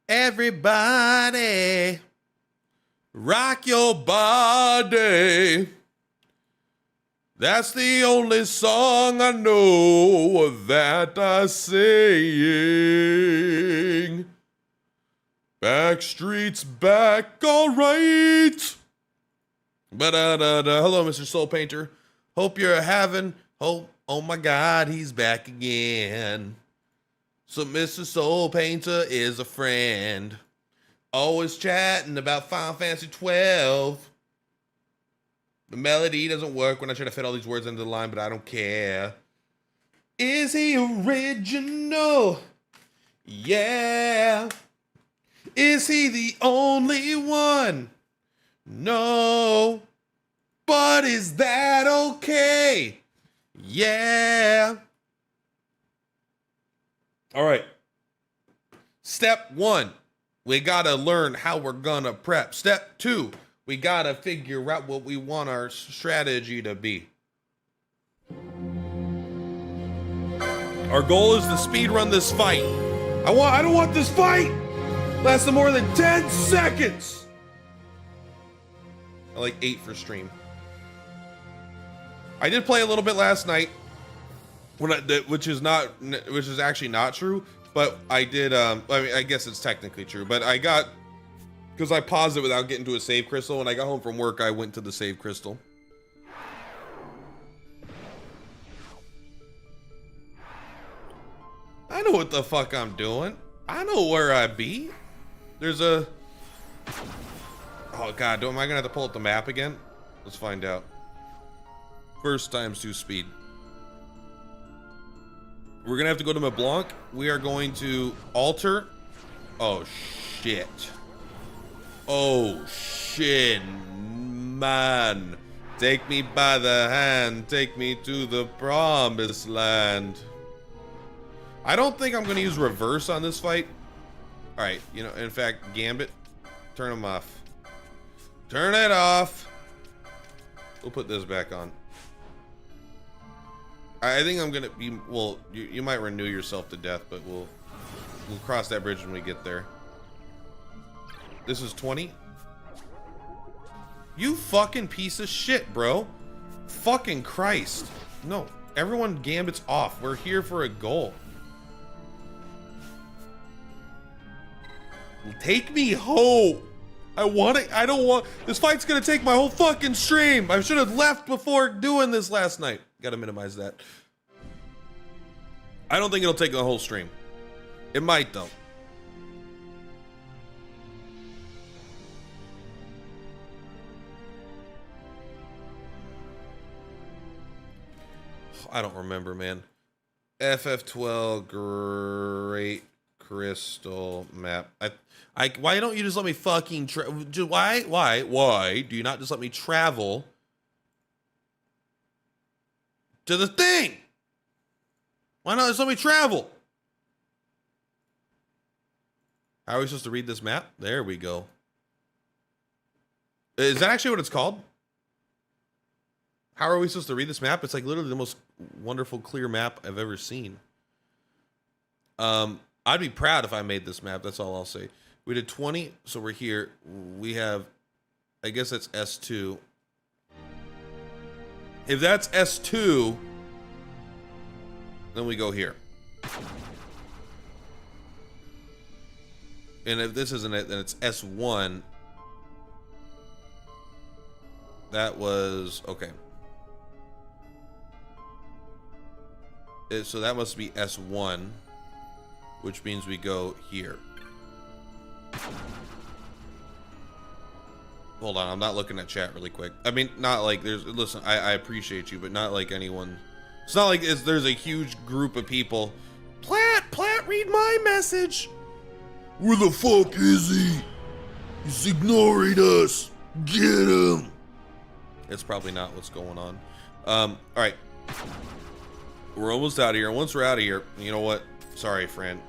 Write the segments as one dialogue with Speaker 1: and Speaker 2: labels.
Speaker 1: Everybody, rock your body. That's the only song I know that I sing. Backstreet's back, all right. Hello, Mr. Soul Painter. Hope you're having, oh my God, he's back again. So Mr. Soul Painter is a friend. Always chatting about Final Fantasy 12. The melody doesn't work when I try to fit all these words into the line, but I don't care. Is he original? Yeah. Is he the only one? No. But is that okay? Yeah. All right. Step 1, we gotta learn how we're gonna prep. Step 2, we gotta figure out what we want our strategy to be. Our goal is to speed run this fight. I don't want this fight lasting more than 10 seconds. I like 8 for stream. I did play a little bit last night, which is actually not true, but I did. I mean, I guess it's technically true, but because I paused it without getting to a save crystal. When I got home from work, I went to the save crystal. I know what the fuck I'm doing. I know where I be. There's a. Oh God, am I gonna have to pull up the map again? Let's find out. First times 2 speed. We're gonna have to go to Mont Blanc. We are going to alter. Oh shit. Oh shit, man. Take me by the hand. Take me to the promised land. I don't think I'm gonna use reverse on this fight. All right, you know, in fact, Gambit, turn them off. Turn it off. We'll put this back on. I think I'm gonna be, well, you might renew yourself to death, but we'll cross that bridge when we get there. This is 20. You fucking piece of shit, bro. Fucking Christ. No, everyone Gambit's off. We're here for a goal. Take me home. I don't want, this fight's gonna take my whole fucking stream. I should have left before doing this last night. Gotta minimize that. I don't think it'll take the whole stream. It might though. I don't remember, man. FF12 Great Crystal Map. Why don't you just let me fucking why do you not just let me travel to the thing? Why not just let me travel? How are we supposed to read this map? There we go. Is that actually what it's called? How are we supposed to read this map? It's like literally the most wonderful, clear map I've ever seen. I'd be proud if I made this map. That's all I'll say. We did 20, so we're here. We have, I guess that's S2. If that's S2, then we go here. And if this isn't it, then it's S1. That was, okay. So that must be S1, which means we go here. Hold on, I'm not looking at chat really quick. I mean, not like listen, I appreciate you, but not like anyone. It's not like there's a huge group of people. Platt, read my message. Where the fuck is he? He's ignoring us. Get him. It's probably not what's going on. All right. We're almost out of here. Once we're out of here, you know what? Sorry, Fran.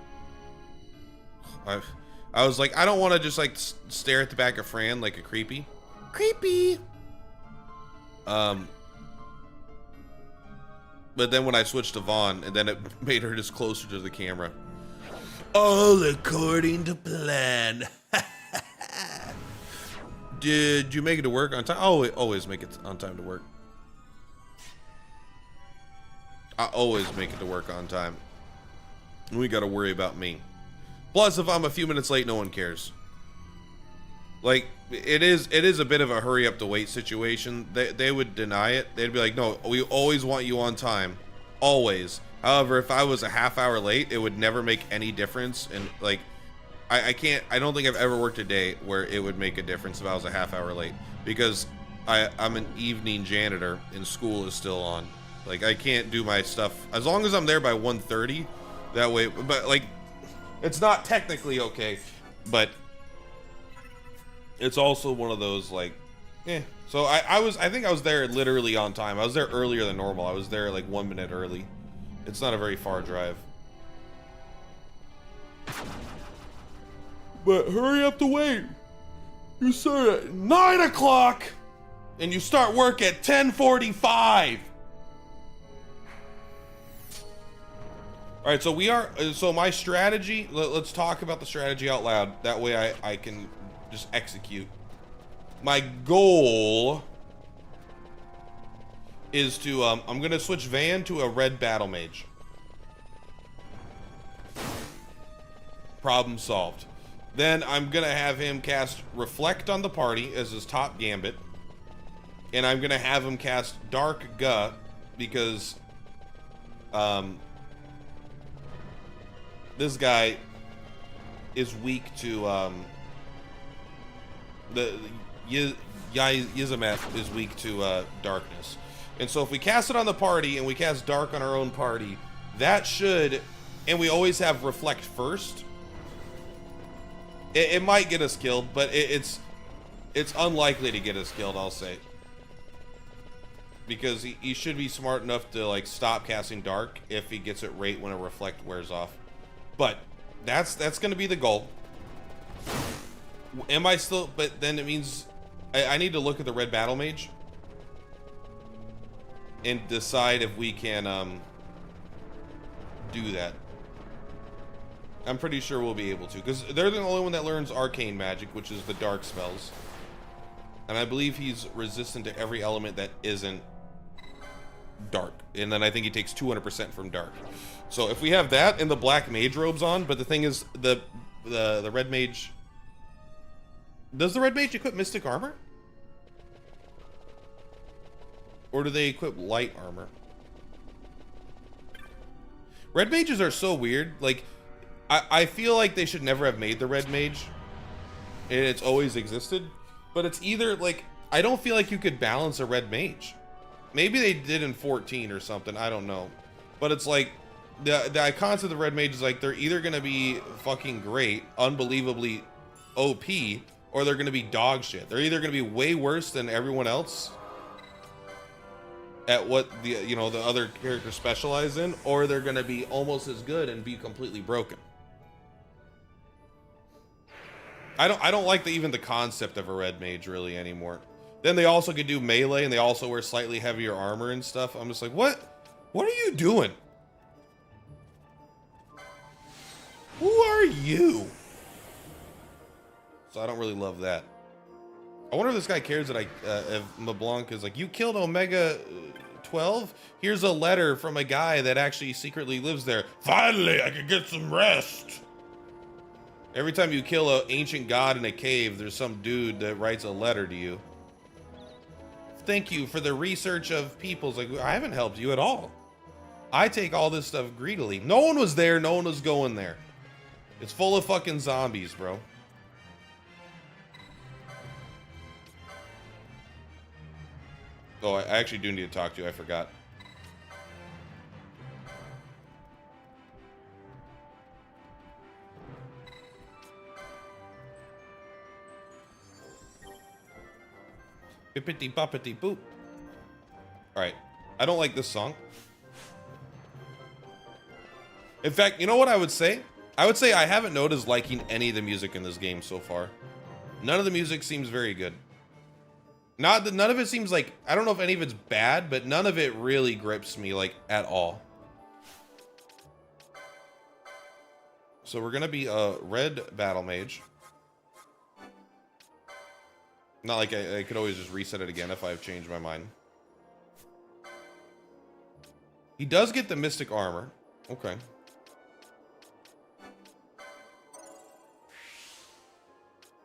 Speaker 1: I was like, I don't want to just like stare at the back of Fran like a creepy. But then when I switched to Vaughn, and then it made her just closer to the camera. All according to plan. Did you make it to work on time? Oh, always make it on time to work. I always make it to work on time. We got to worry about me. Plus, if I'm a few minutes late, no one cares. Like, it is a bit of a hurry up to wait situation. They would deny it. They'd be like, no, we always want you on time. Always. However, if I was a half hour late, it would never make any difference. And like, I don't think I've ever worked a day where it would make a difference if I was a half hour late, because I'm an evening janitor and school is still on. Like, I can't do my stuff as long as I'm there by 1:30. That way, but like, it's not technically okay, but it's also one of those like, So I think I was there literally on time. I was there earlier than normal. I was there like 1 minute early. It's not a very far drive. But hurry up to wait. You start at 9 o'clock and you start work at 10:45. All right, so my strategy, let's talk about the strategy out loud. That way I can just execute. My goal is to, I'm going to switch Van to a red battle mage. Problem solved. Then I'm going to have him cast Reflect on the party as his top gambit. And I'm going to have him cast Dark Guh because this guy is weak to YIAZMAT is weak to darkness. And so if we cast it on the party and we cast dark on our own party, that should, and we always have Reflect first, it might get us killed, but it's unlikely to get us killed, I'll say. Because he should be smart enough to like stop casting dark if he gets it right when a Reflect wears off. But that's going to be the goal. Am I still, but then it means I need to look at the red battle mage and decide if we can do that. I'm pretty sure we'll be able to, because they're the only one that learns arcane magic, which is the dark spells. And I believe he's resistant to every element that isn't dark. And then I think he takes 200% from dark. So if we have that and the black mage robes on, but the thing is the red mage, does the red mage equip mystic armor? Or do they equip light armor? Red mages are so weird. Like, I feel like they should never have made the red mage, and it's always existed. But it's either like, I don't feel like you could balance a red mage. Maybe they did in 14 or something, I don't know. But it's like, the concept of the red mage is like, they're either gonna be fucking great, unbelievably OP, or they're gonna be dog shit. They're either gonna be way worse than everyone else at what the the other characters specialize in, or they're gonna be almost as good and be completely broken. I don't like even the concept of a red mage really anymore. Then they also could do melee, and they also wear slightly heavier armor and stuff. I'm just like, what are you doing? Who are you? So I don't really love that. I wonder if this guy cares that if LeBlanc is like, you killed Omega 12? Here's a letter from a guy that actually secretly lives there. Finally, I can get some rest. Every time you kill an ancient god in a cave, there's some dude that writes a letter to you. Thank you for the research of peoples. Like, I haven't helped you at all. I take all this stuff greedily. No one was there. No one was going there. It's full of fucking zombies, bro. Oh, I actually do need to talk to you. I forgot. Bippity boppity boop. Alright. I don't like this song. In fact, you know what I would say? I would say I haven't noticed liking any of the music in this game so far. None of the music seems very good. None of it seems like, I don't know if any of it's bad, but none of it really grips me like at all. So we're gonna be a red battle mage. Not like I could always just reset it again if I've changed my mind. He does get the mystic armor. Okay.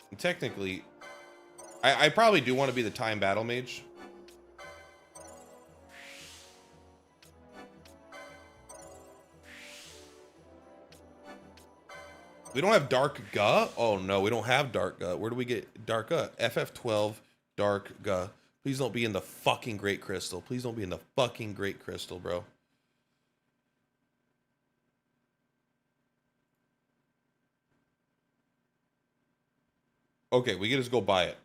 Speaker 1: And technically, I probably do want to be the time battle mage. We don't have Dark Guh? Oh no, we don't have Dark Guh. Where do we get Dark Guh? FF12 Dark Guh. Please don't be in the fucking Great Crystal. Please don't be in the fucking Great Crystal, bro. Okay, we can just go buy it.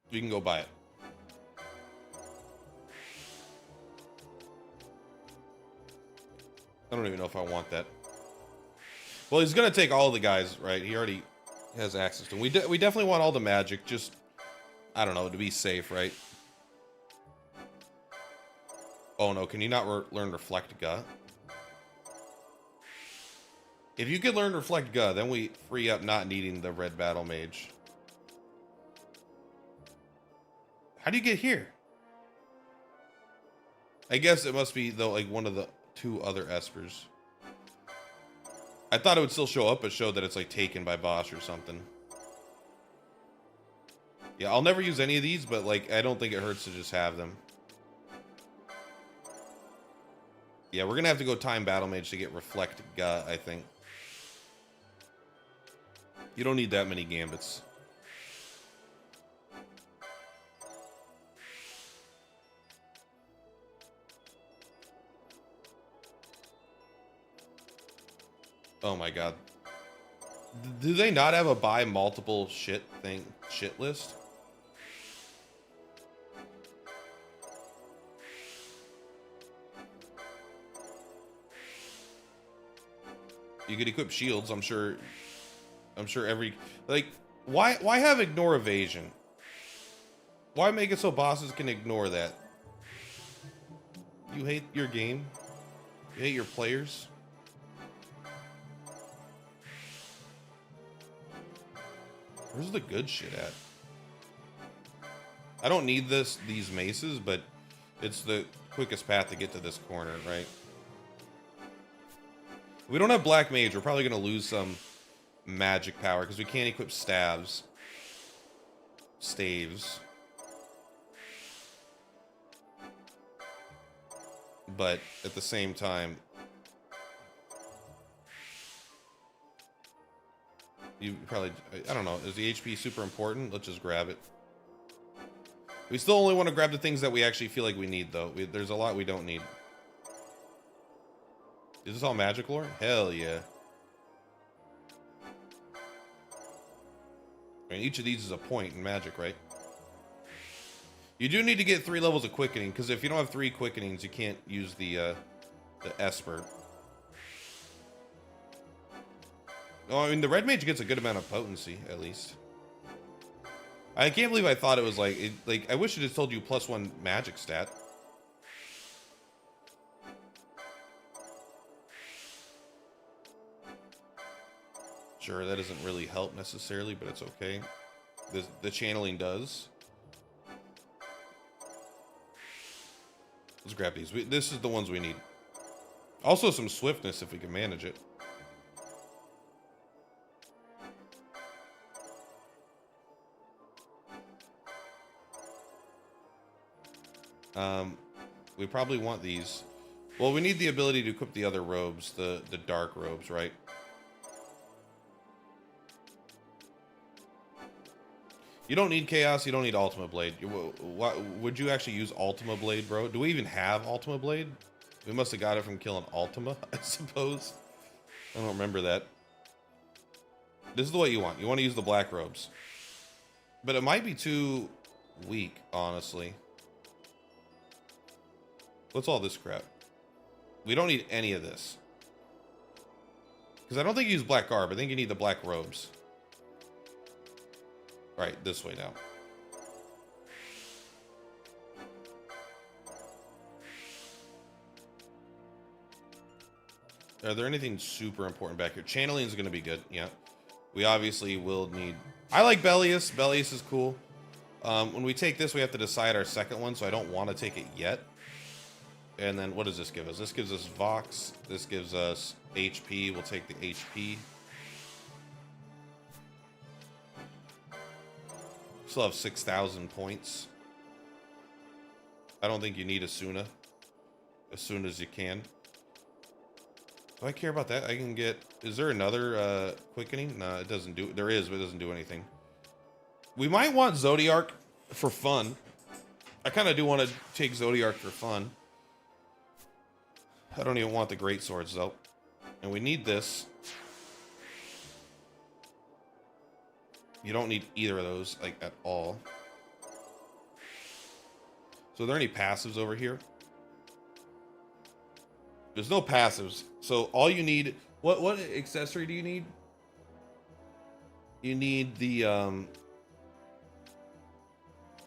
Speaker 1: You can go buy it. I don't even know if I want that. Well, he's gonna take all the guys, right? He already has access to them. We definitely want all the magic, just, I don't know, to be safe, right? Oh no, can you not learn Reflect Guh? If you could learn Reflect Guh, then we free up not needing the red battle mage. How do you get here? I guess it must be though, like one of the 2 other espers. I thought it would still show up, but show that it's like taken by boss or something. Yeah, I'll never use any of these, but like I don't think it hurts to just have them. Yeah, we're gonna have to go time battle mage to get Reflect Guh, I think. You don't need that many gambits. Oh my god. Do they not have a buy multiple shit list? You could equip shields, I'm sure every, like, why have ignore evasion? Why make it so bosses can ignore that? You hate your game? You hate your players? Where's the good shit at? I don't need these maces, but it's the quickest path to get to this corner, right? If we don't have Black Mage, we're probably going to lose some magic power because we can't equip staves. But at the same time, you probably, I don't know, is the HP super important? Let's just grab it. We still only want to grab the things that we actually feel like we need, though. There's a lot we don't need. Is this all magic lore? Hell yeah. I mean, each of these is a point in magic, right? You do need to get 3 levels of quickening, because if you don't have 3 quickenings, you can't use the Esper. Oh, I mean, the red mage gets a good amount of potency, at least. I can't believe I thought it was like, I wish it had told you +1 magic stat. Sure, that doesn't really help necessarily, but it's okay. The channeling does. Let's grab these. This is the ones we need. Also some swiftness if we can manage it. We probably want these. Well, we need the ability to equip the other robes, the dark robes, right? You don't need Chaos, you don't need Ultima Blade. Would you actually use Ultima Blade, bro? Do we even have Ultima Blade? We must have got it from killing Ultima, I suppose. I don't remember that. This is what you want. You want to use the black robes. But it might be too weak, honestly. What's all this crap? We don't need any of this. Because I don't think you use black garb. I think you need the black robes. All right, this way now. Are there anything super important back here? Channeling is going to be good. Yeah. We obviously will need... I like Bellius. Bellius is cool. When we take this, we have to decide our second one, so I don't want to take it yet. And then what does this give us? This gives us Vox. This gives us HP. We'll take the HP. Still have 6,000 points. I don't think you need Asuna as soon as you can. Do I care about that? I can get... Is there another quickening? No, it doesn't do... There is, but it doesn't do anything. We might want Zodiac for fun. I kind of do want to take Zodiac for fun. I don't even want the great swords, though. And we need this. You don't need either of those, like, at all. So are there any passives over here? There's no passives. So all you need... What accessory do you need? You need the...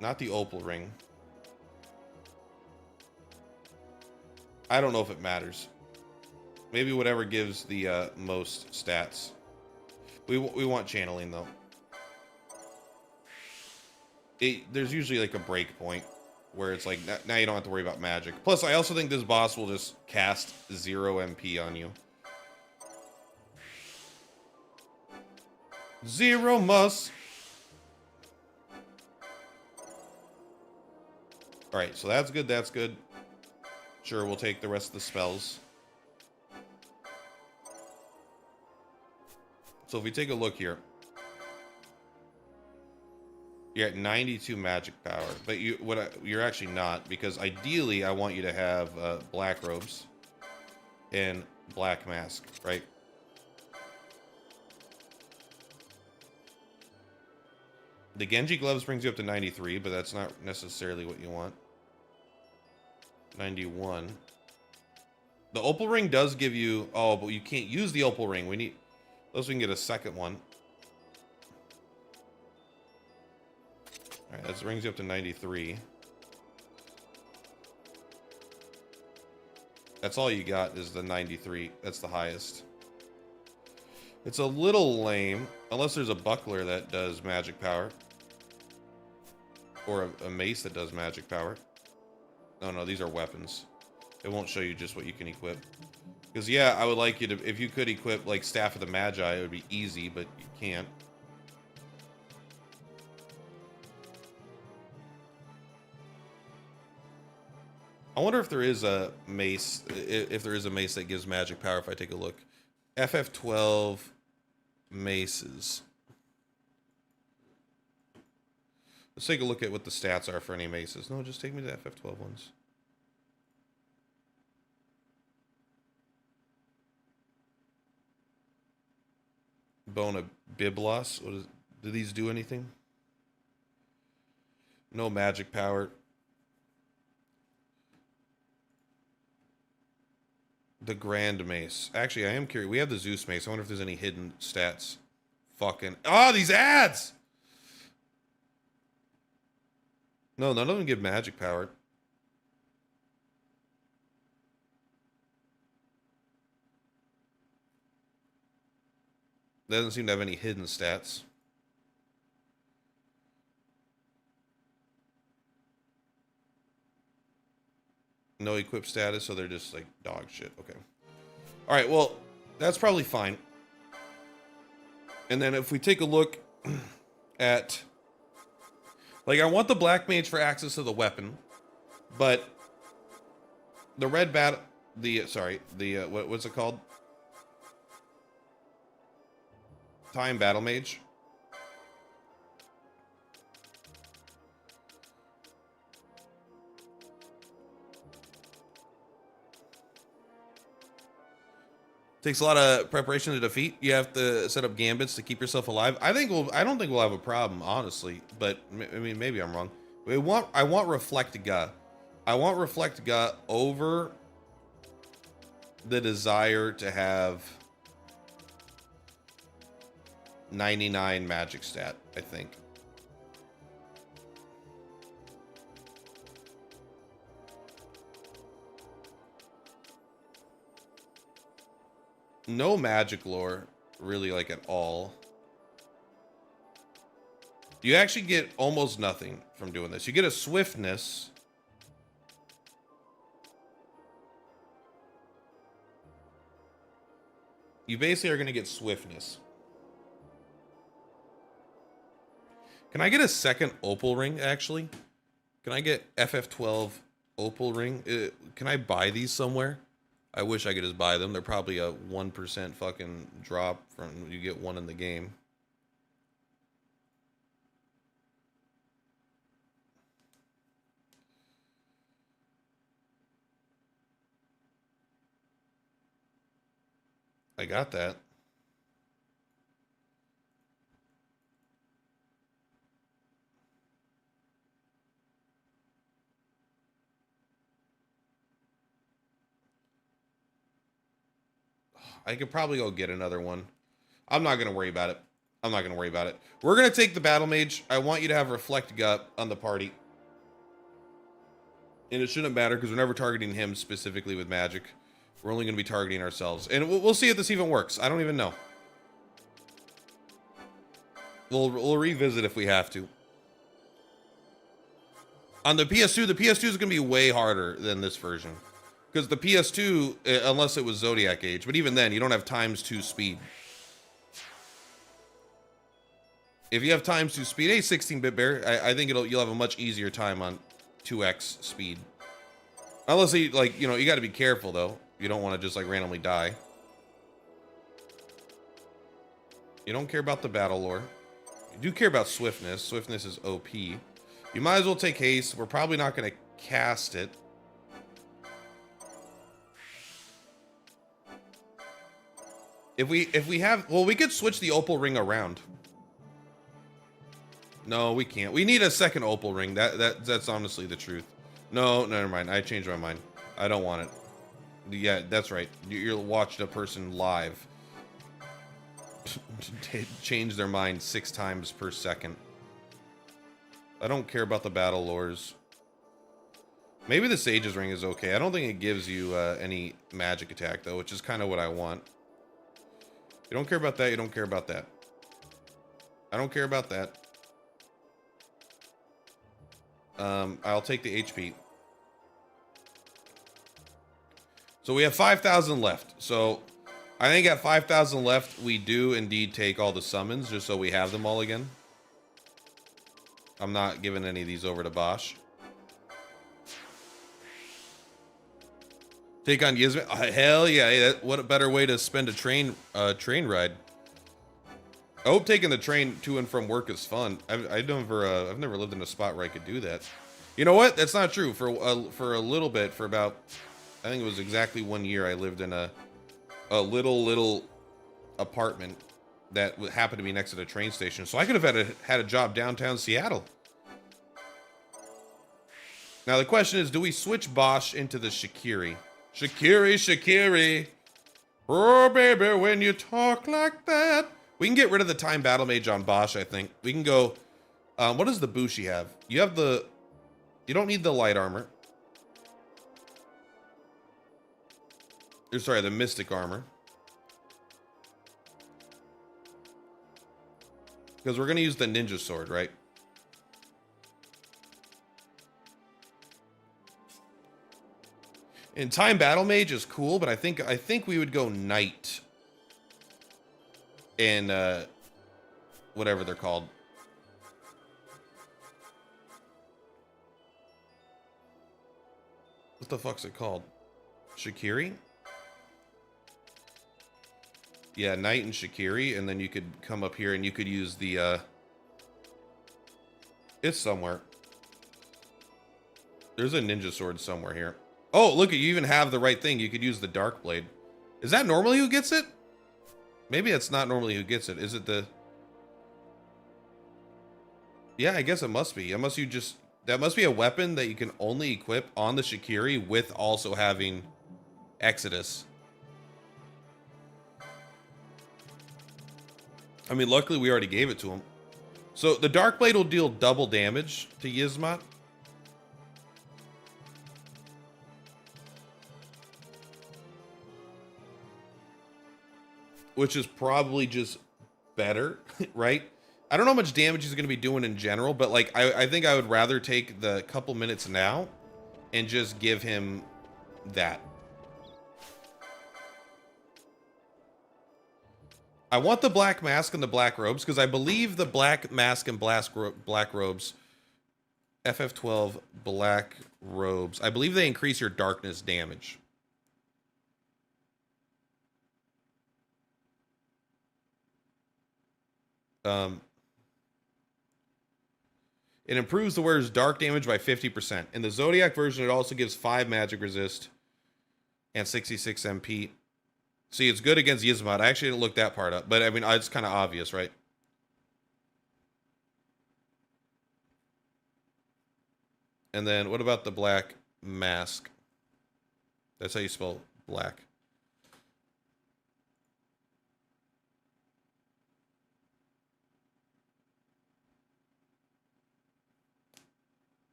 Speaker 1: not the opal ring. I don't know if it matters. Maybe whatever gives the most stats. We want channeling, though. There's usually like a break point where it's like, now you don't have to worry about magic. Plus, I also think this boss will just cast 0 MP on you. 0 muss. Alright, so that's good, that's good. Sure, we'll take the rest of the spells. So if we take a look here, you're at 92 magic power, but you're actually not, because ideally I want you to have black robes and black mask, right? The Genji gloves brings you up to 93, but that's not necessarily what you want. 91. The opal ring does give you... Oh, but you can't use the opal ring. We need... Unless we can get a second one. Alright, that brings you up to 93. That's all you got is the 93. That's the highest. It's a little lame. Unless there's a buckler that does magic power. Or a mace that does magic power. No, these are weapons. It won't show you just what you can equip. Because, yeah, I would like you to... If you could equip, like, Staff of the Magi, it would be easy, but you can't. I wonder if there is a mace... If there is a mace that gives magic power, if I take a look. FF12 maces. Let's take a look at what the stats are for any maces. No, just take me to the FF12 ones. Bone of Biblos. Do these do anything? No magic power. The Grand Mace. Actually, I am curious. We have the Zeus Mace. I wonder if there's any hidden stats. Fucking... Oh, these ads! No, none of them give magic power. Doesn't seem to have any hidden stats. No equip status, so they're just like dog shit. Okay. All right, well, that's probably fine. And then if we take a look at... Like, I want the Black Mage for access to the weapon, but the red bat... what's it called? Time Battle Mage. Takes a lot of preparation to defeat. You have to set up gambits to keep yourself alive. I don't think we'll have a problem, honestly. But I mean, maybe I'm wrong. I want Reflect Ga. I want Reflect Ga over the desire to have 99 magic stat, I think. No magic lore, really, like, at all. You actually get almost nothing from doing this. You get a swiftness. You basically are going to get swiftness. Can I get a second opal ring, actually? Can I get FF12 opal ring? Can I buy these somewhere? I wish I could just buy them. They're probably a 1% fucking drop from you get one in the game. I got that. I could probably go get another one. I'm not going to worry about it. I'm not going to worry about it. We're going to take the Battle Mage. I want you to have Reflect Gut on the party. And it shouldn't matter because we're never targeting him specifically with magic. We're only going to be targeting ourselves. And we'll see if this even works. I don't even know. We'll revisit if we have to. On the PS2 is going to be way harder than this version. Because the PS2, unless it was Zodiac Age, but even then, you don't have ×2 speed. If you have ×2 speed, hey, 16-bit bear, I think you'll have a much easier time on 2x speed. Unless you, like, you know, you got to be careful, though. You don't want to just, like, randomly die. You don't care about the battle lore. You do care about swiftness. Swiftness is OP. You might as well take haste. We're probably not going to cast it. If we have, well, we could switch the opal ring around. No, we can't. We need a second opal ring. That's honestly the truth. No, never mind. I changed my mind. I don't want it. Yeah, that's right. You're watching a person live change their mind 6 times per second. I don't care about the battle lores. Maybe the Sage's ring is okay. I don't think it gives you any magic attack though, which is kind of what I want. You don't care about that. You don't care about that. I don't care about that. I'll take the HP. So we have 5,000 left. So I think at 5,000 left, we do indeed take all the summons just so we have them all again. I'm not giving any of these over to Bosch. Take on YIAZMAT. Hell yeah. Hey, what a better way to spend a train ride. I hope taking the train to and from work is fun. I've never lived in a spot where I could do that. You know what? That's not true. For a little bit, for about, I think it was exactly 1 year, I lived in a little apartment that happened to be next to the train station. So I could have had a job downtown Seattle. Now the question is, do we switch Bosch into the Shakiri? Shakiri. Oh, baby, when you talk like that. We can get rid of the time battle mage on Bosch, I think. We can go... what does the Bushi have? You have the... You don't need the light armor. Or, sorry, the mystic armor. Because we're going to use the ninja sword, right? And time battle mage is cool, but I think we would go knight. And whatever they're called. What the fuck's it called? Shakiri? Yeah, knight and Shakiri, and then you could come up here and you could use the it's somewhere. There's a ninja sword somewhere here. Oh, look, you even have the right thing. You could use the dark blade. Is that normally who gets it? Maybe that's not normally who gets it. Is it the... Yeah, I guess it must be. It must you just... That must be a weapon that you can only equip on the Shakiri with also having Exodus. I mean, luckily we already gave it to him. So the Dark Blade will deal double damage to YIAZMAT. Which is probably just better, right? I don't know how much damage he's going to be doing in general, but like I think I would rather take the couple minutes now and just give him that. I want the black mask and the black robes because I believe the black mask and black robes, FF12 black robes, I believe they increase your darkness damage. It improves the wearer's dark damage by 50%. In the Zodiac version, it also gives 5 magic resist and 66 MP. See, it's good against YIAZMAT. I actually didn't look that part up, but I mean, it's kind of obvious, right? And then what about the black mask? That's how you spell black.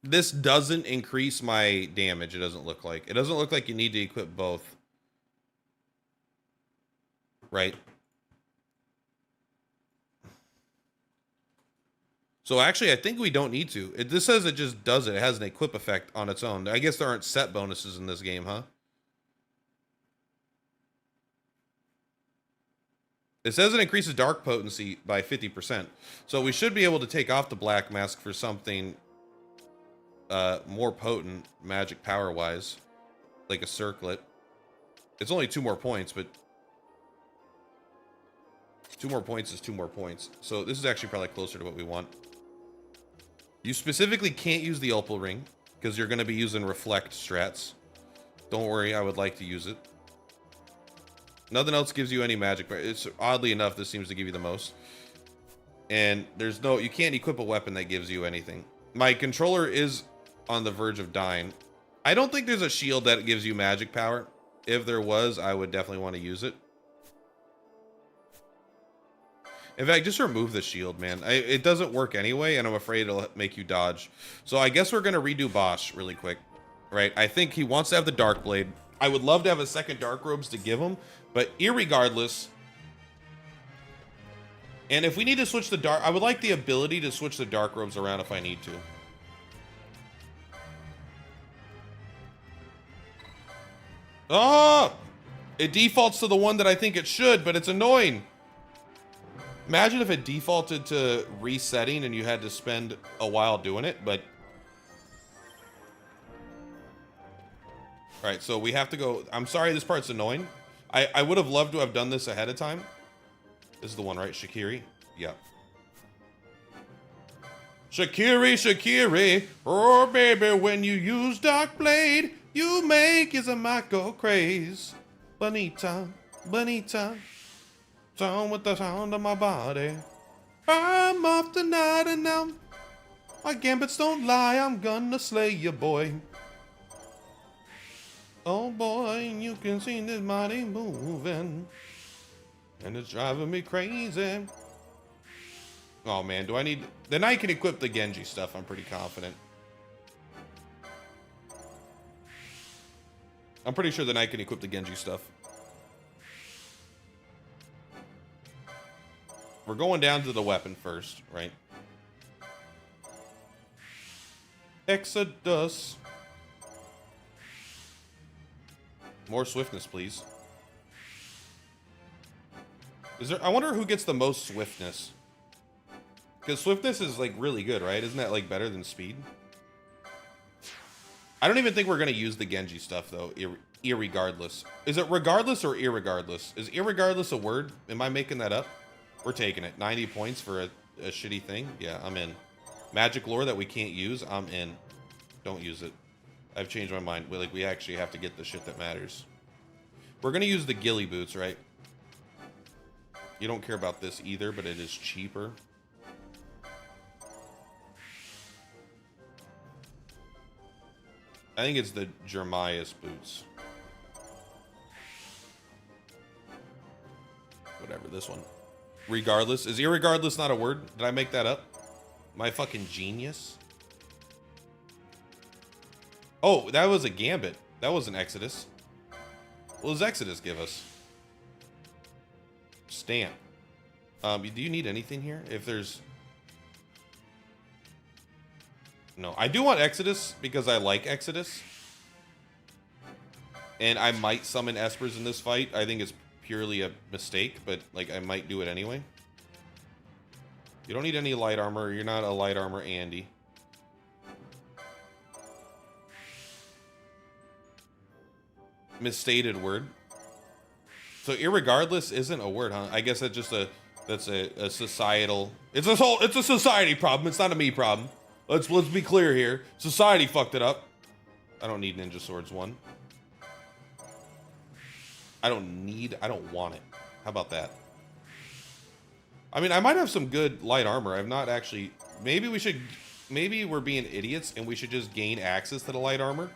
Speaker 1: This doesn't increase my damage, it doesn't look like. It doesn't look like you need to equip both. Right? So actually, I think we don't need to. This says it just does it. It has an equip effect on its own. I guess there aren't set bonuses in this game, huh? It says it increases dark potency by 50%. So we should be able to take off the black mask for something more potent, magic power-wise. Like a circlet. It's only 2 more points, but 2 more points is 2 more points. So this is actually probably closer to what we want. You specifically can't use the opal ring because you're going to be using reflect strats. Don't worry, I would like to use it. Nothing else gives you any magic. It's oddly enough, this seems to give you the most. And there's no, you can't equip a weapon that gives you anything. My controller is on the verge of dying. I don't think there's a shield that gives you magic power. If there was, I would definitely want to use it. In fact, just remove the shield, man. It doesn't work anyway, and I'm afraid it'll make you dodge. So I guess we're going to redo Bosch really quick. Right? I think he wants to have the Dark Blade. I would love to have a second Dark Robes to give him, but irregardless... And if we need to switch the Dark... I would like the ability to switch the Dark Robes around if I need to. Oh! It defaults to the one that I think it should, but it's annoying. Imagine if it defaulted to resetting and you had to spend a while doing it, but... Alright, so we have to go... I'm sorry, this part's annoying. I would have loved to have done this ahead of time. This is the one, right? Shakiri? Yeah. Shakiri, Shakiri. Oh, baby, when you use Dark Blade, you make YIAZMAT go craze. Bonita, bonita. Sound with the sound of my body. I'm off tonight and now my gambits don't lie. I'm gonna slay you, boy. Oh boy, you can see this body moving, and it's driving me crazy. Oh man, do I need... Then I can equip the Genji stuff, I'm pretty confident. I'm pretty sure that I can equip the Genji stuff. We're going down to the weapon first, right? Exodus. More swiftness, please. Is there... I wonder who gets the most swiftness. Because swiftness is, like, really good, right? Isn't that, like, better than speed? I don't even think we're going to use the Genji stuff, though, irregardless. Is it regardless or irregardless? Is irregardless a word? Am I making that up? We're taking it. 90 points for a shitty thing? Yeah, I'm in. Magic lore that we can't use? I'm in. Don't use it. I've changed my mind. We actually have to get the shit that matters. We're going to use the ghillie boots, right? You don't care about this either, but it is cheaper. I think it's the Jeremiah's boots. Whatever, this one. Regardless. Is irregardless not a word? Did I make that up? Am I fucking genius? Oh, that was a gambit. That was an Exodus. What does Exodus give us? Stamp. Do you need anything here? If there's... No, I do want Exodus because I like Exodus. And I might summon Espers in this fight. I think it's purely a mistake, but like I might do it anyway. You don't need any light armor. You're not a light armor Andy. Misstated word. So irregardless isn't a word, huh? I guess that's just a societal. It's a society problem. It's not a me problem. Let's be clear here. Society fucked it up. I don't need Ninja Swords 1. I don't want it. How about that? I mean, I might have some good light armor. I've not actually... Maybe we're being idiots and we should just gain access to the light armor.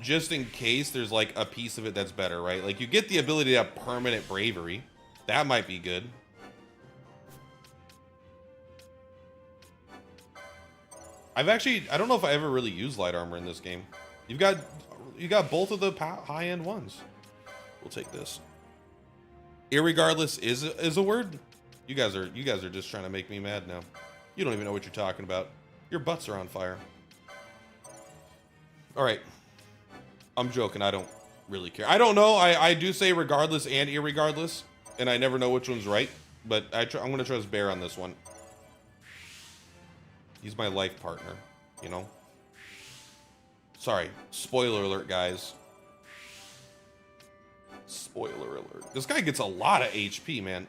Speaker 1: Just in case there's like a piece of it that's better, right? Like you get the ability to have permanent bravery. That might be good. I don't know if I ever really used light armor in this game. You got both of the high-end ones. We'll take this. Irregardless is a word. You guys are just trying to make me mad now. You don't even know what you're talking about. Your butts are on fire. All right. I'm joking. I don't really care. I don't know. I do say regardless and irregardless, and I never know which one's right. But I'm going to trust Bear on this one. He's my life partner, you know? Sorry. Spoiler alert, guys. Spoiler alert. This guy gets a lot of HP, man.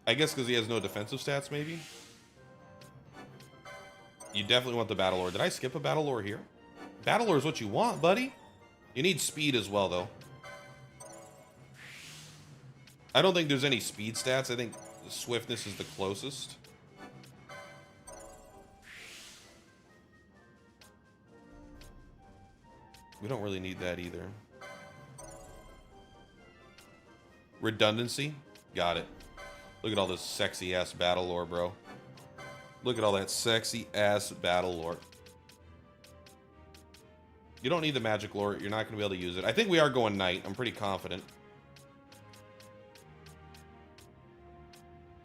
Speaker 1: I guess because he has no defensive stats, maybe? You definitely want the Battle Lore. Did I skip a Battle Lore here? Battle Lore is what you want, buddy. You need speed as well, though. I don't think there's any speed stats. I think swiftness is the closest. We don't really need that either. Redundancy? Got it. Look at all this sexy-ass Battle Lore, bro. Look at all that sexy-ass Battle Lore. You don't need the magic lore. You're not going to be able to use it. I think we are going knight. I'm pretty confident.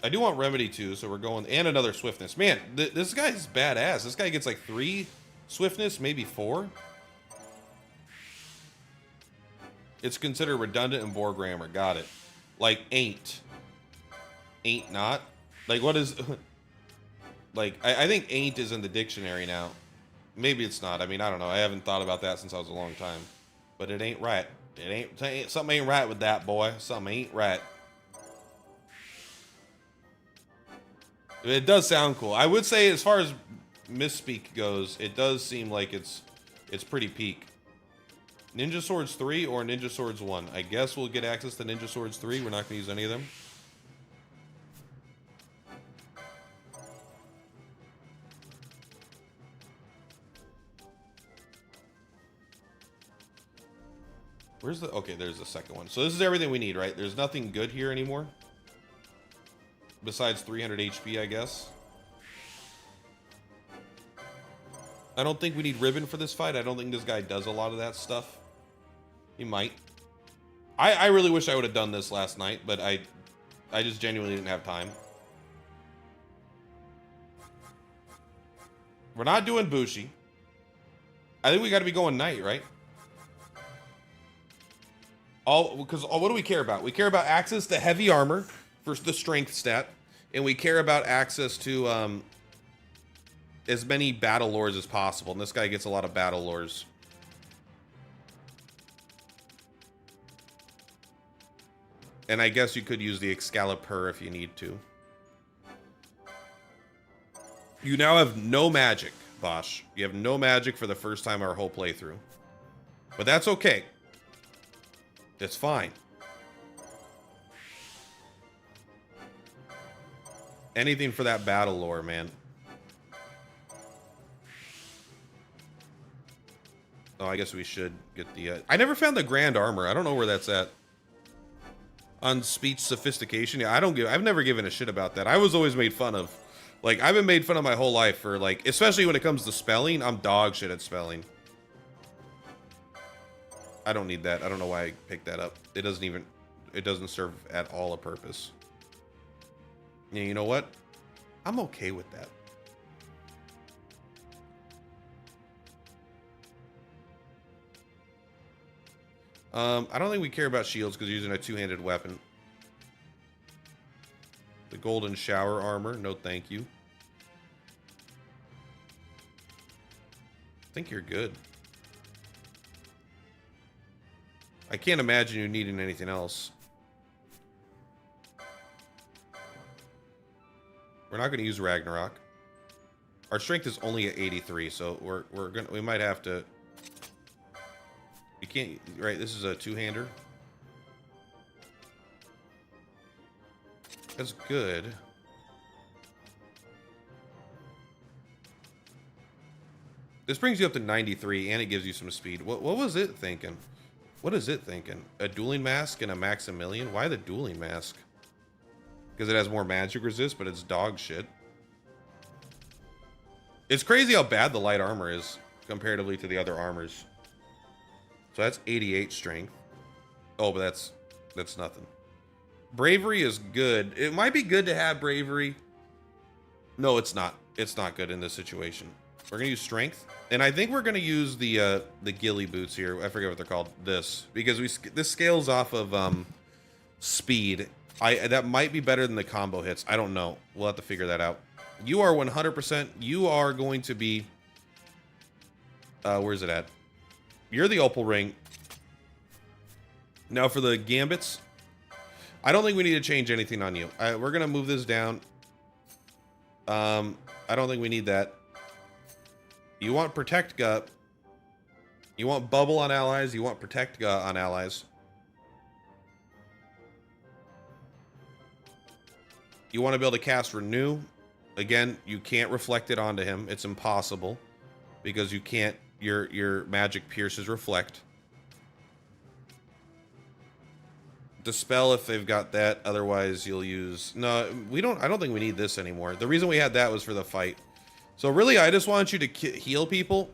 Speaker 1: I do want remedy too, so we're going... And another swiftness. Man, this guy's badass. This guy gets like 3 swiftness, maybe 4. It's considered redundant in Boar grammar. Got it. Like, ain't. Ain't not. Like, what is... Like, I think ain't is in the dictionary now. Maybe it's not. I mean, I don't know. I haven't thought about that since I was a long time. But it ain't right. It ain't something ain't right with that, boy. Something ain't right. It does sound cool. I would say, as far as misspeak goes, it does seem like it's pretty peak. Ninja Swords 3 or Ninja Swords 1? I guess we'll get access to Ninja Swords 3. We're not going to use any of them. Where's the... Okay, there's the second one. So this is everything we need, right? There's nothing good here anymore. Besides 300 HP, I guess. I don't think we need ribbon for this fight. I don't think this guy does a lot of that stuff. He might. I really wish I would have done this last night, but I just genuinely didn't have time. We're not doing Bushi. I think we got to be going knight, right? Because what do we care about? We care about access to heavy armor for the strength stat, and we care about access to as many battle lores as possible. And this guy gets a lot of battle lores. And I guess you could use the Excalibur if you need to. You now have no magic, Bosch. You have no magic for the first time our whole playthrough. But that's okay. It's fine. Anything for that battle lore, man. Oh, I guess we should get the... I never found the grand armor. I don't know where that's at. On speech sophistication. Yeah, I've never given a shit about that. I was always made fun of. Like, I've been made fun of my whole life for, like, especially when it comes to spelling. I'm dog shit at spelling. I don't need that. I don't know why I picked that up. It doesn't serve at all a purpose. Yeah, you know what? I'm okay with that. I don't think we care about shields because you're using a two-handed weapon. The golden shower armor, no thank you. I think you're good. I can't imagine you needing anything else. We're not going to use Ragnarok. Our strength is only at 83, so we might have to... You can't, right, this is a two-hander. That's good. This brings you up to 93, and it gives you some speed. What was it thinking? What is it thinking? A dueling mask and a Maximilian? Why the dueling mask? Because it has more magic resist, but it's dog shit. It's crazy how bad the light armor is comparatively to the other armors. So that's 88 strength. Oh, but that's nothing. Bravery is good. It might be good to have bravery. No, it's not. It's not good in this situation. We're gonna use strength, and I think we're gonna use the ghillie boots here. I forget what they're called. This because this scales off of speed. That might be better than the combo hits. I don't know. We'll have to figure that out. You are 100%. You are going to be. Where's it at? You're the opal ring. Now for the gambits, I don't think we need to change anything on you. We're gonna move this down. I don't think we need that. You want protect gut. You want bubble on allies. You want protect gut on allies. You want to be able to cast renew. Again, you can't reflect it onto him. It's impossible because you can't. Your magic pierces reflect. Dispel if they've got that. Otherwise, you'll use. No, we don't. I don't think we need this anymore. The reason we had that was for the fight. So really, I just want you to heal people,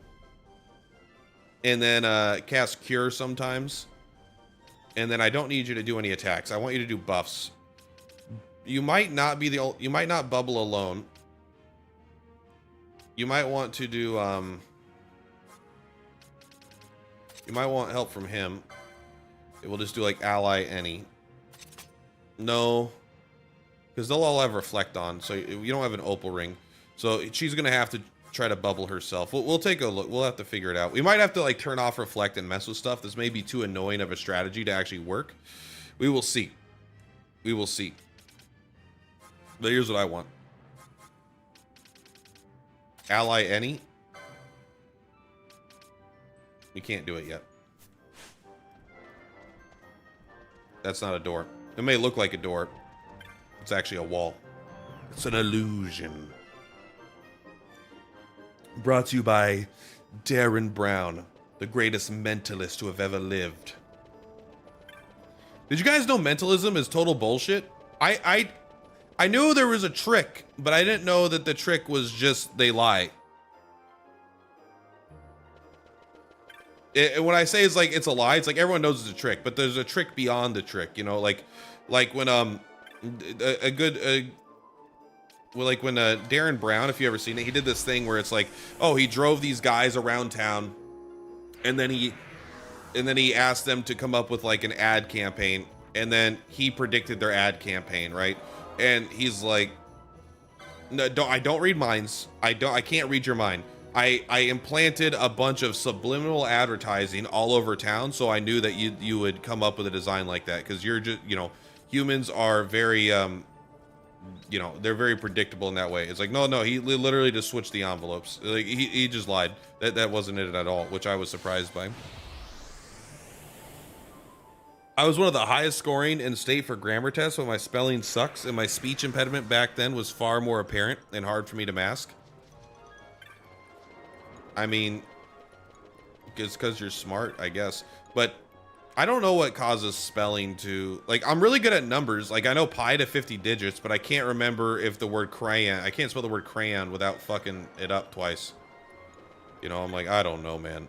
Speaker 1: and then cast cure sometimes. And then I don't need you to do any attacks. I want you to do buffs. You might not be the. You might not bubble alone. You might want to do. You might want help from him. It will just do like ally any. No, because they'll all have reflect on. So you don't have an opal ring. So she's gonna have to try to bubble herself. We'll take a look. We'll have to figure it out. We might have to like turn off reflect and mess with stuff. This may be too annoying of a strategy to actually work. We will see. We will see. But here's what I want. Ally any. You can't do it yet. That's not a door. It may look like a door. It's actually a wall. It's an illusion. Brought to you by Darren Brown, the greatest mentalist to have ever lived. Did you guys know mentalism is total bullshit? I knew there was a trick, but I didn't know that the trick was just they lie. When I say it's like it's a lie, it's like everyone knows it's a trick, but there's a trick beyond the trick, you know, like when when Darren Brown, if you ever seen it, he did this thing where it's like, oh, he drove these guys around town, and then he asked them to come up with like an ad campaign, and then he predicted their ad campaign, right? And he's like, no, I don't read minds. I can't read your mind. I implanted a bunch of subliminal advertising all over town, so I knew that you would come up with a design like that, because you're just, you know, humans are very you know, they're very predictable in that way. It's like, no, he literally just switched the envelopes. Like he just lied. That wasn't it at all, which I was surprised by. I was one of the highest scoring in state for grammar tests, but my spelling sucks, and my speech impediment back then was far more apparent and hard for me to mask. I mean, it's because you're smart, I guess. But I don't know what causes spelling to, like, I'm really good at numbers. Like, I know pi to 50 digits, but I can't remember if the word crayon, I can't spell the word crayon without fucking it up twice. You know, I'm like, I don't know, man.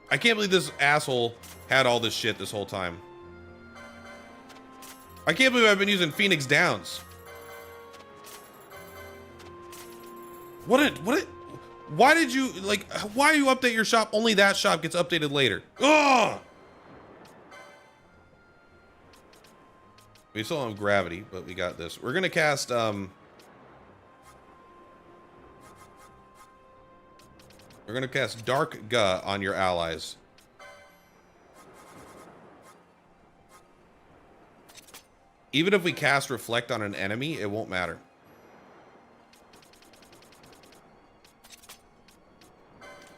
Speaker 1: I can't believe this asshole had all this shit this whole time. I can't believe I've been using Phoenix Downs. Why did you, like, why do you update your shop? Only that shop gets updated later. Ugh! We still don't have gravity, but we got this. We're gonna cast, we're gonna cast Dark Ga on your allies. Even if we cast Reflect on an enemy, it won't matter.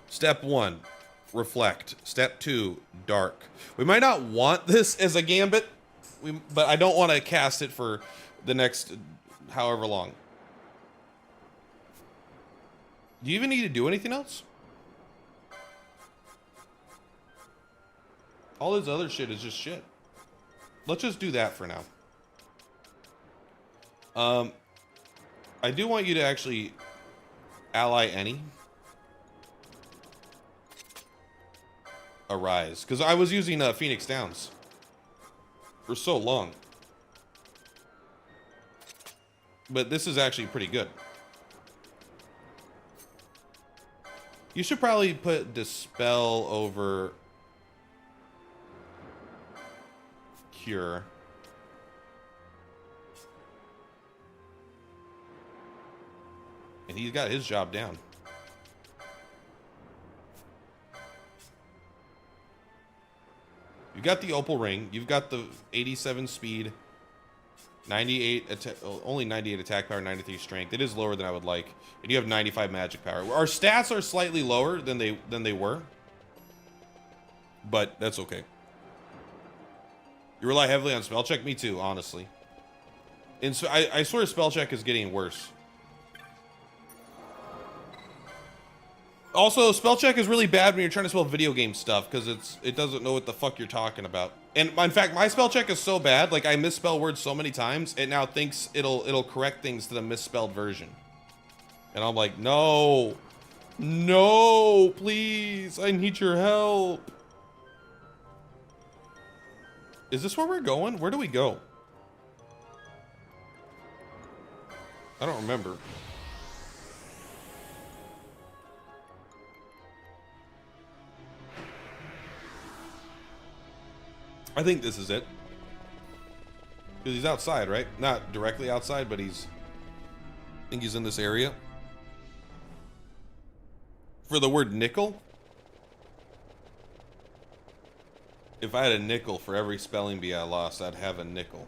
Speaker 1: Step 1, Reflect. Step 2, Dark. We might not want this as a gambit, but I don't want to cast it for the next however long. Do you even need to do anything else? All this other shit is just shit. Let's just do that for now. I do want you to actually ally any. Arise, because I was using Phoenix Downs for so long, but this is actually pretty good. You should probably put Dispel over Cure. And he's got his job down. You got the Opal Ring. You've got the 87 speed, 98 only 98 attack power, 93 strength. It is lower than I would like, and you have 95 magic power. Our stats are slightly lower than they were, but that's okay. You rely heavily on spell check. Me too, honestly. And so I swear spell check is getting worse. Also, spell check is really bad when you're trying to spell video game stuff because it doesn't know what the fuck you're talking about. And in fact, my spell check is so bad, like I misspell words so many times, it now thinks it'll correct things to the misspelled version. And I'm like, no, no, please, I need your help. Is this where we're going? Where do we go? I don't remember. I think this is it. Because he's outside, right? Not directly outside, but I think he's in this area. For the word nickel. If I had a nickel for every spelling bee I lost, I'd have a nickel.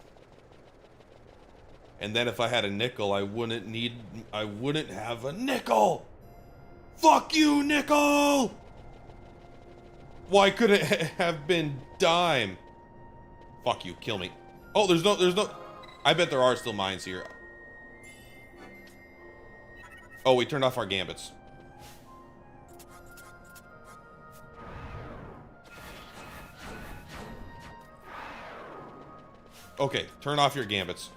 Speaker 1: And then if I had a nickel, I wouldn't have a nickel! Fuck you, nickel! Why could it have been dime? Fuck you, kill me. Oh, there's no, I bet there are still mines here. Oh, we turned off our gambits. Okay, turn off your gambits.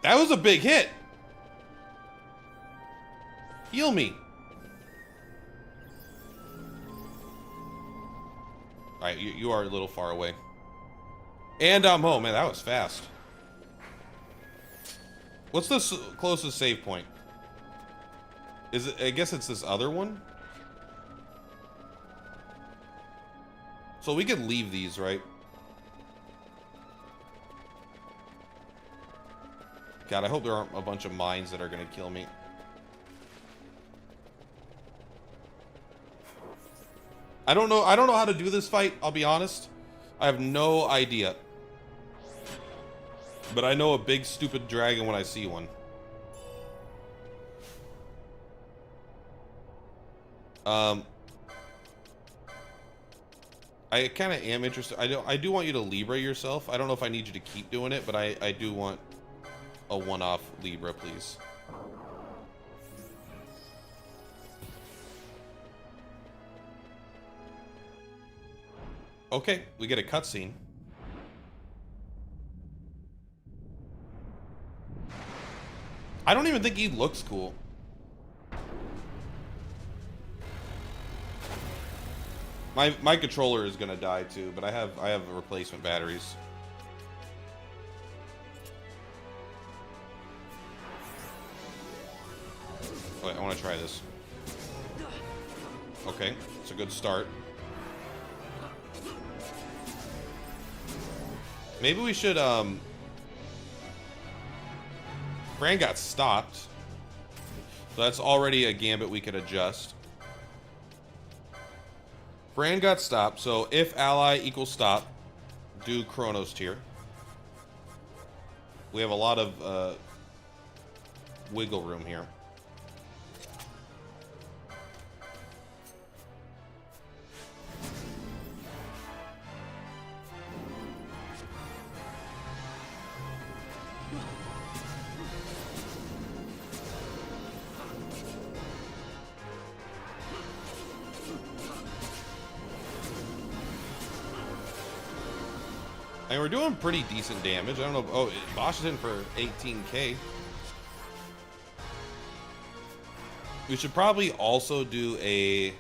Speaker 1: That was a big hit. Heal me. Alright, you are a little far away. And I'm home. Man, that was fast. What's the closest save point? Is it? I guess it's this other one. So we could leave these, right? God, I hope there aren't a bunch of mines that are gonna kill me. I don't know how to do this fight, I'll be honest. I have no idea. But I know a big stupid dragon when I see one. I kind of am interested. I do want you to Libra yourself. I don't know if I need you to keep doing it, but I do want a one-off Libra, please. Okay, we get a cutscene. I don't even think he looks cool. My controller is gonna die too, but I have replacement batteries. Wait, I want to try this. Okay, it's a good start. Maybe we should Fran got stopped. So that's already a gambit we could adjust. Fran got stopped, so if ally equals stop, do Chronos tier. We have a lot of wiggle room here. And we're doing pretty decent damage. I don't know. Oh, Bosch is in for 18k. We should probably also do a...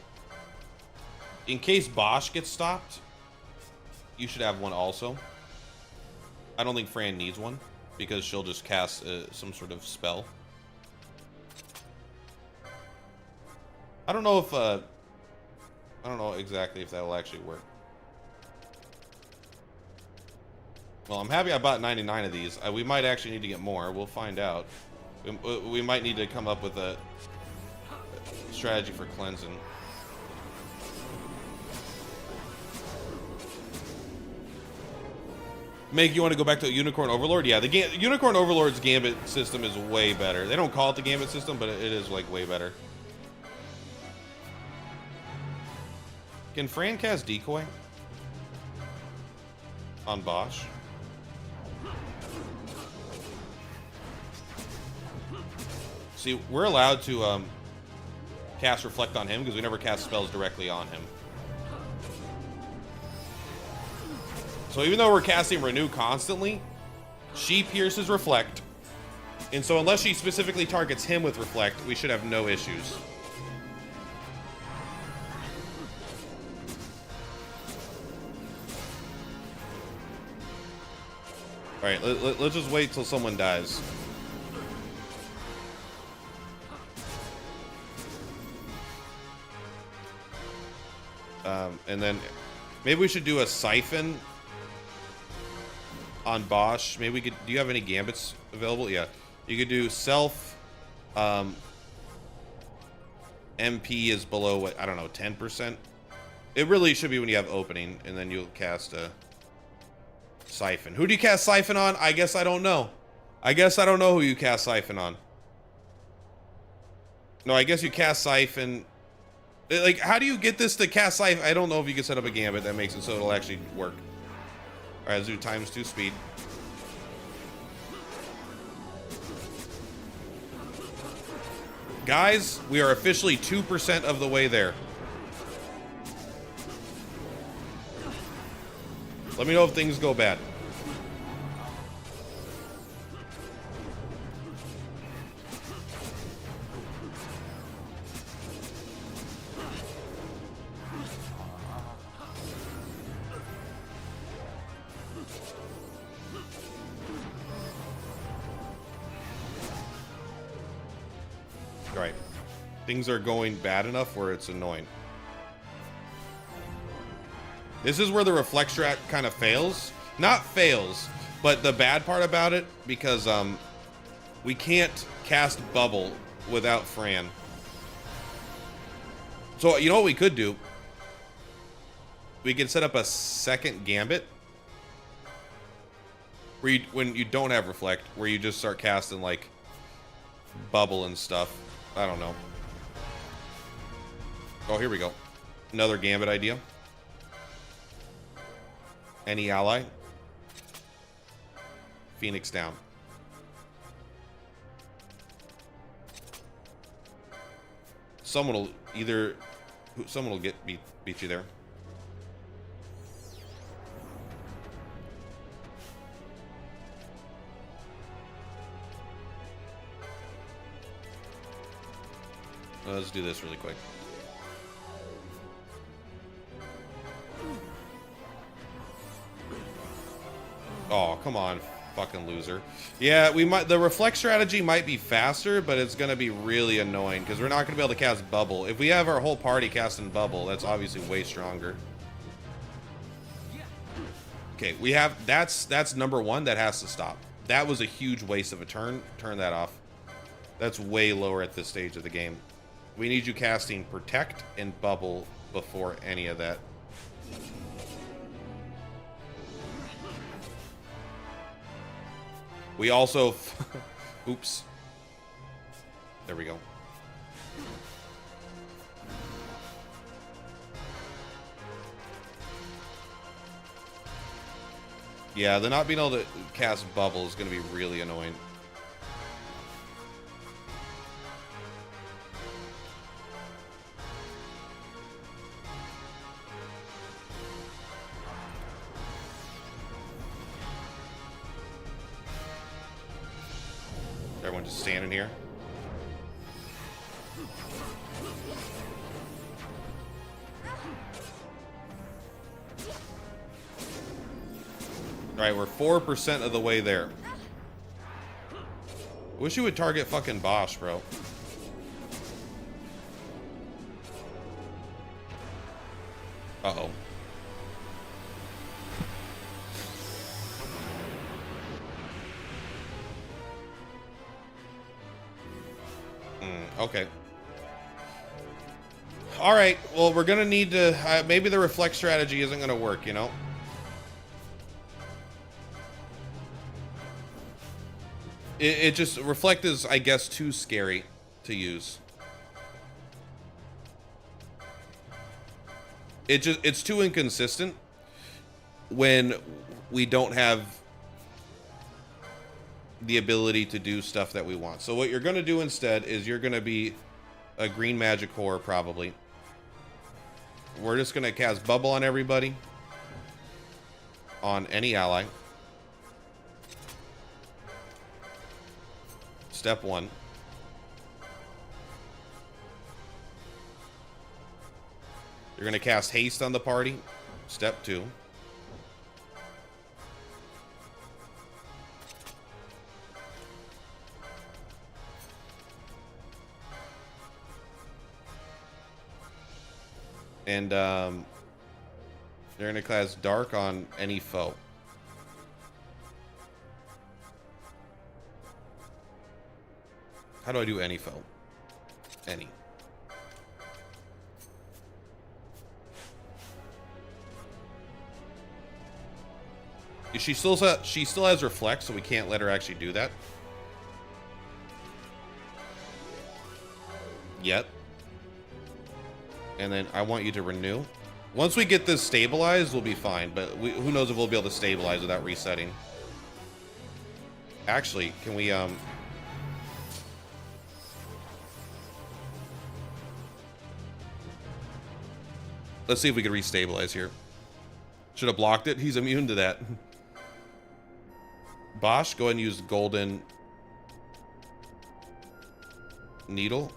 Speaker 1: In case Bosch gets stopped, you should have one also. I don't think Fran needs one, because she'll just cast some sort of spell. I don't know if... I don't know exactly if that will actually work. Well, I'm happy I bought 99 of these. We might actually need to get more. We'll find out. We might need to come up with a strategy for cleansing. Make you want to go back to Unicorn Overlord? Yeah, the Unicorn Overlord's Gambit system is way better. They don't call it the Gambit system, but it is like way better. Can Fran cast Decoy on Bosch? See, we're allowed to cast Reflect on him because we never cast spells directly on him. So even though we're casting Renew constantly, she pierces Reflect. And so unless she specifically targets him with Reflect, we should have no issues. Alright, let's just wait till someone dies. And then maybe we should do a Siphon on Bosch. Maybe we could... Do you have any Gambits available? Yeah. You could do Self... MP is below, what, I don't know, 10%? It really should be when you have Opening, and then you'll cast a Siphon. Who do you cast Siphon on? I guess I don't know. I guess I don't know who you cast Siphon on. No, I guess you cast Siphon... Like, how do you get this to cast Siphon? I don't know if you can set up a Gambit that makes it so it'll actually work. Alright, let's do ×2 speed. Guys, we are officially 2% of the way there. Let me know if things go bad. Right. Things are going bad enough where it's annoying. This is where the Reflect strat kind of fails. Not fails, but the bad part about it, because we can't cast Bubble without Fran. So, you know what we could do? We could set up a second Gambit where you, when you don't have Reflect, where you just start casting like Bubble and stuff. I don't know. Oh, here we go. Another Gambit idea. Any ally. Phoenix down. Someone will beat you there. Let's do this really quick. Oh, come on, fucking loser. Yeah, the reflect strategy might be faster, but it's gonna be really annoying because we're not gonna be able to cast bubble. If we have our whole party casting bubble, that's obviously way stronger. Okay, we have that's number one. That has to stop. That was a huge waste of a turn. Turn that off. That's way lower at this stage of the game. We need you casting protect and bubble before any of that. We also oops. There we go. Yeah, the not being able to cast bubble is going to be really annoying. Everyone just standing here. All right, we're 4% of the way there. Wish you would target fucking Bosch, bro. Uh-oh. Okay. All right. Well, we're gonna need to. Maybe the reflect strategy isn't gonna work. You know. It just reflect is, I guess, too scary to use. It's too inconsistent when we don't have the ability to do stuff that we want. So what you're going to do instead is you're going to be a green magic whore, probably. We're just going to cast bubble on everybody, on any ally. Step one. You're going to cast haste on the party. Step two. And they're going to cast dark on any foe. How do I do any foe? Any. She still has reflect, so we can't let her actually do that yet. And then I want you to renew. Once we get this stabilized, we'll be fine. But who knows if we'll be able to stabilize without resetting. Actually, can we let's see if we can restabilize here. Should have blocked it. He's immune to that. Bosch, go ahead and use golden needle.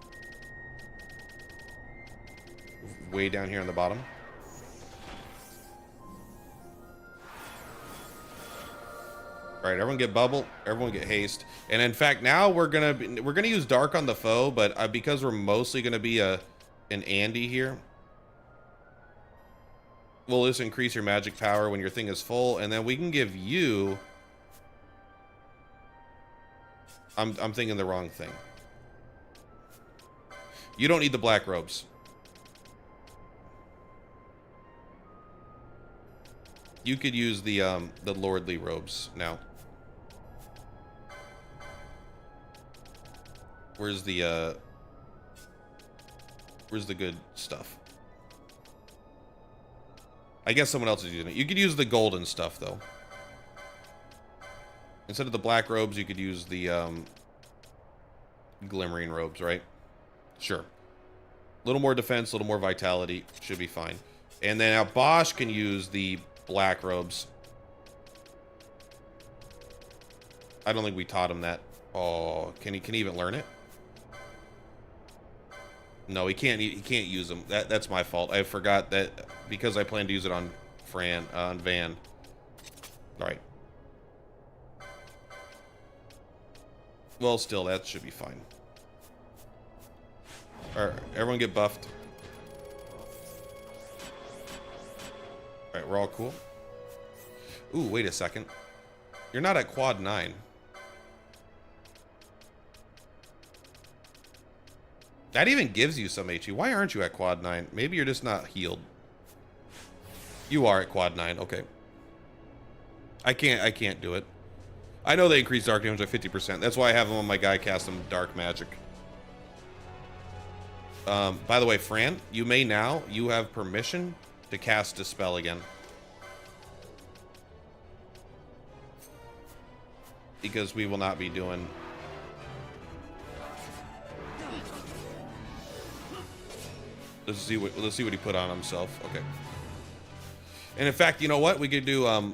Speaker 1: Way down here on the bottom. All right, everyone get bubble. Everyone get haste. And in fact, now we're gonna use dark on the foe, but because we're mostly gonna be an Andy here, we'll just increase your magic power when your thing is full, and then we can give you. I'm thinking the wrong thing. You don't need the black robes. You could use the lordly robes now. Where's the good stuff? I guess someone else is using it. You could use the golden stuff, though. Instead of the black robes, you could use the glimmering robes, right? Sure. A little more defense, a little more vitality. Should be fine. And then now Bosch can use the black robes. I don't think we taught him that. Oh, can he even learn it? No, he can't use them. That's my fault. I forgot that because I plan to use it on Van. All right. Well, still, that should be fine. All right, everyone get buffed. All right, we're all cool. Ooh, wait a second. You're not at quad 9. That even gives you some HP. Why aren't you at quad 9? Maybe you're just not healed. You are at quad 9. Okay. I can't do it. I know they increase dark damage by 50%. That's why I have them on my guy cast them dark magic. By the way, Fran, you have permission to cast Dispel again. Because we will not be doing... Let's see what he put on himself. Okay. And in fact, you know what? We could do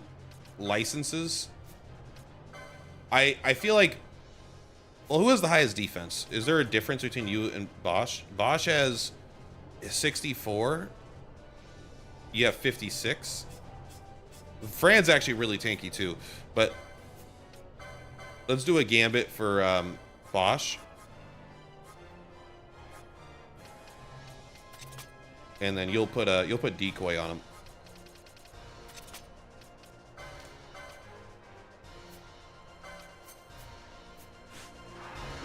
Speaker 1: licenses. I feel like, well, who has the highest defense? Is there a difference between you and Bosch? Bosch has 64. You have 56. Fran's actually really tanky too, but let's do a gambit for Bosch. And then you'll put decoy on him.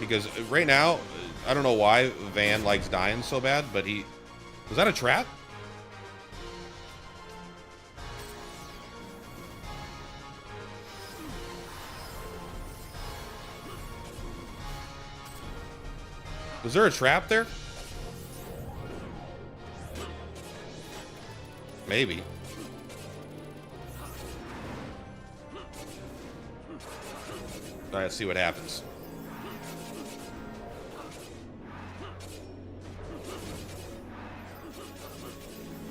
Speaker 1: Because right now, I don't know why Van likes dying so bad, but was that a trap? Was there a trap there? Maybe. All right, let's see what happens.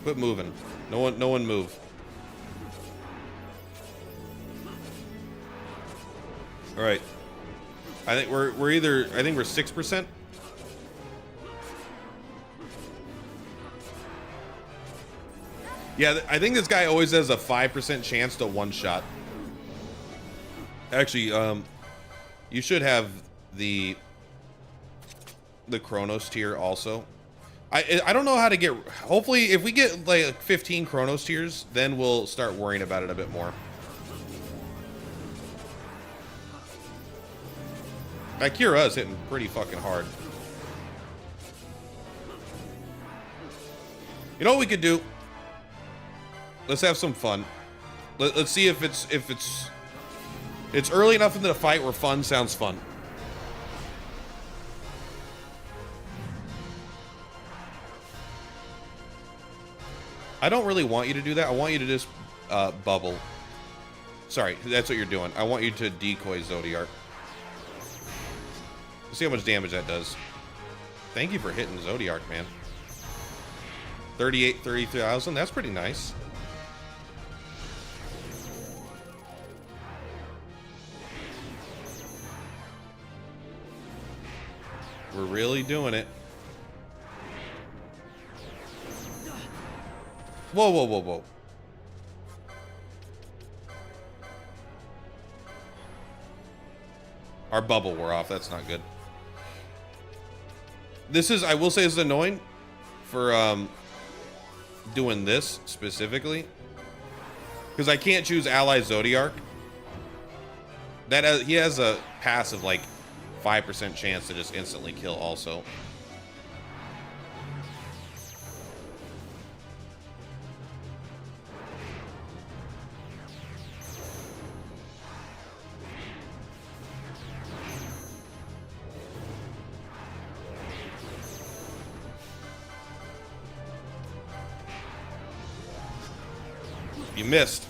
Speaker 1: Quit moving. No one move. All right. I think we're 6%. Yeah, I think this guy always has a 5% chance to one-shot. Actually, you should have the Chronos tier also. I don't know how to get... Hopefully, if we get like 15 Chronos tiers, then we'll start worrying about it a bit more. Akira is hitting pretty fucking hard. You know what we could do? Let's have some fun. Let's see if it's early enough into the fight where fun sounds fun. I don't really want you to do that. I want you to just bubble. Sorry, that's what you're doing. I want you to decoy Zodiac. Let's see how much damage that does. Thank you for hitting Zodiac, man. 30,000. That's pretty nice. We're really doing it. Whoa, whoa, whoa, whoa. Our bubble wore off. That's not good. This is, I will say, is annoying for doing this specifically. Because I can't choose Ally Zodiac. He has a passive like 5% chance to just instantly kill also. You missed.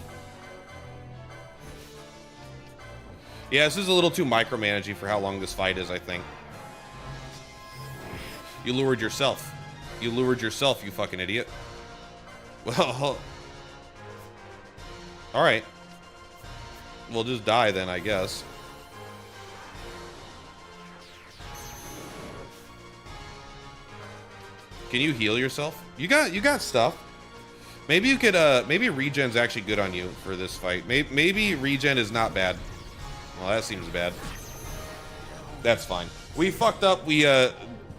Speaker 1: Yeah, this is a little too micromanaging for how long this fight is, I think. You lured yourself. You lured yourself, you fucking idiot. Well, all right. We'll just die then, I guess. Can you heal yourself? You got stuff. Maybe you could maybe regen's actually good on you for this fight. Maybe regen is not bad. Well, that seems bad. That's fine. We fucked up.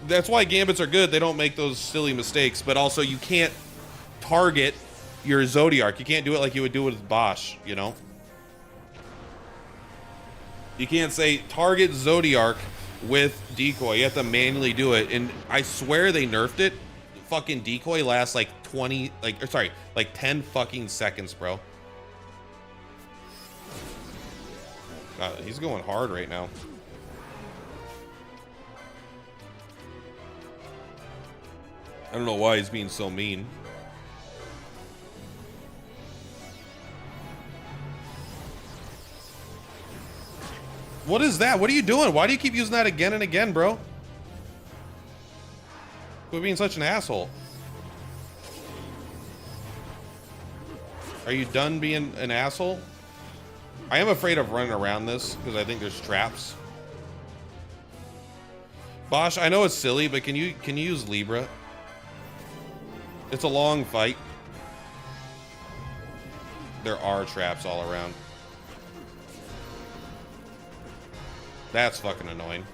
Speaker 1: That's why gambits are good. They don't make those silly mistakes, but also you can't target your Zodiac. You can't do it like you would do it with Bosch, you know? You can't say target Zodiac with decoy. You have to manually do it, and I swear they nerfed it. Fucking decoy lasts like 10 fucking seconds, bro. God, he's going hard right now. I don't know why he's being so mean. What is that? What are you doing? Why do you keep using that again and again, bro? Quit being such an asshole. Are you done being an asshole? I am afraid of running around this because I think there's traps. Bosch, I know it's silly, but can you use Libra? It's a long fight. There are traps all around. That's fucking annoying.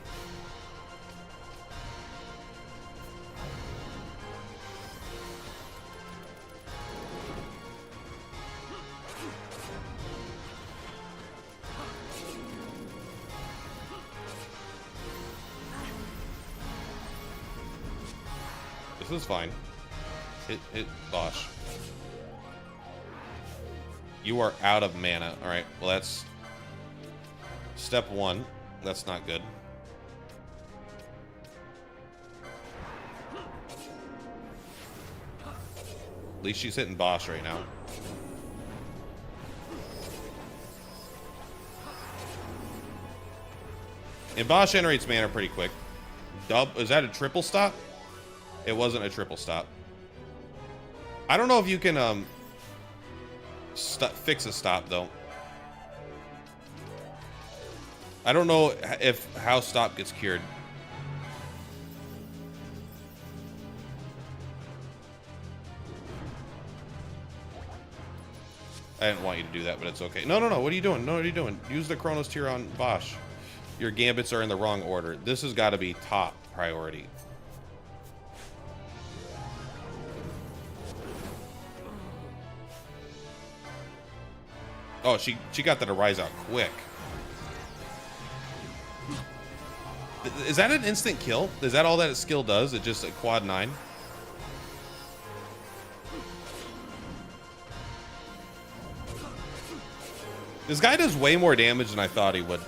Speaker 1: This is fine. Hit Bosch. You are out of mana. All right. Well, that's step one. That's not good. At least she's hitting Bosch right now. And Bosch generates mana pretty quick. Is that a triple stop? It wasn't a triple stop. I don't know if you can fix a stop though. I don't know how stop gets cured. I didn't want you to do that, but it's okay. No. What are you doing? No, what are you doing? Use the Chronos tier on Bosch. Your gambits are in the wrong order. This has got to be top priority. Oh, she got that to rise out quick. Is that an instant kill? Is that all that its skill does? It just a quad 9? This guy does way more damage than I thought he would.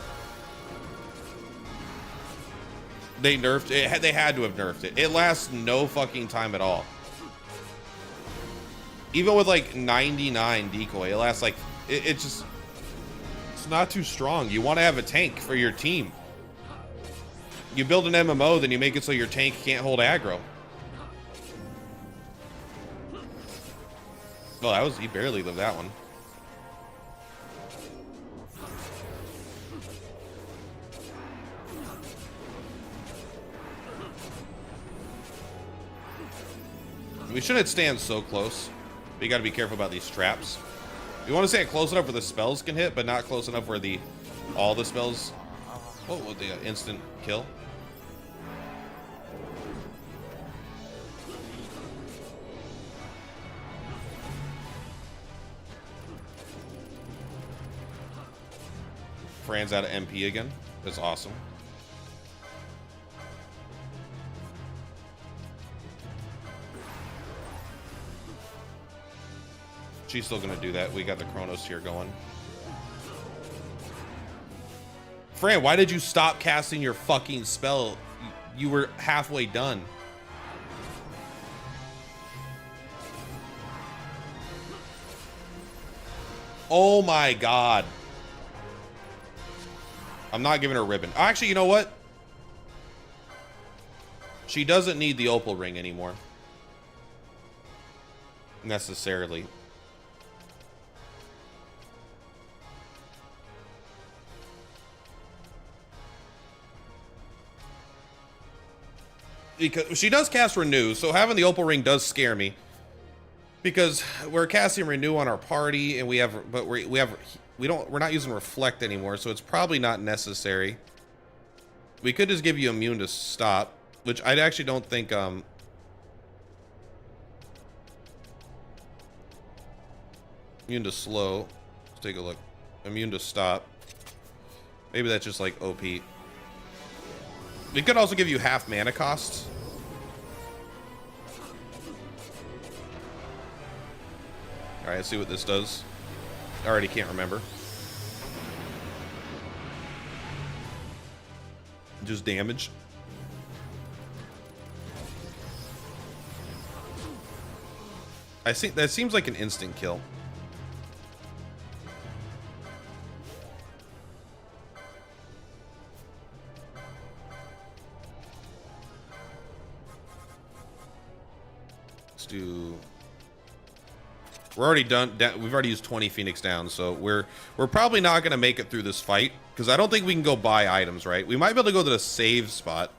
Speaker 1: They nerfed it. They had to have nerfed it. It lasts no fucking time at all. Even with like 99 decoy, it lasts like it's not too strong. You want to have a tank for your team. You build an MMO, then you make it so your tank can't hold aggro. Well, he barely lived that one. We shouldn't stand so close. But you got to be careful about these traps. You want to stand close enough where the spells can hit, but not close enough where all the spells. Oh, with the instant kill. Fran's out of MP again. That's awesome. She's still gonna do that. We got the Chronos here going. Fran, why did you stop casting your fucking spell? You were halfway done. Oh my god. I'm not giving her a ribbon. Actually, you know what? She doesn't need the opal ring anymore. Necessarily. Because she does cast Renew, so having the opal ring does scare me. Because we're casting Renew on our party, and we're not using Reflect anymore, so it's probably not necessary. We could just give you Immune to Stop, which I actually don't think Immune to Slow. Let's take a look. Immune to Stop. Maybe that's just like OP. We could also give you half mana costs. Alright, let's see what this does. I already can't remember. Just damage. I think that seems like an instant kill. Let's do... We're already done. We've already used 20 Phoenix down, so we're probably not going to make it through this fight because I don't think we can go buy items, right? We might be able to go to the save spot.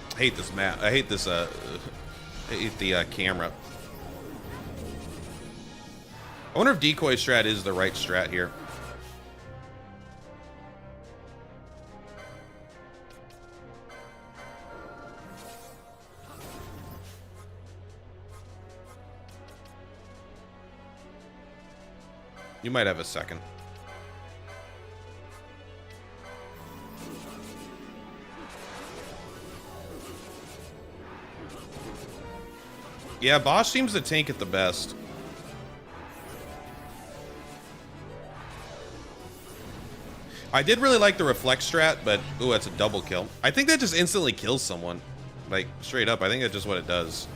Speaker 1: I hate this map. I hate this, I hate the camera. I wonder if decoy strat is the right strat here. You might have a second. Yeah, Bosch seems to tank it the best. I did really like the reflect strat, but ooh, that's a double kill. I think that just instantly kills someone. Like, straight up, I think that's just what it does.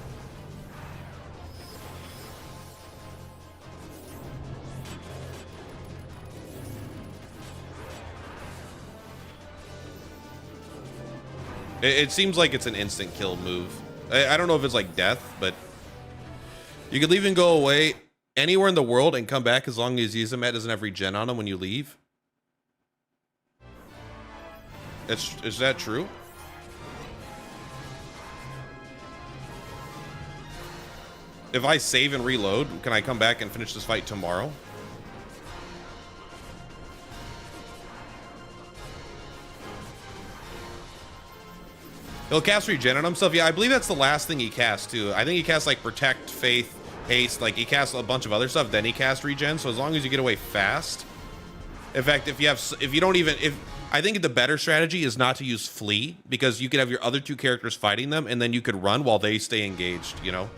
Speaker 1: It seems like it's an instant kill move. I don't know if it's like death, but you could even go away anywhere in the world and come back as long as YIAZMAT doesn't have regen on him when you leave. Is that true? If I save and reload, can I come back and finish this fight tomorrow? He'll cast regen on himself. Yeah, I believe that's the last thing he casts too. I think he casts like Protect, Faith, Haste. Like he casts a bunch of other stuff. Then he casts regen. So as long as you get away fast. In fact, I think the better strategy is not to use Flee because you could have your other two characters fighting them, and then you could run while they stay engaged. You know.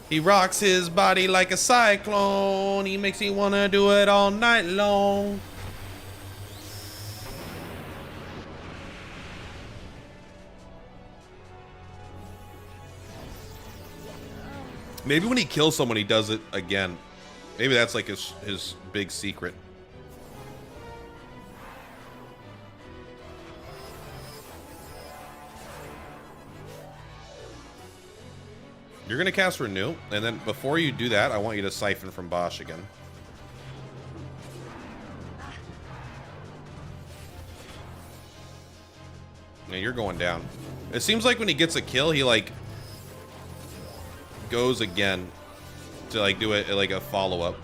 Speaker 1: He rocks his body like a cyclone. He makes me wanna do it all night long. Maybe when he kills someone, he does it again. Maybe that's like his big secret. You're going to cast Renew, and then before you do that, I want you to Siphon from Bosch again. Yeah, you're going down. It seems like when he gets a kill, he, like, goes again to, like, do it, like, a follow-up.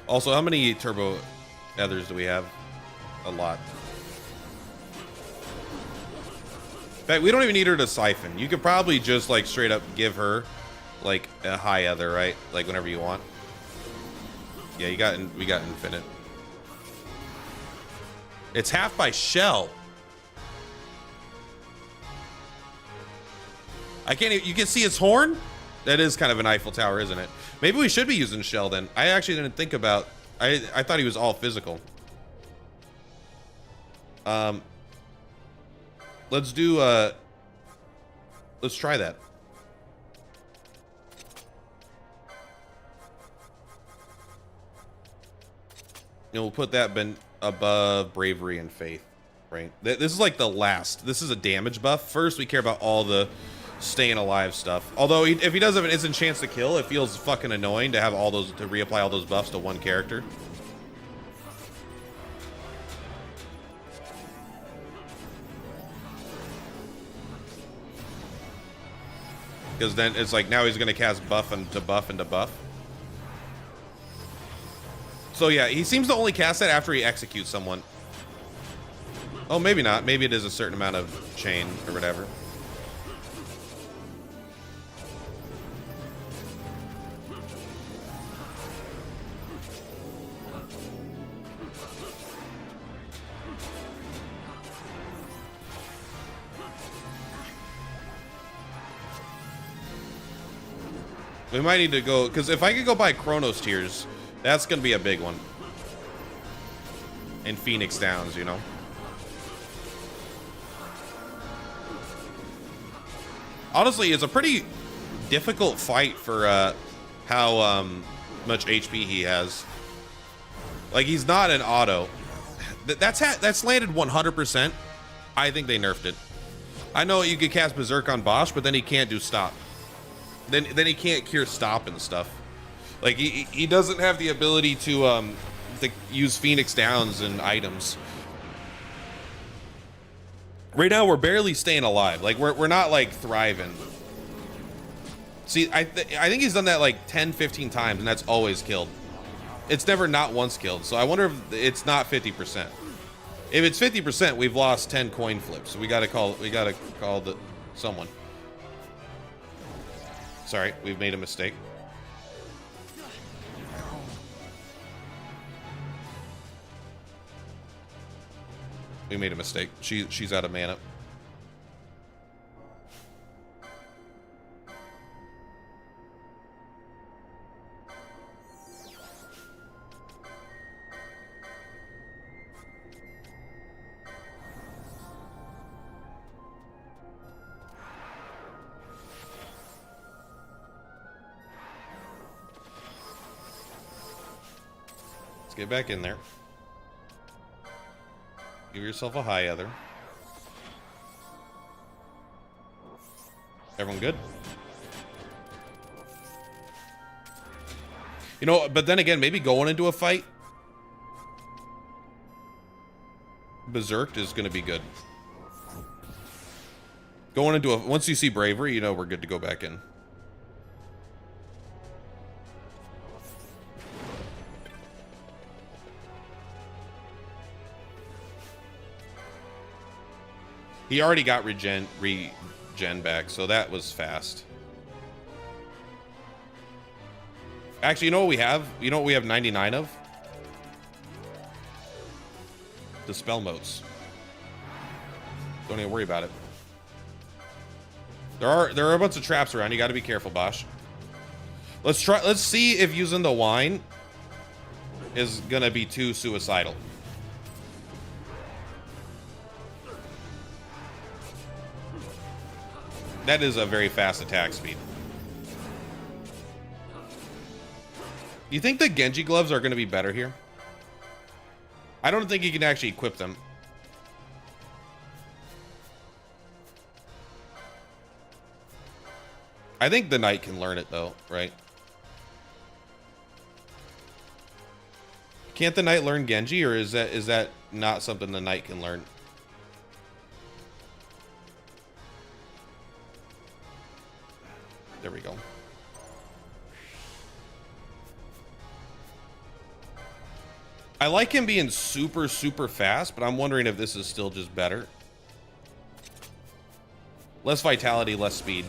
Speaker 1: Also, how many turbo others do we have? A lot. fact, we don't even need her to siphon. You could probably just like straight up give her like a high other, right? Like whenever you want. Yeah, we got infinite. It's half by shell. I can't even, you can see its horn? That is kind of an Eiffel Tower, isn't it? Maybe we should be using shell then. I actually didn't think about, I thought he was all physical. Let's do, let's try that. And we'll put that above bravery and faith, right? This is like the last. This is a damage buff. First, we care about all the staying alive stuff. Although, if he does have an instant chance to kill, it feels fucking annoying to have all those, to reapply all those buffs to one character. Because then it's like, now he's going to cast buff into buff into buff. So yeah, he seems to only cast that after he executes someone. Oh, maybe not. Maybe it is a certain amount of chain or whatever. We might need to go, because if I could go buy Chronos tiers, that's going to be a big one. In Phoenix Downs, you know. Honestly, it's a pretty difficult fight for how much HP he has. Like, he's not an auto. That's landed 100%. I think they nerfed it. I know you could cast Berserk on Bosch, but then he can't do stop. Then he can't cure stop and stuff. Like, he doesn't have the ability to use Phoenix Downs and items. Right now, we're barely staying alive. Like, we're not, like, thriving. See, I think he's done that, like, 10, 15 times, and that's always killed. It's never not once killed, so I wonder if it's not 50%. If it's 50%, we've lost 10 coin flips. So we gotta call someone. Sorry, we've made a mistake. We made a mistake. She's out of mana. Let's get back in there. Give yourself a high other. Everyone good? You know, but then again, maybe going into a fight, Berserked is going to be good. Going into once you see bravery, you know we're good to go back in. He already got regen back, so that was fast. Actually, you know what we have? You know what we have 99 of? The spell motes. Don't even worry about it. There are a bunch of traps around. You got to be careful, Bosch. Let's see if using the wine is gonna be too suicidal. That is a very fast attack speed. You think the Genji gloves are going to be better here? I don't think you can actually equip them. I think the Knight can learn it though, right? Can't the Knight learn Genji, or is that not something the Knight can learn? There we go. I like him being super, super fast, but I'm wondering if this is still just better. Less vitality, less speed.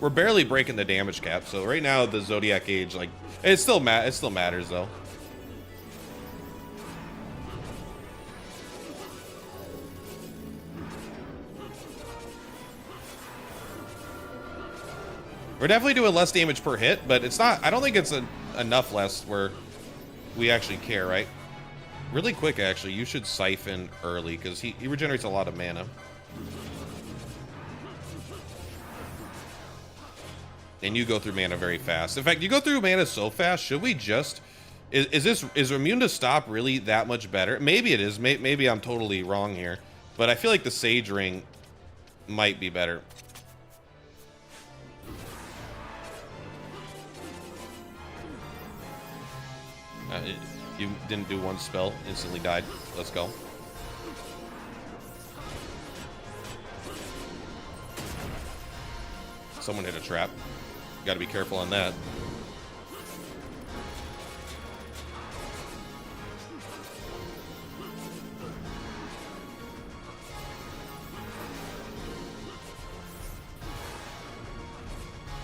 Speaker 1: We're barely breaking the damage cap, so right now the Zodiac Age, like, it still matters though. We're definitely doing less damage per hit, but it's not, I don't think it's enough less where we actually care, right? Really quick, actually, you should siphon early because he regenerates a lot of mana. And you go through mana very fast. In fact, you go through mana so fast, should we just... Is immune to stop really that much better? Maybe it is. Maybe I'm totally wrong here. But I feel like the Sage Ring might be better. You didn't do one spell, instantly died. Let's go. Someone hit a trap. Got to be careful on that.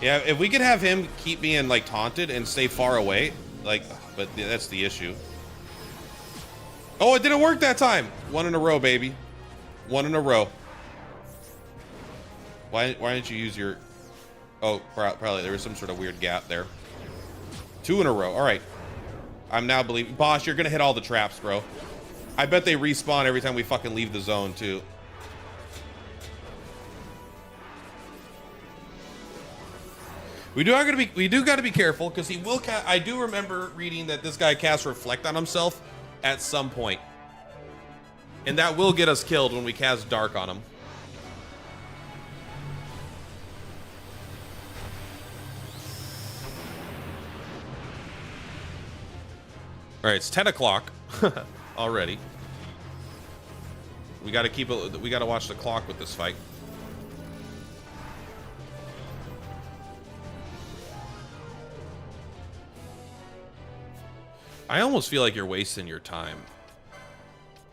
Speaker 1: Yeah, if we could have him keep being like taunted and stay far away, like, but that's the issue. Oh, it didn't work that time. One in a row, baby. One in a row. Why didn't you use your... Oh, probably there was some sort of weird gap there. Two in a row. All right. I'm now believing... Bosh, you're going to hit all the traps, bro. I bet they respawn every time we fucking leave the zone, too. We do got to be careful because he will cast... I do remember reading that this guy casts Reflect on himself at some point. And that will get us killed when we cast Dark on him. All right, it's 10 o'clock already. We got to keep it. We got to watch the clock with this fight. I almost feel like you're wasting your time.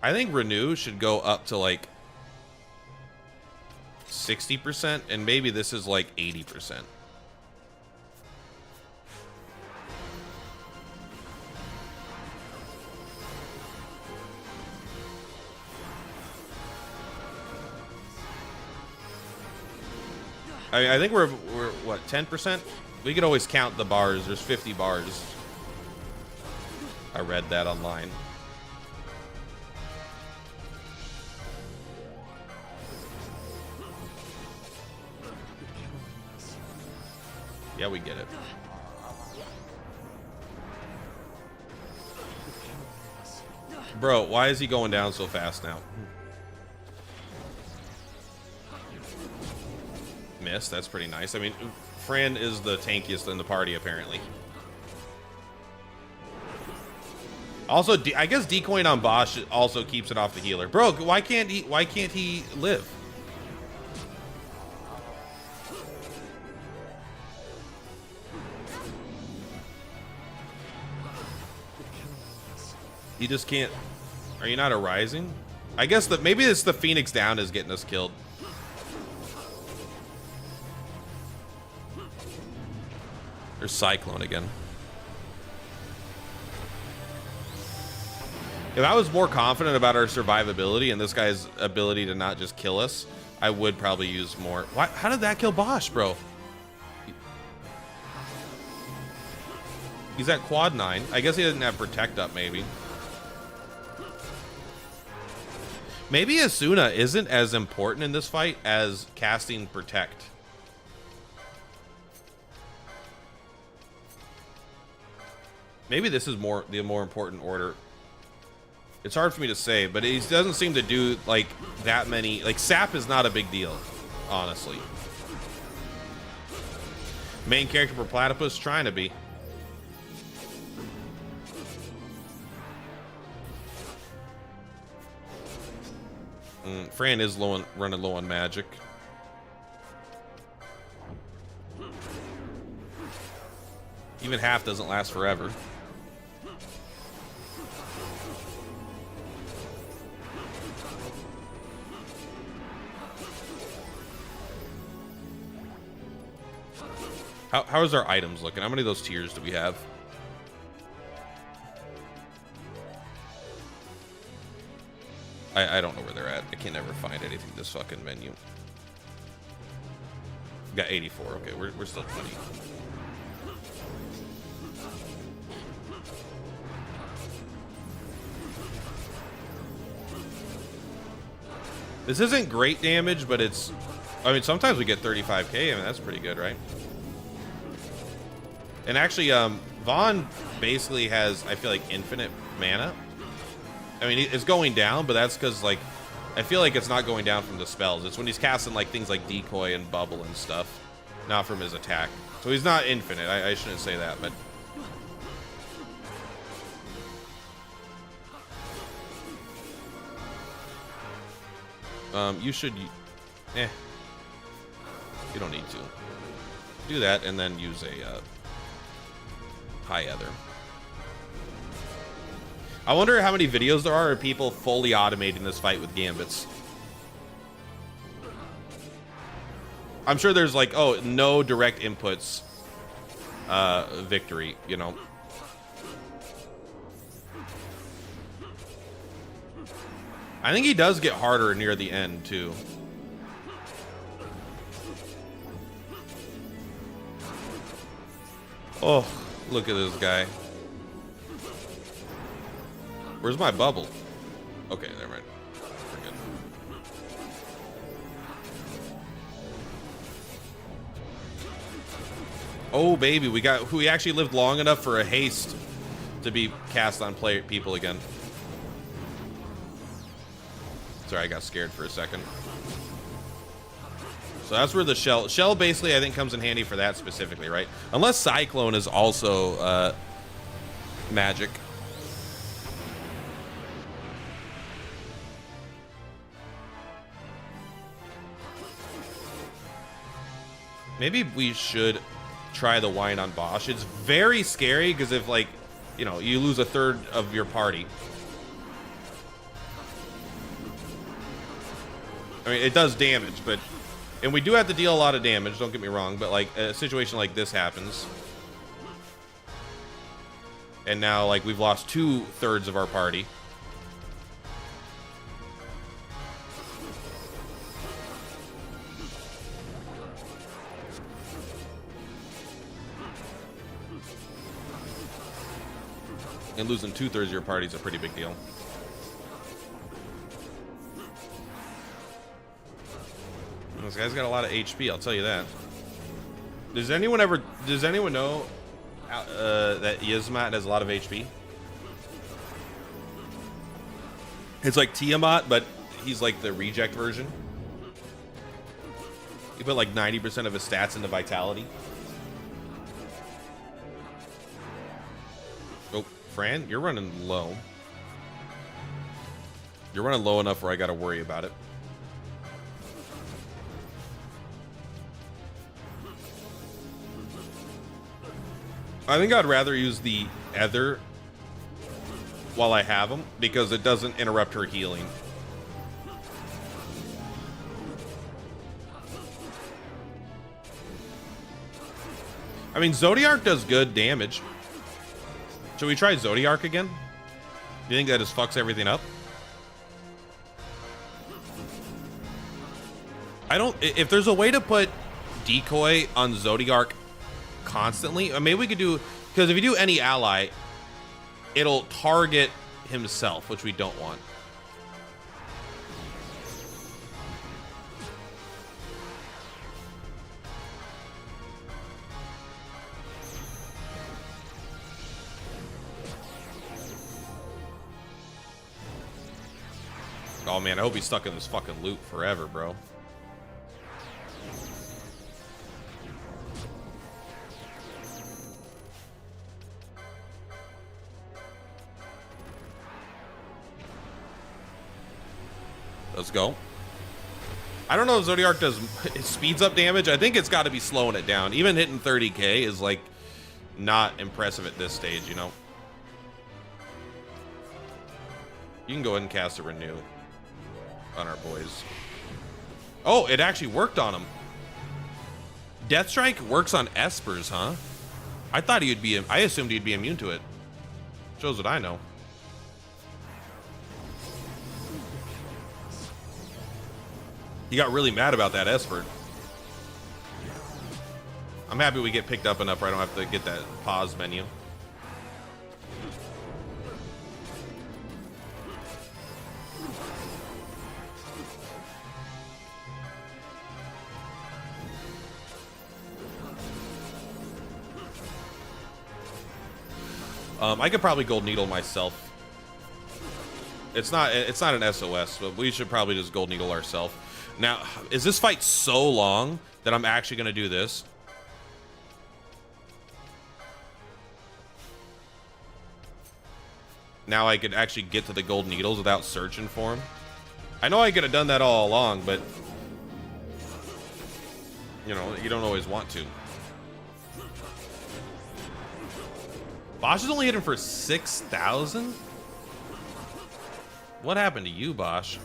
Speaker 1: I think Renew should go up to like 60%, and maybe this is like 80%. I think we're what, 10%? We could always count the bars. There's 50 bars. I read that online. Yeah, we get it. Bro, why is he going down so fast now? Miss, that's pretty nice. I mean, Fran is the tankiest in the party, apparently. Also, I guess decoying on Bosch also keeps it off the healer. Bro, why can't he live? You just can't. Are you not a rising? I guess that maybe it's the Phoenix down is getting us killed. There's Cyclone again. If I was more confident about our survivability and this guy's ability to not just kill us, I would probably use more. Why? How did that kill Bosch, bro? He's at quad 9. I guess he doesn't have Protect up, maybe. Maybe Asuna isn't as important in this fight as casting Protect. Maybe this is the more important order. It's hard for me to say, but he doesn't seem to do like that many. Like sap is not a big deal, honestly. Main character for Platypus trying to be. Fran is running low on magic. Even half doesn't last forever. How is our items looking? How many of those tiers do we have? I don't know where they're at. I can never find anything this fucking menu. We got 84. Okay, we're still 20. This isn't great damage, but it's... I mean, sometimes we get 35k. I mean, that's pretty good, right? And actually, Vaughn basically has, I feel like, infinite mana. I mean, it's going down, but that's because, like, I feel like it's not going down from the spells. It's when he's casting, like, things like Decoy and Bubble and stuff, not from his attack. So he's not infinite. I shouldn't say that, but... you should... You don't need to. Do that, and then use a, High Ether. I wonder how many videos there are of people fully automating this fight with gambits. I'm sure there's like, oh, no direct inputs victory, you know. I think he does get harder near the end, too. Oh, look at this guy. Where's my bubble? Okay, never mind. We're good. Oh, baby, we actually lived long enough for a haste to be cast on people again. Sorry, I got scared for a second. So that's where the shell basically, I think, comes in handy for that specifically, right? Unless Cyclone is also magic. Maybe we should try the wine on Bosch. It's very scary because if, like, you know, you lose a third of your party. I mean, it does damage, but... And we do have to deal a lot of damage, don't get me wrong, but, like, a situation like this happens. And now, like, we've lost 2/3 of our party. And losing 2/3 of your party is a pretty big deal. This guy's got a lot of HP, I'll tell you that. Does anyone know that YIAZMAT has a lot of HP? It's like Tiamat, but he's like the reject version. He put like 90% of his stats into Vitality. Oh, Fran, you're running low. You're running low enough where I gotta worry about it. I think I'd rather use the Ether while I have him because it doesn't interrupt her healing. I mean, Zodiac does good damage. Should we try Zodiac again? Do you think that just fucks everything up? If there's a way to put Decoy on Zodiac constantly, or maybe we could do, because if you do any ally, it'll target himself, which we don't want. Oh man, I hope he's stuck in this fucking loop forever, bro. Let's go. I don't know if Zodiac does, it speeds up damage. I think it's got to be slowing it down. Even hitting 30k is like not impressive at this stage, you know? You can go ahead and cast a Renew on our boys. Oh, it actually worked on him. Deathstrike works on Espers, huh? I thought he'd be, I assumed he'd be immune to it. Shows what I know. He got really mad about that Esper. I'm happy we get picked up enough where I don't have to get that pause menu. I could probably Gold Needle myself. It's not an SOS, but we should probably just Gold Needle ourselves. Now, is this fight so long that I'm actually going to do this? Now I could actually get to the Gold Needles without searching for them. I know I could have done that all along, but you know, you don't always want to. Bosch is only hitting for 6,000? What happened to you, Bosch?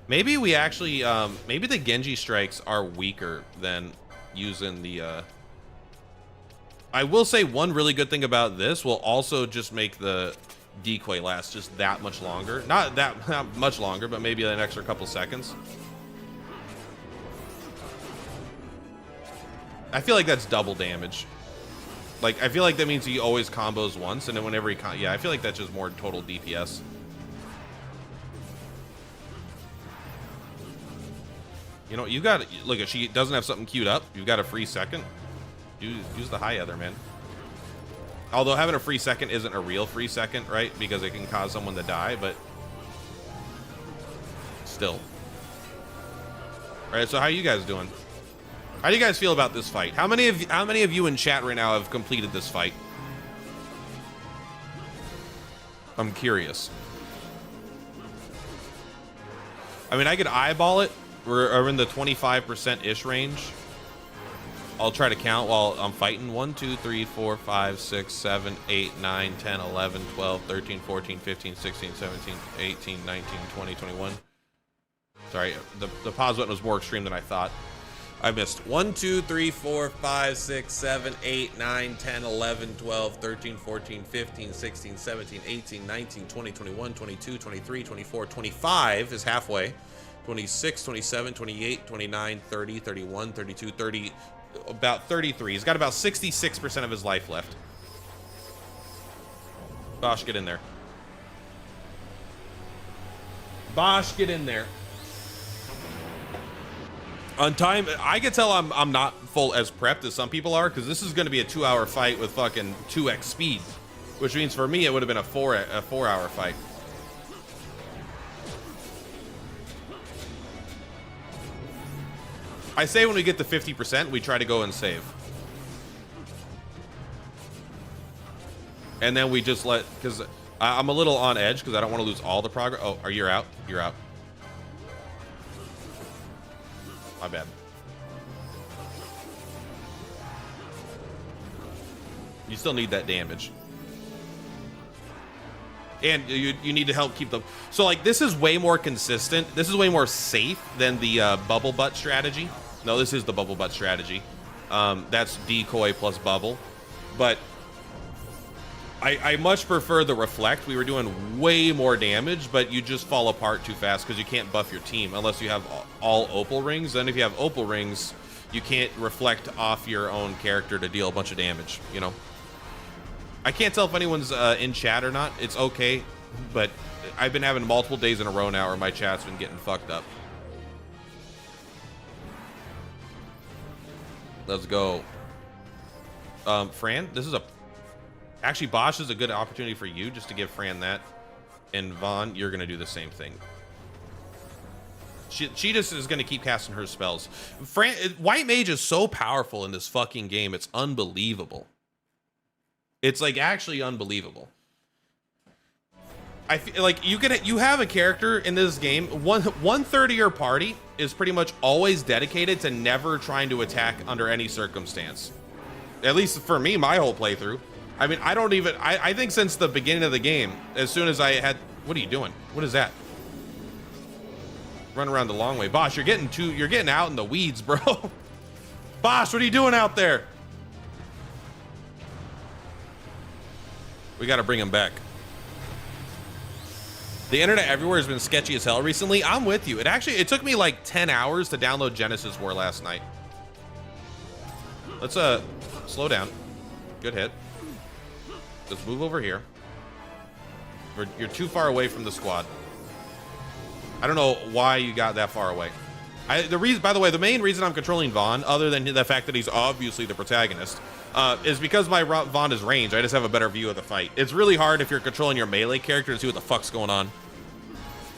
Speaker 1: Maybe we actually, maybe the Genji strikes are weaker than using the, I will say one really good thing about this will also just make the decoy last just that much longer. Not much longer, but maybe an extra couple seconds. I feel like that's double damage. Like, I feel like that means he always combos once, and then whenever he yeah, I feel like that's just more total DPS. You know, you got, look, if she doesn't have something queued up, you've got a free second. Use the high other, man. Although having a free second isn't a real free second, right? Because it can cause someone to die, but still. All right, so how you guys doing? How do you guys feel about this fight? How many of you in chat right now have completed this fight? I'm curious. I mean, I could eyeball it. We're in the 25%-ish range. I'll try to count while I'm fighting. 1, 2, 3, 4, 5, 6, 7, 8, 9, 10, 11, 12, 13, 14, 15, 16, 17, 18, 19, 20, 21. Sorry, the pause button was more extreme than I thought. I missed 1, 2, 3, 4, 5, 6, 7, 8, 9, 10, 11, 12, 13, 14, 15, 16, 17, 18, 19, 20, 21, 22, 23, 24, 25 is halfway. 26, 27, 28, 29, 30, 31, 32, 30, about 33. He's got about 66% of his life left. Bosch, get in there. Bosch, get in there. On time, I can tell I'm not full as prepped as some people are, because this is going to be a 2-hour fight with fucking 2x speed, which means for me it would have been a 4-hour fight. I say when we get to 50%, we try to go and save. And then we just let, because I'm a little on edge because I don't want to lose all the progress. Oh, you're out? You're out. My bad. You still need that damage. And you need to help keep them. So, like, this is way more consistent. This is way more safe than the bubble butt strategy. No, this is the bubble butt strategy. That's decoy plus bubble. But I much prefer the reflect. We were doing way more damage, but you just fall apart too fast because you can't buff your team unless you have all opal rings. Then if you have opal rings, you can't reflect off your own character to deal a bunch of damage, you know? I can't tell if anyone's in chat or not. It's okay, but I've been having multiple days in a row now where my chat's been getting fucked up. Let's go. Fran, this is actually, Bosch is a good opportunity for you just to give Fran that. And Vaughn, you're going to do the same thing. She just is going to keep casting her spells. White Mage is so powerful in this fucking game. It's unbelievable. It's like actually unbelievable. I feel like you have a character in this game. One third of your party is pretty much always dedicated to never trying to attack under any circumstance. At least for me, my whole playthrough. I mean, I don't even, I think since the beginning of the game, as soon as I had, what are you doing? What is that? Run around the long way. Boss, you're getting out in the weeds, bro. Boss, what are you doing out there? We got to bring him back. The internet everywhere has been sketchy as hell recently. I'm with you. It took me like 10 hours to download Genesis War last night. Let's slow down. Good hit. Let's move over here. You're too far away from the squad. I don't know why you got that far away. By the way, the main reason I'm controlling Vaughn, other than the fact that he's obviously the protagonist, is because my Vaughn is ranged. I just have a better view of the fight. It's really hard if you're controlling your melee character to see what the fuck's going on.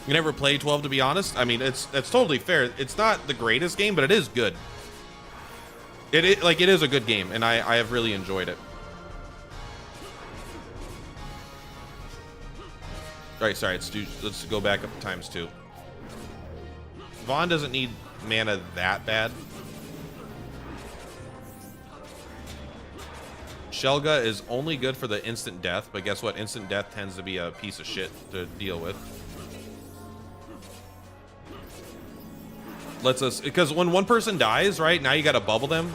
Speaker 1: You never played 12, to be honest. I mean, that's totally fair. It's not the greatest game, but it is good. It is a good game, and I have really enjoyed it. All right, sorry. Let's go back up to ×2. Vaughn doesn't need mana that bad. Shelga is only good for the instant death, but guess what? Instant death tends to be a piece of shit to deal with. Because when one person dies, right, now you got to bubble them,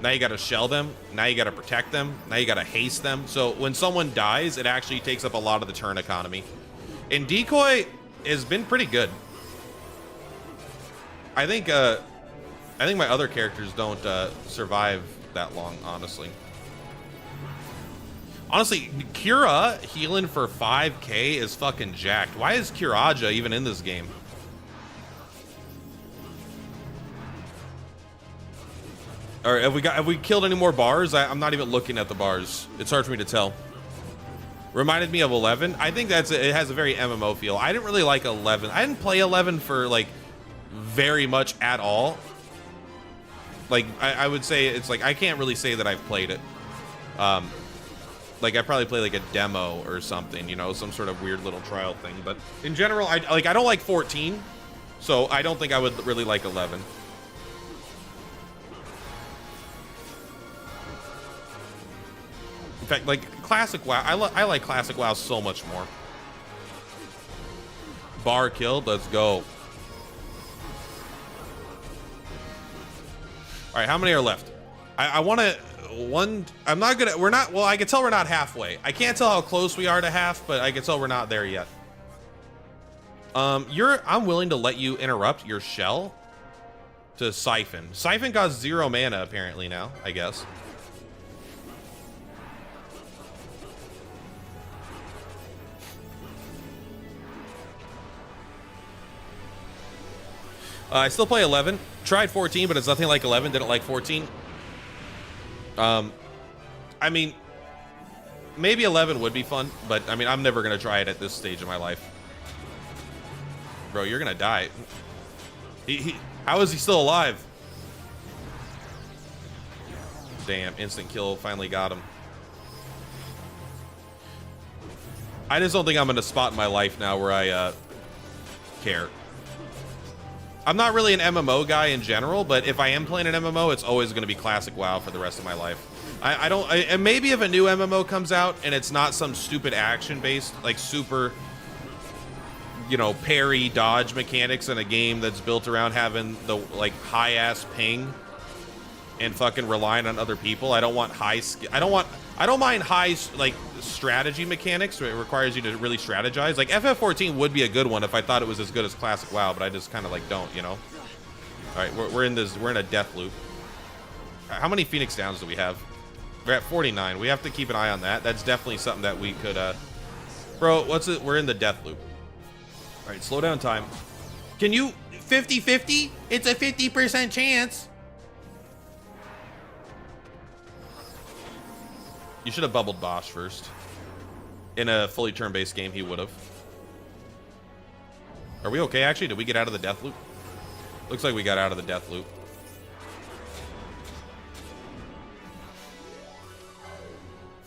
Speaker 1: now you got to shell them, now you got to protect them, now you got to haste them. So when someone dies, it actually takes up a lot of the turn economy. And decoy has been pretty good. I think my other characters don't survive that long, honestly. Honestly, Kira healing for 5k is fucking jacked. Why is Kiraja even in this game? All right, have we killed any more bars? I'm not even looking at the bars. It's hard for me to tell. Reminded me of 11. I think it has a very MMO feel. I didn't really like 11. I didn't play 11 for like very much at all. Like I would say it's like I can't really say that I've played it. Like I probably played like a demo or something, you know, some sort of weird little trial thing. But in general, I don't like 14, so I don't think I would really like 11. In fact, like classic WoW, I like classic WoW so much more. Bar killed, let's go. All right, how many are left? I want to I'm not gonna. We're not. Well, I can tell we're not halfway. I can't tell how close we are to half, but I can tell we're not there yet. I'm willing to let you interrupt your shell to Siphon. Siphon costs 0 mana apparently now, I guess. I still play 11. Tried 14, but it's nothing like 11. Didn't like 14. I mean, maybe 11 would be fun, but I mean, I'm never gonna try it at this stage of my life. Bro, you're gonna die. How is he still alive? Damn, instant kill, finally got him. I just don't think I'm in a spot in my life now where I care. I'm not really an MMO guy in general, but if I am playing an MMO, it's always going to be classic WoW for the rest of my life. And maybe if a new MMO comes out and it's not some stupid action-based, like super, you know, parry, dodge mechanics in a game that's built around having the, like, high-ass ping and fucking relying on other people. I don't want high skill. I don't mind high, like, strategy mechanics where it requires you to really strategize. Like, FF14 would be a good one if I thought it was as good as classic WoW, but I just kind of, like, don't, you know? All right, we're in a death loop. How many Phoenix Downs do we have? We're at 49. We have to keep an eye on that. That's definitely something that we could, bro, what's it? We're in the death loop. All right, slow down time. Can you 50-50? It's a 50% chance. You should have bubbled Bosch first. In a fully turn-based game, he would have. Are we okay, actually? Did we get out of the death loop? Looks like we got out of the death loop.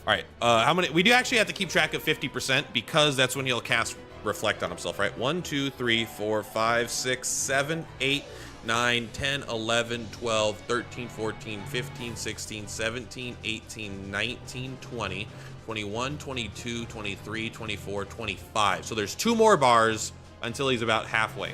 Speaker 1: All right, how many? We do actually have to keep track of 50% because that's when he'll cast Reflect on himself, right? 1, 2, 3, 4, 5, 6, 7, 8, 9, 10, 11, 12, 13, 14, 15, 16, 17, 18, 19, 20, 21, 22, 23, 24, 25. So there's 2 more bars until he's about halfway.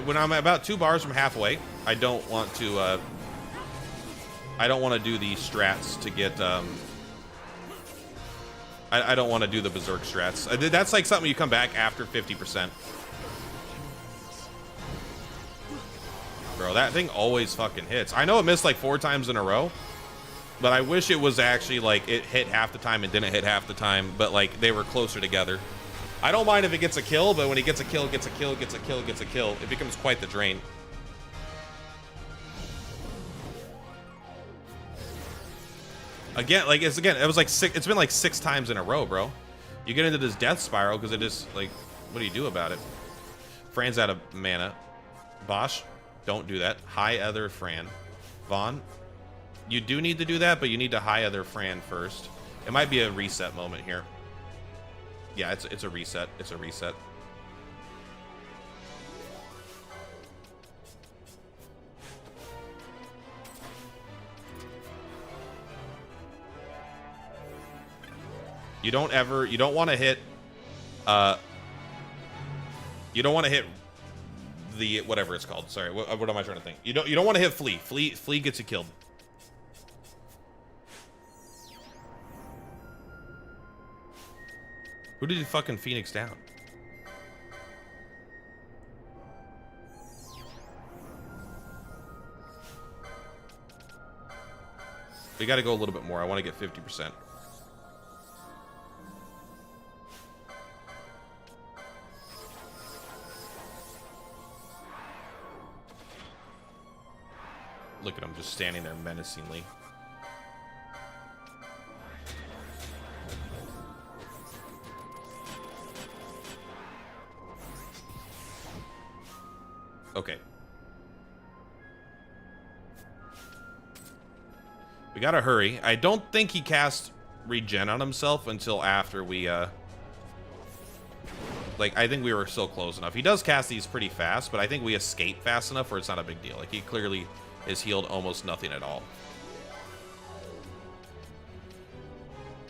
Speaker 1: When I'm about 2 bars from halfway, I don't want to do the strats to get I don't want to do the berserk strats. That's like something you come back after 50%. Bro, that thing always fucking hits. I know it missed like 4 times in a row, but I wish it was actually like it hit half the time and didn't hit half the time, but like they were closer together. I don't mind if it gets a kill, but when he gets a kill, gets a kill, gets a kill, gets a kill, it becomes quite the drain. Again, like it was like it's been like 6 times in a row, bro. You get into this death spiral because it just like, what do you do about it? Fran's out of mana. Bosch, don't do that. High other Fran. Vaughn, you do need to do that, but you need to high other Fran first. It might be a reset moment here. Yeah, it's a reset. It's a reset. You don't want to hit the whatever it's called. Sorry, what am I trying to think? You don't want to hit Flea. Flea gets you killed. Who did you fucking Phoenix down? We got to go a little bit more. I want to get 50%. Look at him just standing there menacingly. Okay. We gotta hurry. I don't think he cast regen on himself until after we, like, I think we were still close enough. He does cast these pretty fast, but I think we escape fast enough where it's not a big deal. Like, he clearly is healed almost nothing at all.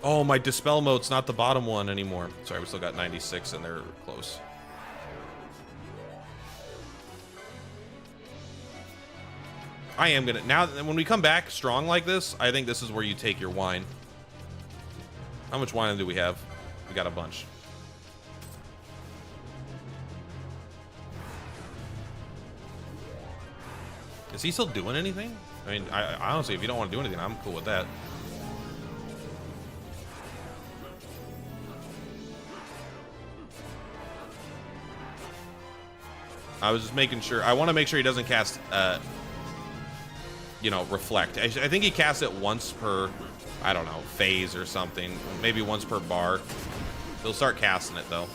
Speaker 1: Oh, my Dispel mode's not the bottom one anymore. Sorry, we still got 96 and they're close. I am gonna, now when we come back strong like this, I think this is where you take your wine. How much wine do we have? We got a bunch. Is he still doing anything? I mean, I honestly, if you don't want to do anything, I'm cool with that. I was just making sure. I want to make sure he doesn't cast, you know, reflect. I think he casts it once per, I don't know, phase or something. Maybe once per bar. He'll start casting it, though.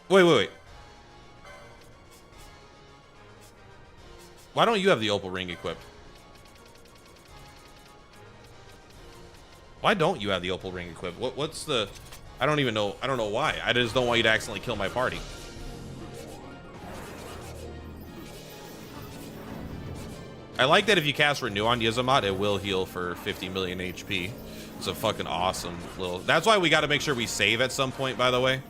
Speaker 1: Wait. Why don't you have the opal ring equipped? Why don't you have the opal ring equipped? What's the... I don't even know. I don't know why. I just don't want you to accidentally kill my party. I like that if you cast Renew on YIAZMAT, it will heal for 50 million HP. It's a fucking awesome little... That's why we got to make sure we save at some point, by the way.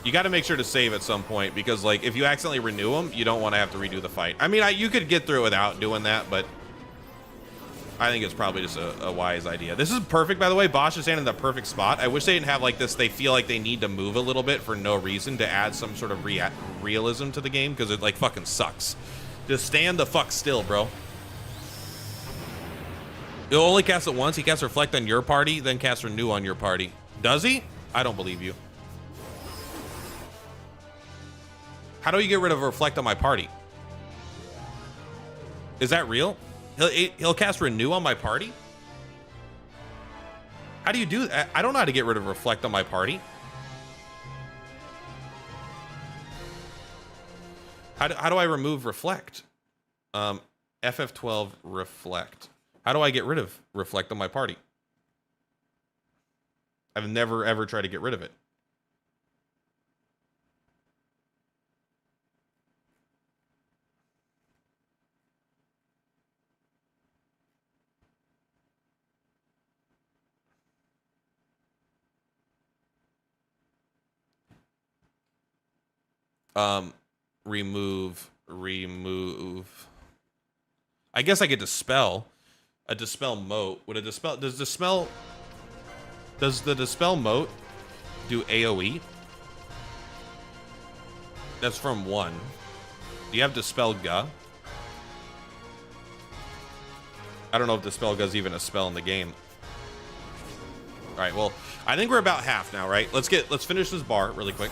Speaker 1: You got to make sure to save at some point because, like, if you accidentally renew them, you don't want to have to redo the fight. I mean, you could get through it without doing that, but I think it's probably just a wise idea. This is perfect, by the way. Bosch is standing in the perfect spot. I wish they didn't have, like, this. They feel like they need to move a little bit for no reason to add some sort of realism to the game because it, like, fucking sucks. Just stand the fuck still, bro. He'll only cast it once. He casts Reflect on your party, then casts Renew on your party. Does he? I don't believe you. How do you get rid of Reflect on my party? Is that real? He'll cast Renew on my party? How do you do that? I don't know how to get rid of reflect on my party. How do I remove reflect? FF12 reflect. How do I get rid of reflect on my party? I've never ever tried to get rid of it. Remove. I guess I could dispel. A dispel mote. Would a dispel, does the dispel mote do AoE? That's from 1. Do you have dispel Ga? I don't know if dispel Ga is even a spell in the game. All right, well, I think we're about half now, right? Let's finish this bar really quick.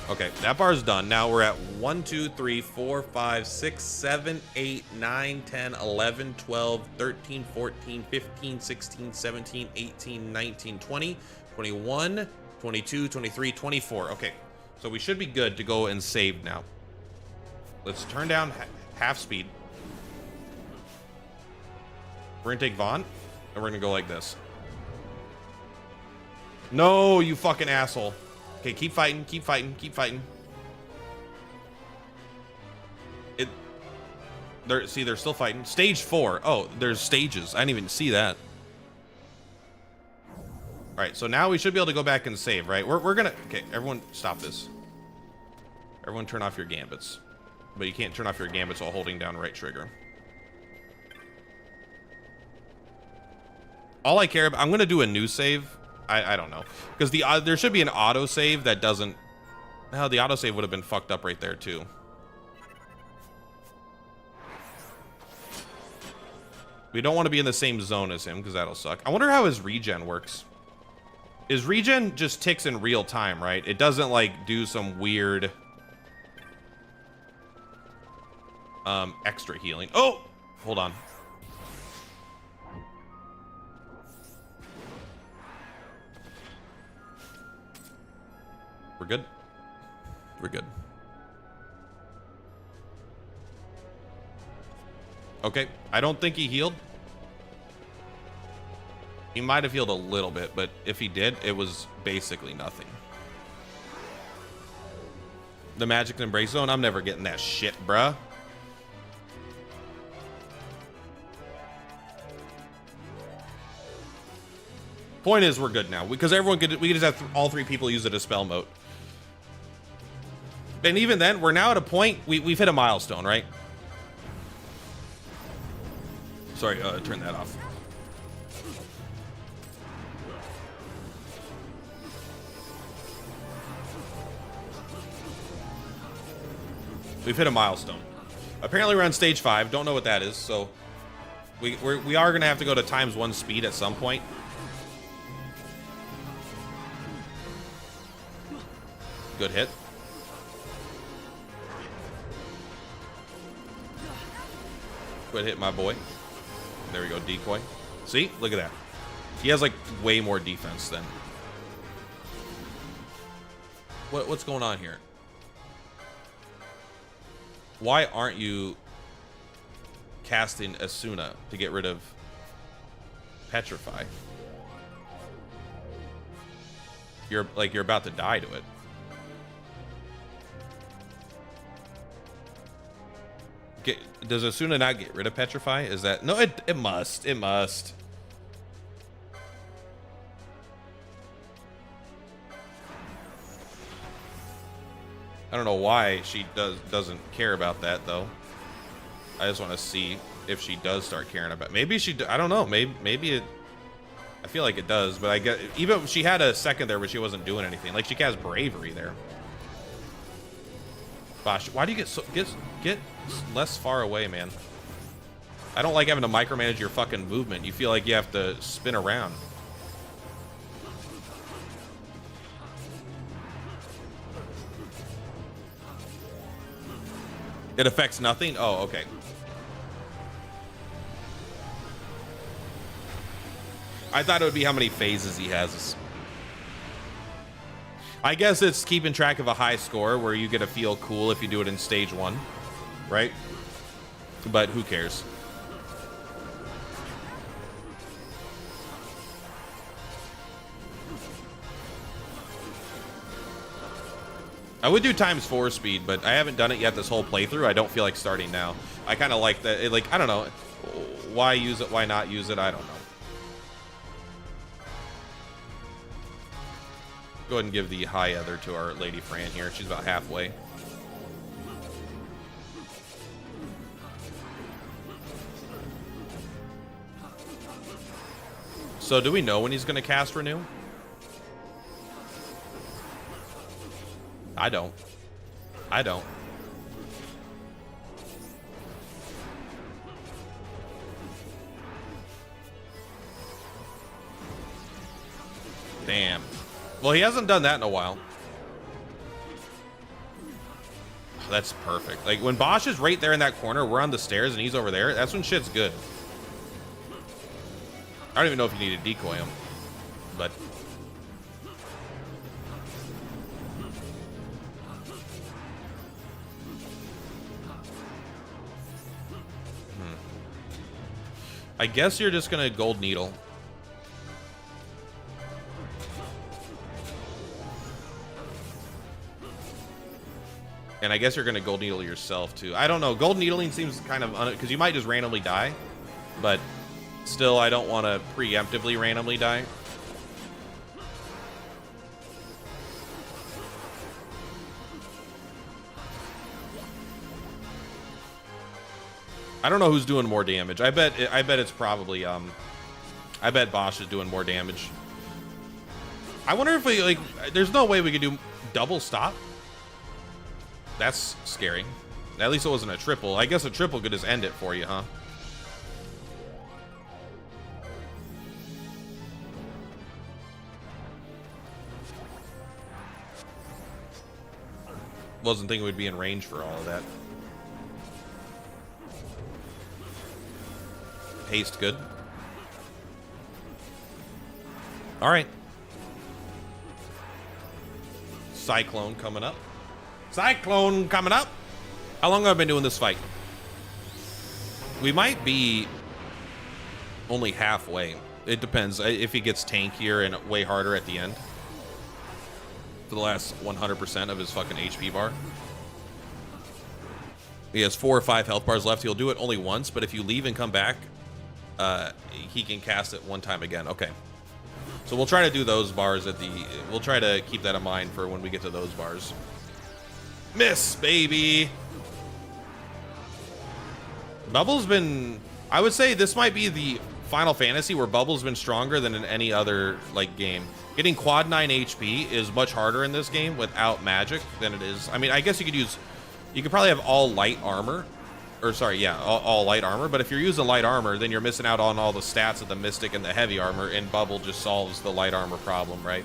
Speaker 1: Okay, that bar is done. Now we're at 1, 2, 3, 4, 5, 6, 7, 8, 9, 10, 11, 12, 13, 14, 15, 16, 17, 18, 19, 20, 21, 22, 23, 24. Okay, so we should be good to go and save now. Let's turn down half speed. We're gonna take Vaughn, and we're gonna go like this. No, you fucking asshole. Okay, keep fighting, keep fighting, keep fighting. See, they're still fighting. Stage 4. Oh, there's stages. I didn't even see that. All right, so now we should be able to go back and save, right? We're gonna, okay, everyone stop this. Everyone turn off your gambits. But you can't turn off your gambits while holding down right trigger. All I care about, I'm gonna do a new save. I don't know, because there should be an auto save that doesn't. No, the auto save would have been fucked up right there too. We don't want to be in the same zone as him because that'll suck. I wonder how his regen works. His regen just ticks in real time, right? It doesn't like do some weird extra healing. Oh, hold on. We're good. We're good. Okay, I don't think he healed. He might have healed a little bit, but if he did, it was basically nothing. The Magic Embrace Zone, I'm never getting that shit, bruh. Point is, we're good now because everyone could. We could just have all 3 people use a dispel mote. And even then, we're now at a point, we've hit a milestone, right? Sorry, turn that off. We've hit a milestone. Apparently we're on stage 5. Don't know what that is, so we are gonna have to go to ×1 speed at some point. Good hit. Good hit, my boy. There we go, decoy. See? Look at that. He has like way more defense than. What's going on here? Why aren't you casting Asuna to get rid of Petrify? You're about to die to it. Does Asuna not get rid of Petrify? Is that no? It must. It must. I don't know why she doesn't care about that though. I just want to see if she does start caring about. Maybe she. I don't know. Maybe it. I feel like it does, but I get even she had a second there where she wasn't doing anything. Like she has bravery there. Gosh, why do you get less far away, man? I don't like having to micromanage your fucking movement. You feel like you have to spin around. It affects nothing? Oh, okay. I thought it would be how many phases he has. I guess it's keeping track of a high score where you get to feel cool if you do it in stage 1, right? But who cares? I would do ×4 speed, but I haven't done it yet this whole playthrough. I don't feel like starting now. I kind of like that. Like, I don't know. Why use it? Why not use it? I don't know. Go ahead and give the high other to our Lady Fran here. She's about halfway. So do we know when he's going to cast Renew? I don't. I don't. Damn. Well, he hasn't done that in a while. That's perfect. Like, when Bosch is right there in that corner, we're on the stairs, and he's over there, that's when shit's good. I don't even know if you need to decoy him, but... I guess you're just gonna Gold Needle. And I guess you're gonna Gold Needle yourself too. I don't know. Gold Needling seems kind of because you might just randomly die, but still, I don't want to preemptively randomly die. I don't know who's doing more damage. I bet it's probably I bet Bosch is doing more damage. I wonder if we like there's no way we could do double stop. That's scary. At least it wasn't a triple. I guess a triple could just end it for you, huh? Wasn't thinking we'd be in range for all of that. Haste good. All right. Cyclone coming up. Cyclone coming up. How long have I been doing this fight? We might be only halfway. It depends if he gets tankier and way harder at the end. For the last 100% of his fucking HP bar. He has 4 or 5 health bars left. He'll do it only once, but if you leave and come back, he can cast it one time again. Okay. So we'll try to do those bars at the... We'll try to keep that in mind for when we get to those bars. Miss, baby! Bubble's been... I would say this might be the Final Fantasy where Bubble's been stronger than in any other, like, game. Getting quad 9 HP is much harder in this game without magic than it is... I mean, I guess you could use... You could probably have all light armor. Or, sorry, yeah, all light armor. But if you're using light armor, then you're missing out on all the stats of the Mystic and the heavy armor, and Bubble just solves the light armor problem, right?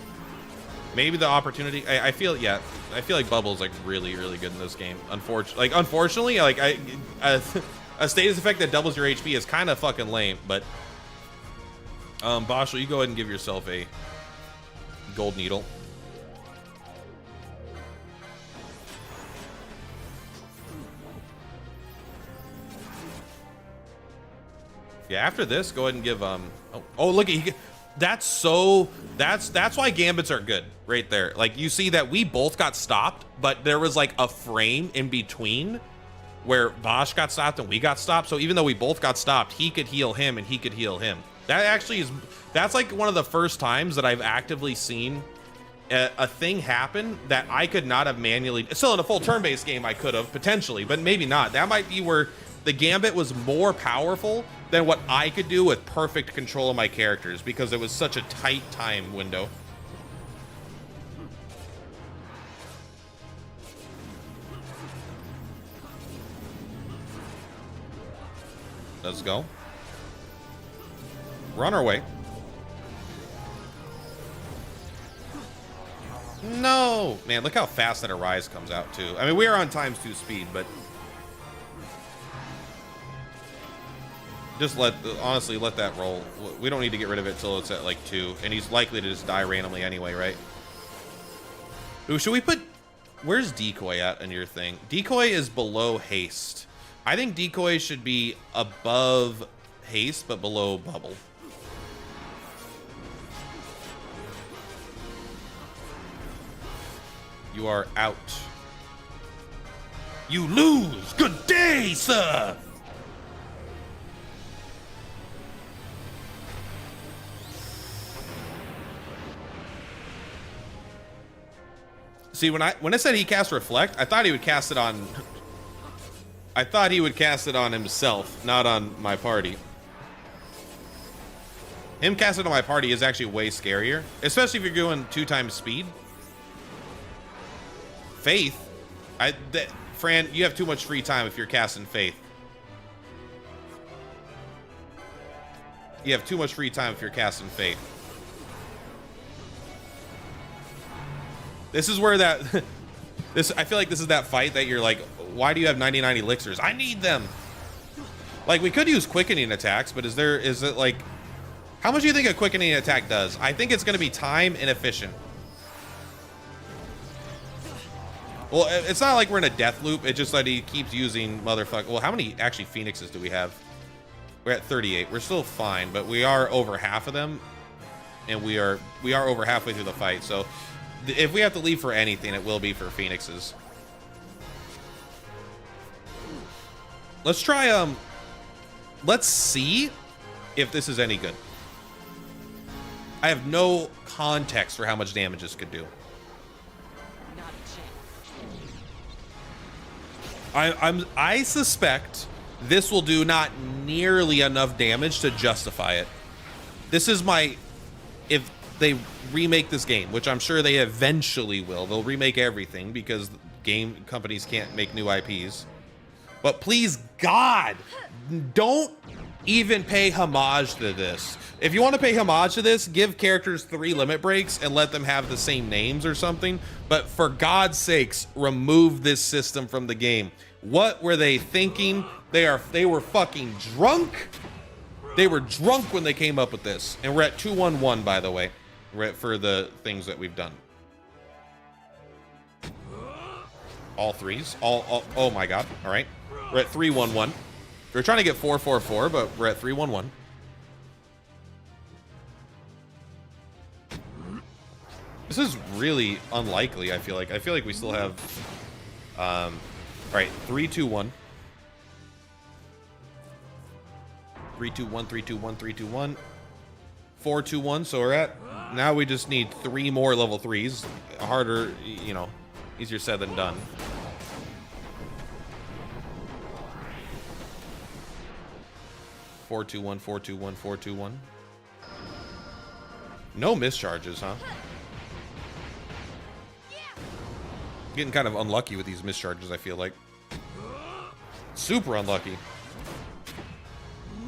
Speaker 1: Maybe the opportunity... I feel, yeah, I feel like Bubble's, like, really, really good in this game. Unfortunately, like, a status effect that doubles your HP is kind of fucking lame, but... Bosch, will you go ahead and give yourself a Gold Needle? Yeah, after this, go ahead and give oh look, that's why gambits are good right there. Like, you see that we both got stopped, but there was like a frame in between where Bosch got stopped and we got stopped. So even though we both got stopped, he could heal him and he could heal him. That actually is, that's like one of the first times that I've actively seen a thing happen that I could not have manually. Still, in a full turn-based game, I could have potentially, but maybe not. That might be where the gambit was more powerful than what I could do with perfect control of my characters, because it was such a tight time window. Let's go. We're on our way. No! Man, look how fast that Arise comes out, too. I mean, we are on ×2 speed, but... Just honestly, let that roll. We don't need to get rid of it till it's at like 2, and he's likely to just die randomly anyway, right? Ooh, should we put, where's decoy at in your thing? Decoy is below haste. I think decoy should be above haste, but below bubble. You are out. You lose. Good day, sir. See, when I said he cast reflect, I thought he would cast it on himself, not on my party. Him casting on my party is actually way scarier, especially if you're going 2 times speed. Faith, Fran, you have too much free time if you're casting Faith. You have too much free time if you're casting Faith. This is where that I feel like this is that fight that you're like, why do you have 99 elixirs? I need them. Like, we could use quickening attacks, but is it like, how much do you think a quickening attack does? I think it's going to be time and efficient. Well, it's not like we're in a death loop. It's just that he keeps using motherfucker. Well, how many actually phoenixes do we have? We're at 38. We're still fine, but we are over half of them, and we are over halfway through the fight. So if we have to leave for anything, it will be for phoenixes. Let's try, let's see if this is any good. I have no context for how much damage this could do. I suspect this will do not nearly enough damage to justify it. This is my, if they remake this game, which I'm sure they eventually will, they'll remake everything because game companies can't make new IPs. But please, God, don't even pay homage to this. If you want to pay homage to this, give characters 3 limit breaks and let them have the same names or something. But for God's sakes, remove this system from the game. What were they thinking? They were fucking drunk. They were drunk when they came up with this. And we're at 2-1-1, by the way, for the things that we've done. All 3s. Oh my God. All right. We're at 3-1-1. We're trying to get 4-4-4, but we're at 3-1-1. This is really unlikely, I feel like. I feel like we still have... all right, 3-2-1. 3-2-1, 3-2-1, 3-2-1. 4-2-1, so we're at... Now we just need 3 more level 3s. Harder, you know, easier said than done. Four, 2-1, 4-2-1, 4-2-1. No mischarges, huh? Getting kind of unlucky with these mischarges, I feel like. Super unlucky.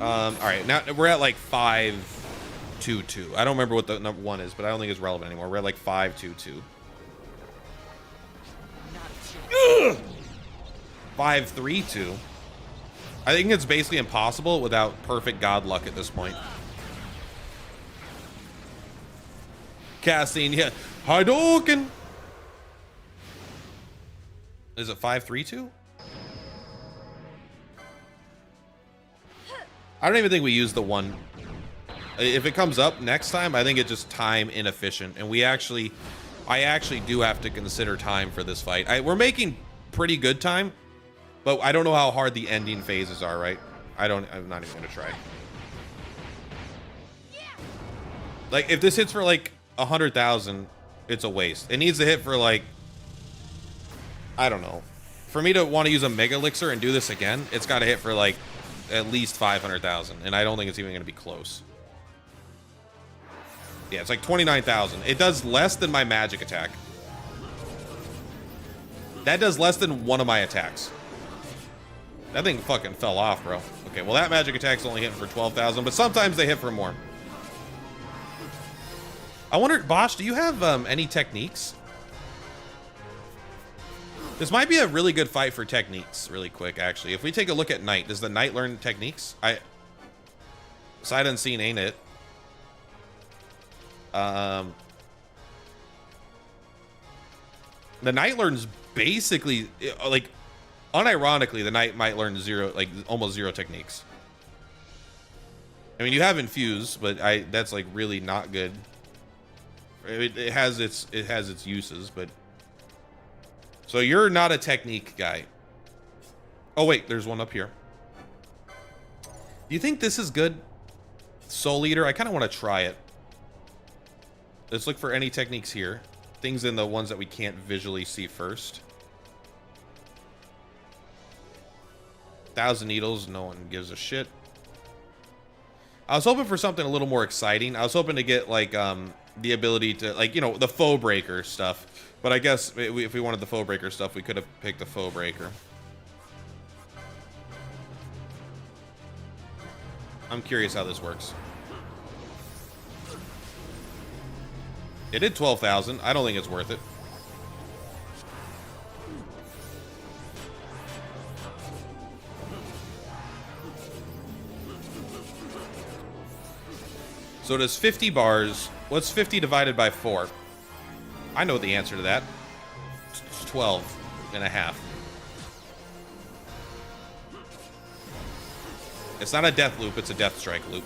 Speaker 1: All right, now we're at like 5-2-2. I don't remember what the number 1 is, but I don't think it's relevant anymore. We're at like 5-2-2. 5-3-2. I think it's basically impossible without perfect god luck at this point. Casting, yeah. Hadouken! Is it 5-3-2? I don't even think we use the 1. If it comes up next time, I think it's just time inefficient. And I actually do have to consider time for this fight. We're making pretty good time. But I don't know how hard the ending phases are, right? I'm not even gonna try. Like, if this hits for like 100,000, it's a waste. It needs to hit for like, I don't know. For me to want to use a mega elixir and do this again, it's got to hit for like at least 500,000, and I don't think it's even gonna be close. Yeah, it's like 29,000. It does less than my magic attack. That does less than one of my attacks. That thing fucking fell off, bro. Okay, well, that magic attack's only hitting for 12,000, but sometimes they hit for more. I wonder, Bosch, do you have any techniques? This might be a really good fight for techniques, really quick, actually. If we take a look at Knight, does the Knight learn techniques? Sight unseen, ain't it? The knight learns basically, like, unironically, the knight might learn almost zero techniques. I mean, you have infuse, but that's like really not good. It has its uses, but so you're not a technique guy. Oh wait, there's one up here. Do you think this is good? Soul Eater, I kind of want to try it. Let's look for any techniques here. Things in the ones that we can't visually see first. 1,000 needles, no one gives a shit. I was hoping for something a little more exciting. I was hoping to get like the ability to, like, you know, the foe breaker stuff. But I guess if we wanted the foe breaker stuff, we could have picked the foe breaker. I'm curious how this works. It did 12,000. I don't think it's worth it. So it does 50 bars. What's 50 divided by 4? I know the answer to that. It's 12 and a half. It's not a death loop, it's a death strike loop.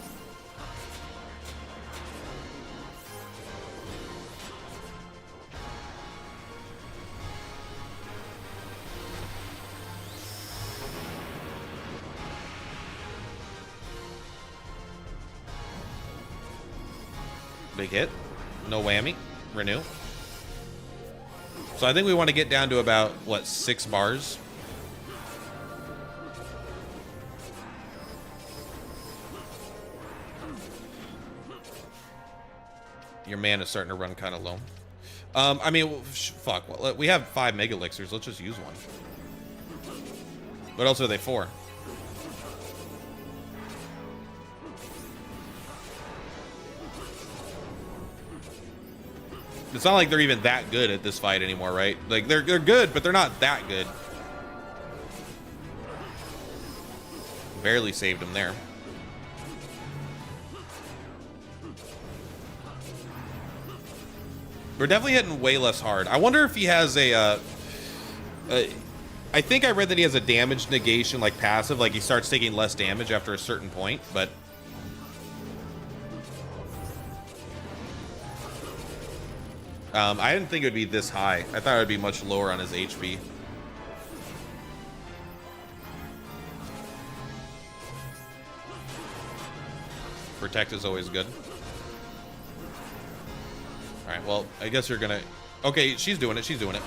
Speaker 1: Big hit. No whammy. Renew. So I think we want to get down to about, what, 6 bars? Your mana is starting to run kind of low. I mean, fuck. We have 5 mega elixirs. Let's just use one. What else are they for? It's not like they're even that good at this fight anymore, right? Like, they're good, but they're not that good. Barely saved him there. We're definitely hitting way less hard. I wonder if he has I think I read that he has a damage negation, like passive, like he starts taking less damage after a certain point, but I didn't think it would be this high. I thought it would be much lower on his HP. Protect is always good. All right, well, I guess you're gonna... Okay, she's doing it. She's doing it.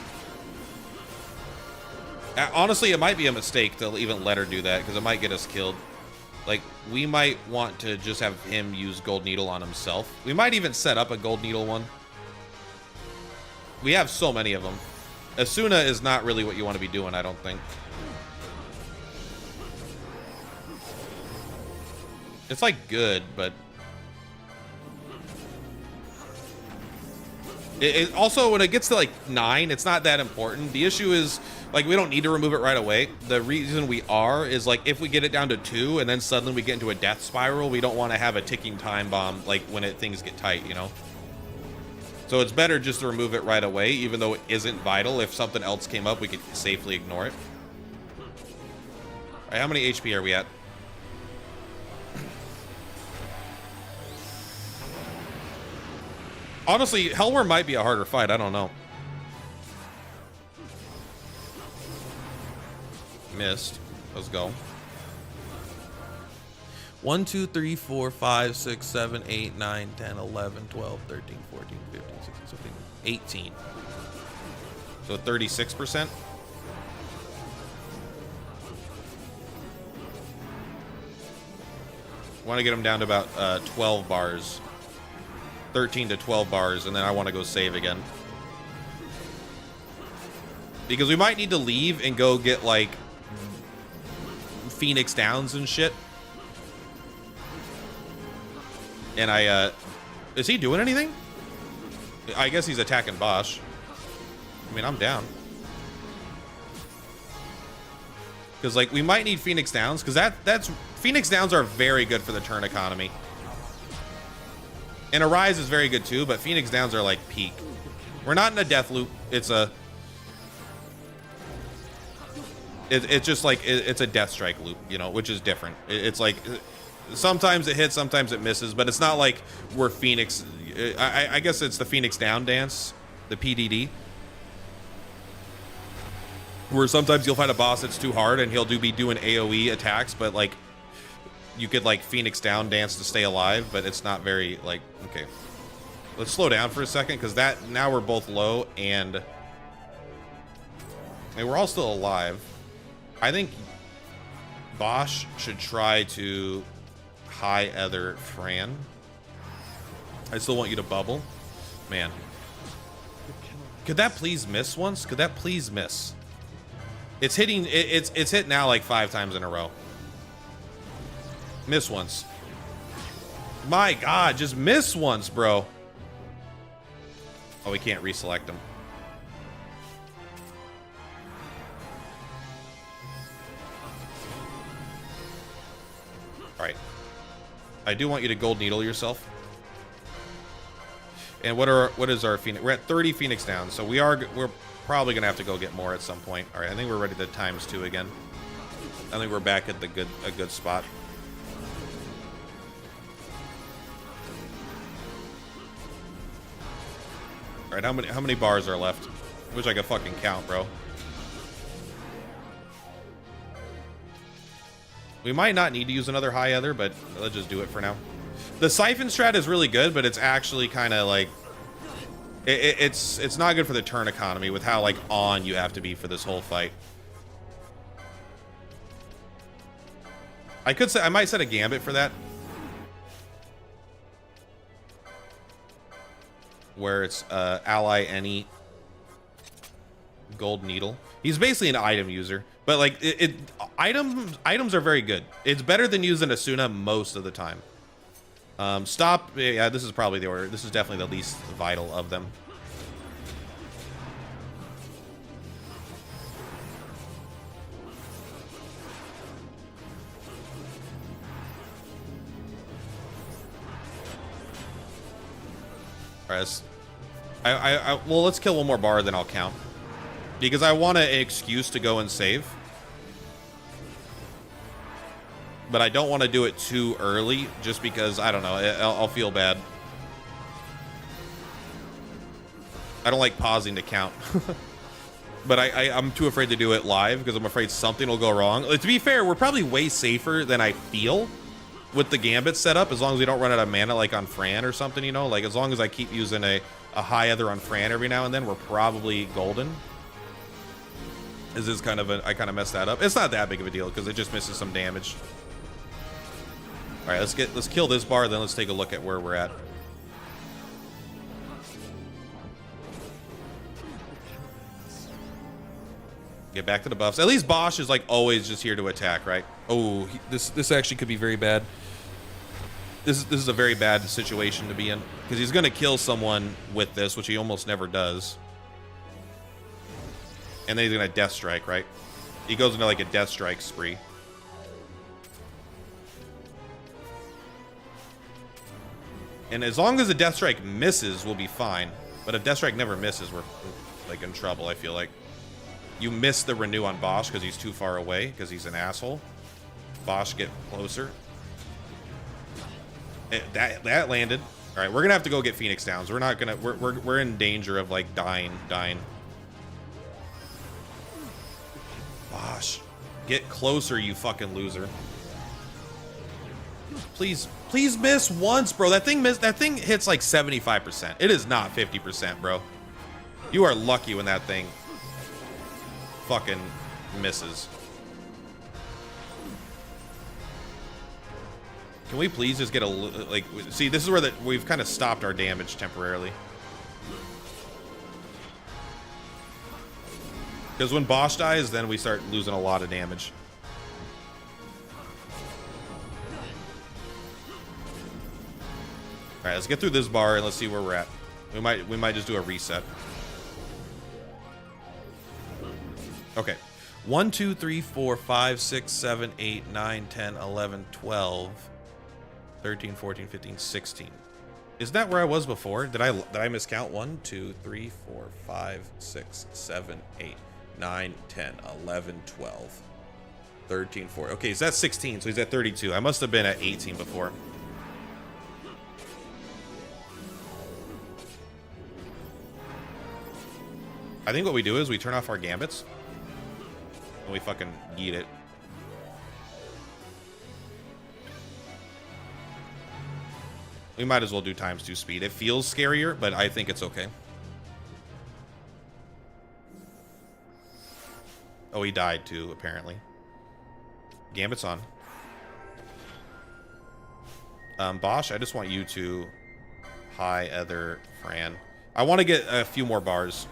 Speaker 1: Honestly, it might be a mistake to even let her do that, because it might get us killed. Like, we might want to just have him use Gold Needle on himself. We might even set up a Gold Needle one. We have so many of them. Asuna is not really what you want to be doing, I don't think. It's, like, good, but... Also, when it gets to, like, 9, it's not that important. The issue is, like, we don't need to remove it right away. The reason we are is, like, if we get it down to 2 and then suddenly we get into a death spiral, we don't want to have a ticking time bomb, like, when things get tight, you know? So it's better just to remove it right away, even though it isn't vital. If something else came up, we could safely ignore it. All right, how many HP are we at? Honestly, Hellworm might be a harder fight. I don't know. Missed. Let's go. 1, 2, 3, 4, 5, 6, 7, 8, 9, 10, 11, 12, 13, 14, 15, 16, 17, 18. So 36%. Want to get him down to about 12 bars. 13 to 12 bars, and then I want to go save again. Because we might need to leave and go get, like, Phoenix Downs and shit. And is he doing anything? I guess he's attacking Bosch. I mean, I'm down. Because, like, we might need Phoenix Downs, because that's Phoenix Downs are very good for the turn economy. And Arise is very good too, but Phoenix Downs are like peak. We're not in a death loop. It's a it's just like it's a death strike loop, you know, which is different. It's like sometimes it hits, sometimes it misses, but it's not like we're Phoenix. I guess it's the Phoenix Down dance, the PDD, where sometimes you'll find a boss that's too hard and he'll be doing AoE attacks, but like you could like Phoenix Down dance to stay alive, but it's not very like, okay. Let's slow down for a second, because that now we're both low and I mean, we're all still alive. I think Bosch should try to high ether Fran. I still want you to bubble. Man. Could that please miss once? Could that please miss? It's hitting, it's hit now like 5 times in a row. Miss once. My God, just miss once, bro. Oh, we can't reselect them. All right. I do want you to gold needle yourself. And what is our Phoenix? We're at 30 Phoenix down, so we're probably gonna have to go get more at some point. All right, I think we're ready to ×2 again. I think we're back at a good spot. All right, how many bars are left? Wish I could fucking count, bro. We might not need to use another high ether, but let's just do it for now. The siphon strat is really good, but it's actually kind of like it's not good for the turn economy with how like on you have to be for this whole fight. I might set a gambit for that, where it's ally any gold needle. He's basically an item user, but like items are very good. It's better than using Asuna most of the time. Stop. Yeah, this is probably the order. This is definitely the least vital of them. All right, well, let's kill one more bar, then I'll count. Because I want an excuse to go and save. But I don't want to do it too early, just because, I don't know, I'll feel bad. I don't like pausing to count. But I'm too afraid to do it live, because I'm afraid something will go wrong. To be fair, we're probably way safer than I feel with the gambit setup, as long as we don't run out of mana like on Fran or something, you know? Like, as long as I keep using a high ether on Fran every now and then, we're probably golden. This is kind of I kind of messed that up. It's not that big of a deal, because it just misses some damage. All right, let's kill this bar, then let's take a look at where we're at. Get back to the buffs. At least Bosch is like always just here to attack, right? Oh, this actually could be very bad. This is a very bad situation to be in, because he's gonna kill someone with this, which he almost never does. And then he's gonna death strike, right? He goes into like a death strike spree. And as long as the death strike misses, we'll be fine. But if death strike never misses, we're like in trouble, I feel like. You miss the renew on Bosch because he's too far away, because he's an asshole. Bosch, get closer. That landed. All right, we're gonna have to go get Phoenix Downs. We're not gonna. We're in danger of like dying. Bosch, get closer, you fucking loser. Please miss once, bro. That thing hits like 75%. It is not 50%, bro. You are lucky when that thing fucking misses. Can we please just get a like? See, this is where we've kind of stopped our damage temporarily. Because when Bosch dies, then we start losing a lot of damage. All right, let's get through this bar and let's see where we're at. We might just do a reset. Okay, 1, 2, 3, 4, 5, 6, 7, 8, 9, 10, 11, 12, 13, 14, 15, 16. Isn't that where I was before? Did I miscount? 1, 2, 3, 4, 5, 6, 7, 8, 9, 10, 11, 12, 13, 14. Okay, he's at 16, so he's at 32. I must have been at 18 before. I think what we do is we turn off our gambits and we fucking yeet it. We might as well do ×2 speed. It feels scarier, but I think it's okay. Oh, he died too, apparently. Gambit's on. Bosch, I just want you to... Hi, Ether, Fran. I want to get a few more bars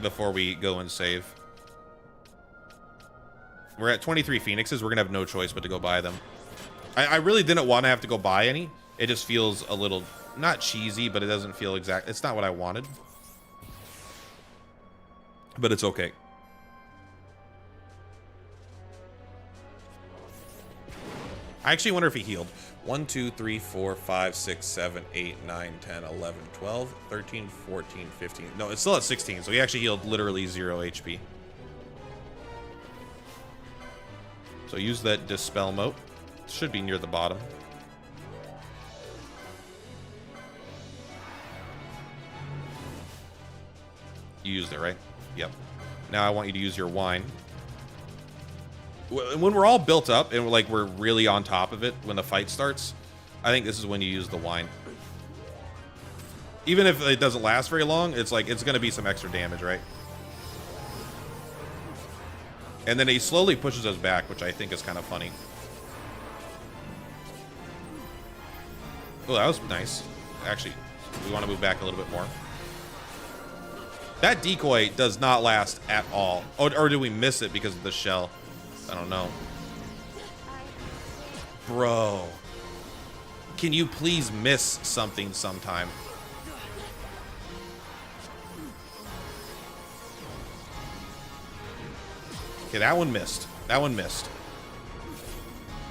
Speaker 1: before we go and save. We're at 23 Phoenixes. We're going to have no choice but to go buy them. I really didn't want to have to go buy any. It just feels a little, not cheesy, but it doesn't feel exact. It's not what I wanted. But it's okay. I actually wonder if he healed. 1, 2, 3, 4, 5, 6, 7, 8, 9, 10, 11, 12, 13, 14, 15. No, it's still at 16, so he actually healed literally 0 HP. So use that Dispel mote. Should be near the bottom. You used it, right? Yep. Now I want you to use your wine. When we're all built up and we're really on top of it when the fight starts, I think this is when you use the wine. Even if it doesn't last very long, it's like it's going to be some extra damage, right? And then he slowly pushes us back, which I think is kind of funny. Oh, that was nice. Actually, we want to move back a little bit more. That decoy does not last at all. Or do we miss it because of the shell? I don't know. Bro. Can you please miss something sometime? Okay, that one missed. That one missed.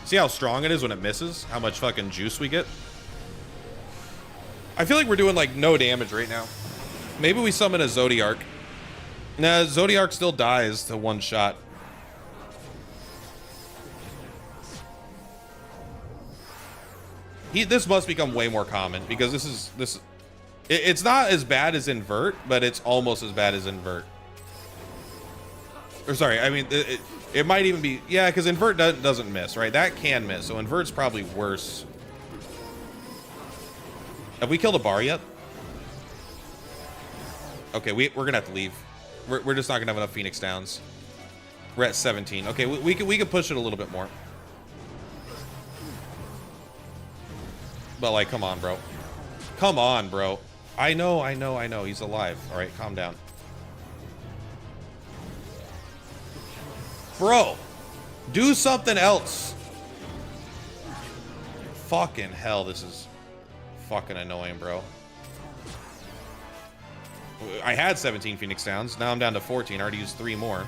Speaker 1: See how strong it is when it misses? How much fucking juice we get? I feel like we're doing like no damage right now. Maybe we summon a Zodiac. Nah, Zodiac still dies to one shot. This must become way more common because it's not as bad as Invert, but it's almost as bad as Invert. Or sorry, I mean it might even be, yeah, because Invert doesn't miss, right? That can miss, so Invert's probably worse. Have we killed a bar yet? Okay, we're gonna have to leave. We're just not gonna have enough Phoenix Downs. We're at 17. Okay, we could push it a little bit more. But like, come on, bro. Come on, bro. I know. He's alive. All right, calm down. Bro, do something else. Fucking hell, this is fucking annoying, bro. I had 17 Phoenix Downs. Now I'm down to 14. I already used 3 more.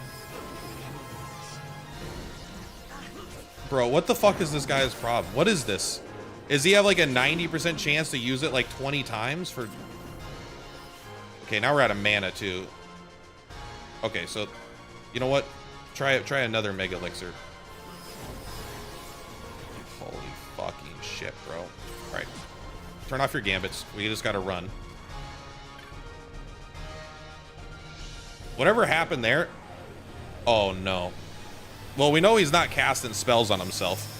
Speaker 1: Bro, what the fuck is this guy's problem? What is this? Does he have like a 90% chance to use it like 20 times for... Okay, now we're out of mana too. Okay, so you know what? Try another Mega Elixir. Holy fucking shit, bro. All right. Turn off your gambits. We just gotta run. Whatever happened there... Oh, no. Well, we know he's not casting spells on himself.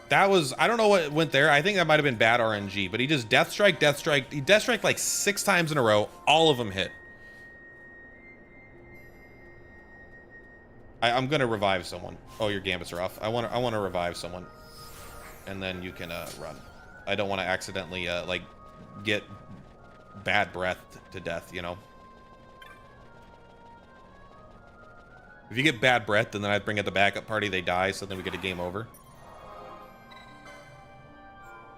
Speaker 1: That was... I don't know what went there. I think that might have been bad RNG, but he just Death Strike. He Death Strike like 6 times in a row. All of them hit. I'm gonna revive someone. Oh, your gambits are off. I want to revive someone, and then you can run. I don't want to accidentally like get bad breath to death. You know, if you get bad breath, and then I bring out the backup party, they die, so then we get a game over.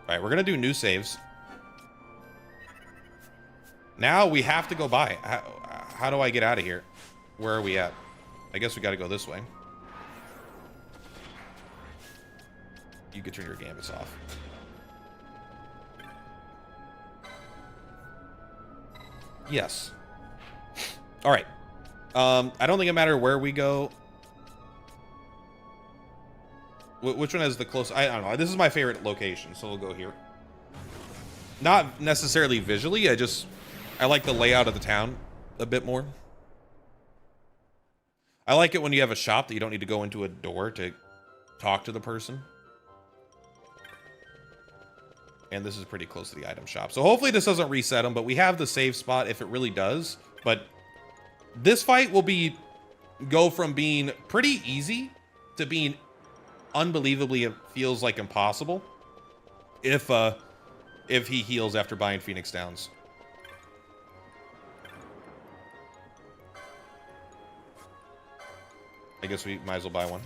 Speaker 1: All right, we're gonna do new saves. Now we have to go by. How do I get out of here? Where are we at? I guess we got to go this way. You could turn your gambits off. Yes. All right. I don't think it matters where we go. Which one has the closest? I don't know. This is my favorite location, so we'll go here. Not necessarily visually. I like the layout of the town a bit more. I like it when you have a shop that you don't need to go into a door to talk to the person. And this is pretty close to the item shop. So hopefully this doesn't reset them, but we have the save spot if it really does. But this fight will go from being pretty easy to being unbelievably, it feels like impossible if he heals after buying Phoenix Downs. I guess we might as well buy one.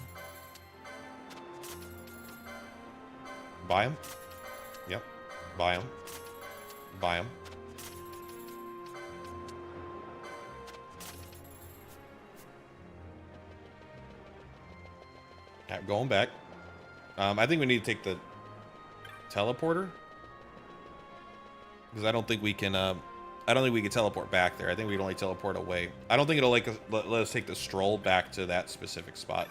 Speaker 1: Buy him? Yep. Buy him. Buy him. Right, going back. I think we need to take the teleporter. Because I don't think we can teleport back there. I think we can only teleport away. I don't think it'll let us take the stroll back to that specific spot.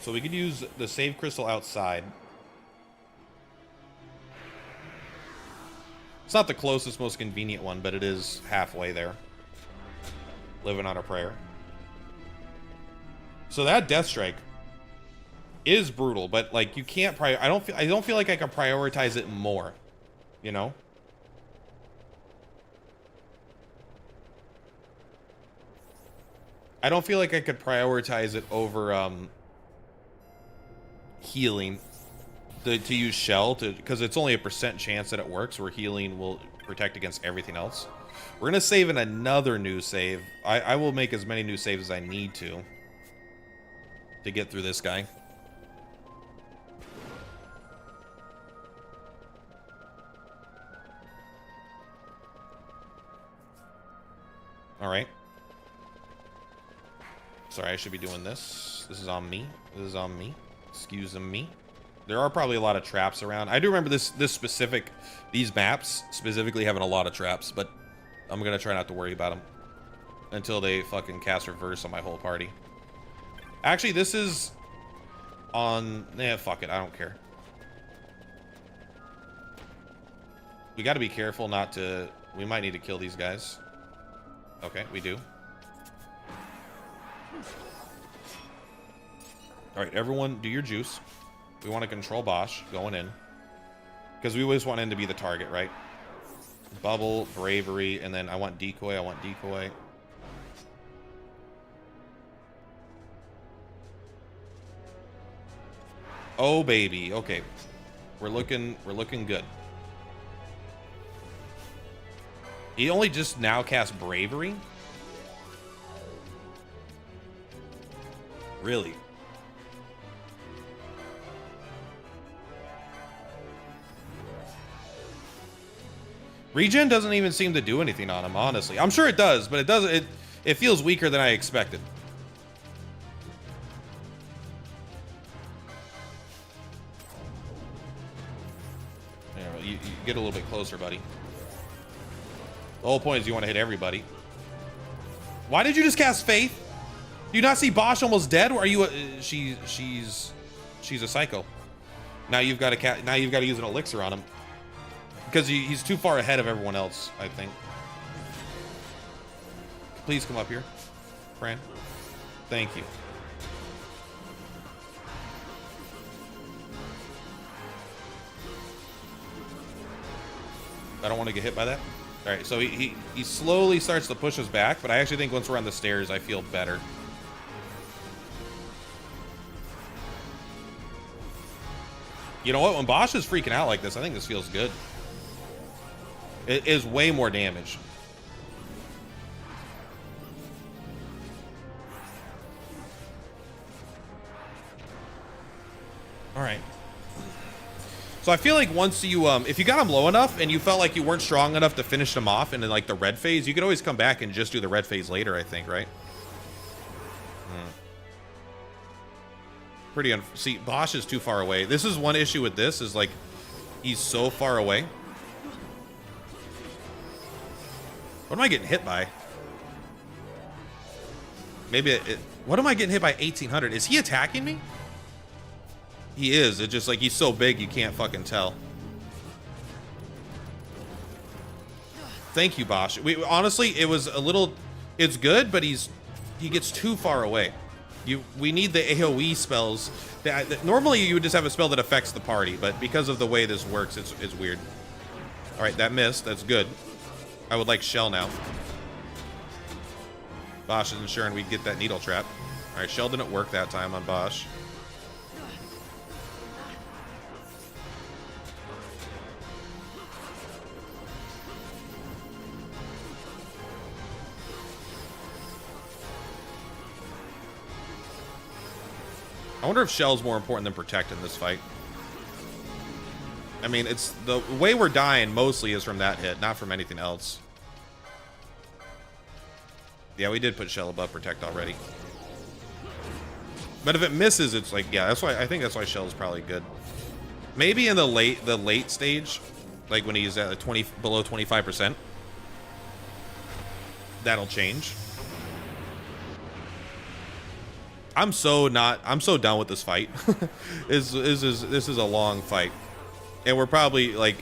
Speaker 1: So we could use the save crystal outside. It's not the closest, most convenient one, but it is halfway there. Living on a prayer. So that death strike is brutal, but like you can't I don't feel like I can prioritize it more, you know? I don't feel like I could prioritize it over healing to use shell because it's only a % chance that it works, where healing will protect against everything else. We're gonna save in another new save. I will make as many new saves as I need to get through this guy. All right. Sorry, I should be doing this. This is on me. This is on me. Excuse me. There are probably a lot of traps around. I do remember these maps specifically having a lot of traps, but I'm gonna try not to worry about them until they fucking cast reverse on my whole party. Actually, this is on... Nah, fuck it. I don't care. We gotta be careful not to... We might need to kill these guys. Okay, we do. Alright, everyone, do your juice. We want to control Bosch going in. Because we always want him to be the target, right? Bubble, bravery, and then I want decoy. Oh, baby. Okay. We're looking good. He only just now cast bravery? Really? Regen doesn't even seem to do anything on him, honestly. I'm sure it does, but it feels weaker than I expected. You get a little bit closer, buddy. The whole point is you want to hit everybody. Why did you just cast Faith? Do you not see Bosch almost dead? Or are you? She's a psycho. Now you've got to use an elixir on him because he's too far ahead of everyone else. I think. Please come up here, Fran. Thank you. I don't want to get hit by that. All right, so he slowly starts to push us back, but I actually think once we're on the stairs, I feel better. You know what? When Bosch is freaking out like this, I think this feels good. It is way more damage. All right. So I feel like once you, if you got him low enough and you felt like you weren't strong enough to finish him off in like the red phase, you could always come back and just do the red phase later, I think, right? Pretty see, Bosch is too far away. This is one issue with this, is like, he's so far away. What am I getting hit by? Maybe what am I getting hit by 1800? Is he attacking me? He is. It's just like he's so big you can't fucking tell. Thank you, Bosch. Honestly, it was a little. It's good, but he gets too far away. We need the AoE spells. Normally you would just have a spell that affects the party, but because of the way this works, it's weird. All right, that missed. That's good. I would like Shell now. Bosch is ensuring we get that needle trap. All right, Shell didn't work that time on Bosch. I wonder if Shell's more important than Protect in this fight. I mean, it's the way we're dying mostly is from that hit, not from anything else. Yeah, we did put Shell above Protect already. But if it misses, it's like, yeah, that's why I think that's why Shell is probably good. Maybe in the late stage, like when he's at below 25%, that'll change. I'm so done with this fight. This is a long fight. And we're probably like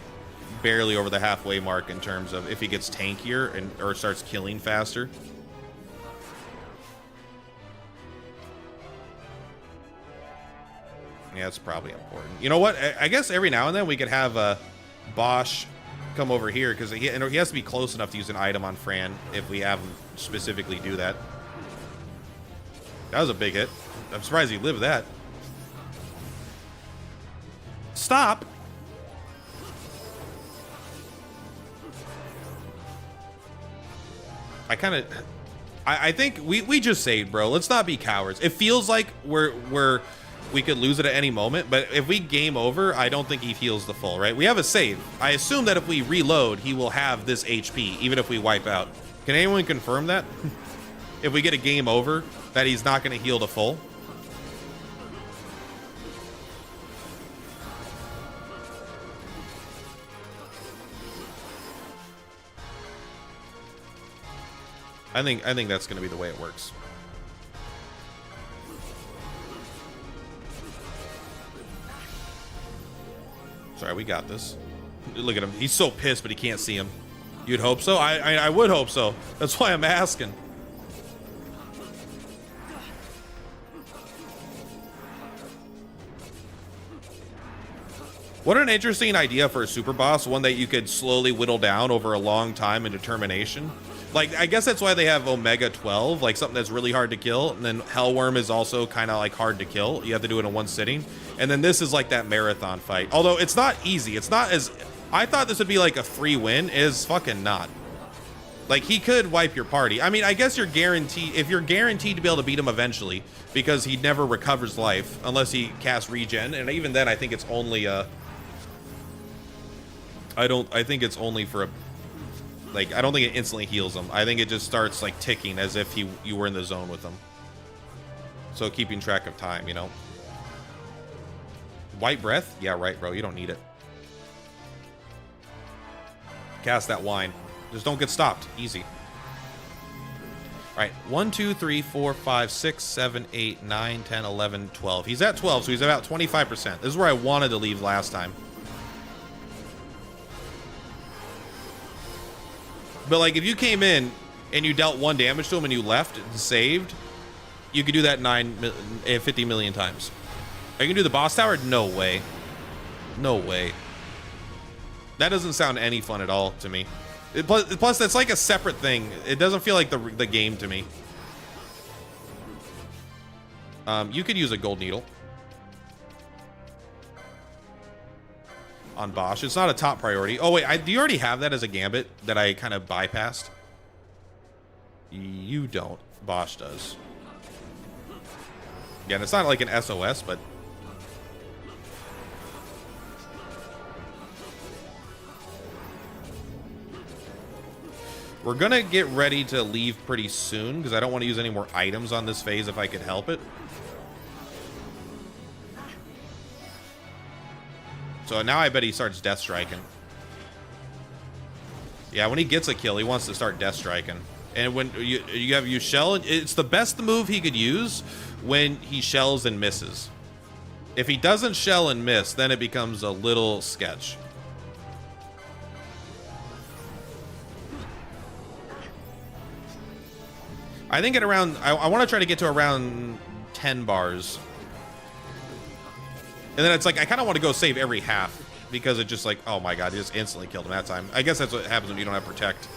Speaker 1: barely over the halfway mark in terms of if he gets tankier or starts killing faster. Yeah, it's probably important. You know what? I guess every now and then we could have Bosch come over here because he has to be close enough to use an item on Fran if we have him specifically do that. That was a big hit. I'm surprised he lived that. Stop. I think we just saved, bro. Let's not be cowards. It feels like we could lose it at any moment, but if we game over, I don't think he heals the full, right? We have a save. I assume that if we reload, he will have this HP, even if we wipe out. Can anyone confirm that? If we get a game over, that he's not going to heal the full? I think that's going to be the way it works. Sorry, we got this. Look at him. He's so pissed, but he can't see him. You'd hope so? I would hope so. That's why I'm asking. What an interesting idea for a super boss, one that you could slowly whittle down over a long time in determination. Like, I guess that's why they have Omega 12, like something that's really hard to kill. And then Hellworm is also kind of like hard to kill. You have to do it in one sitting. And then this is like that marathon fight. Although it's not easy. It's not as... I thought this would be like a free win. It is fucking not. Like, he could wipe your party. I mean, I guess you're guaranteed... If you're guaranteed to be able to beat him eventually, because he never recovers life unless he casts regen. And even then, I think it's only I think it's only for a... Like, I don't think it instantly heals him. I think it just starts, like, ticking as if you were in the zone with him. So keeping track of time, you know? White breath? Yeah, right, bro. You don't need it. Cast that wine. Just don't get stopped. Easy. All right. 1, 2, 3, 4, 5, 6, 7, 8, 9, 10, 11, 12. He's at 12, so he's about 25%. This is where I wanted to leave last time. But, like, if you came in and you dealt 1 damage to him and you left and saved, you could do that 50 million times. Are you going to do the boss tower? No way. No way. That doesn't sound any fun at all to me. Plus, that's like a separate thing. It doesn't feel like the game to me. You could use a gold needle on Bosch. It's not a top priority. Oh, wait. Do you already have that as a gambit that I kind of bypassed? You don't. Bosch does. Again, it's not like an SOS, but We're gonna get ready to leave pretty soon because I don't want to use any more items on this phase if I could help it. So now I bet he starts death striking. Yeah, when he gets a kill, he wants to start death striking. And when you have you shell, it's the best move he could use when he shells and misses. If he doesn't shell and miss, then it becomes a little sketch. I think at around, I want to try to get to around 10 bars. And then it's like, I kind of want to go save every half because it just like, oh my god, he just instantly killed him that time. I guess that's what happens when you don't have protect.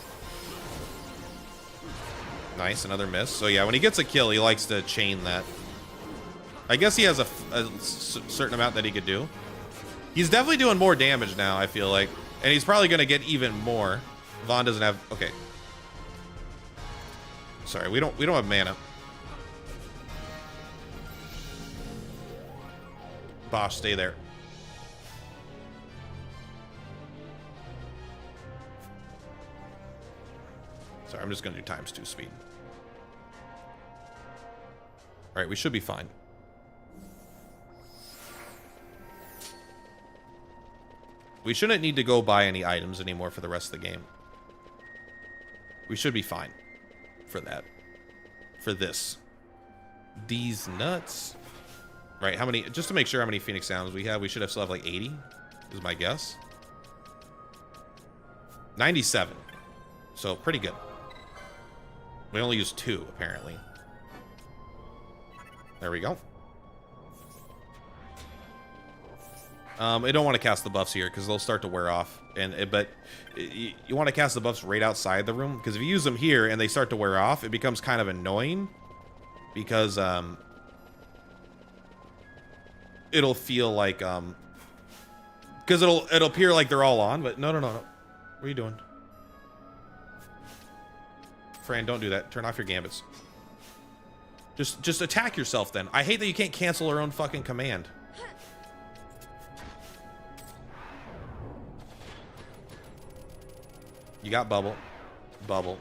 Speaker 1: Nice, another miss. So yeah, when he gets a kill, he likes to chain that. I guess he has a certain amount that he could do. He's definitely doing more damage now, I feel like. And he's probably going to get even more. Vaughn doesn't have, okay. Sorry, we don't have mana. Bosh, stay there. Sorry, I'm just gonna do ×2 speed. Alright, we should be fine. We shouldn't need to go buy any items anymore for the rest of the game. We should be fine for that. For this. These nuts. Right, how many, just to make sure how many Phoenix Sounds we have, we should have still have like 80, is my guess. 97. So pretty good. We only used 2, apparently. There we go. I don't want to cast the buffs here because they'll start to wear off. But you want to cast the buffs right outside the room because if you use them here and they start to wear off, it becomes kind of annoying because it'll feel like because it'll appear like they're all on. But no. What are you doing? Fran, don't do that. Turn off your gambits. Just attack yourself then. I hate that you can't cancel our own fucking command. You got bubble. Bubble.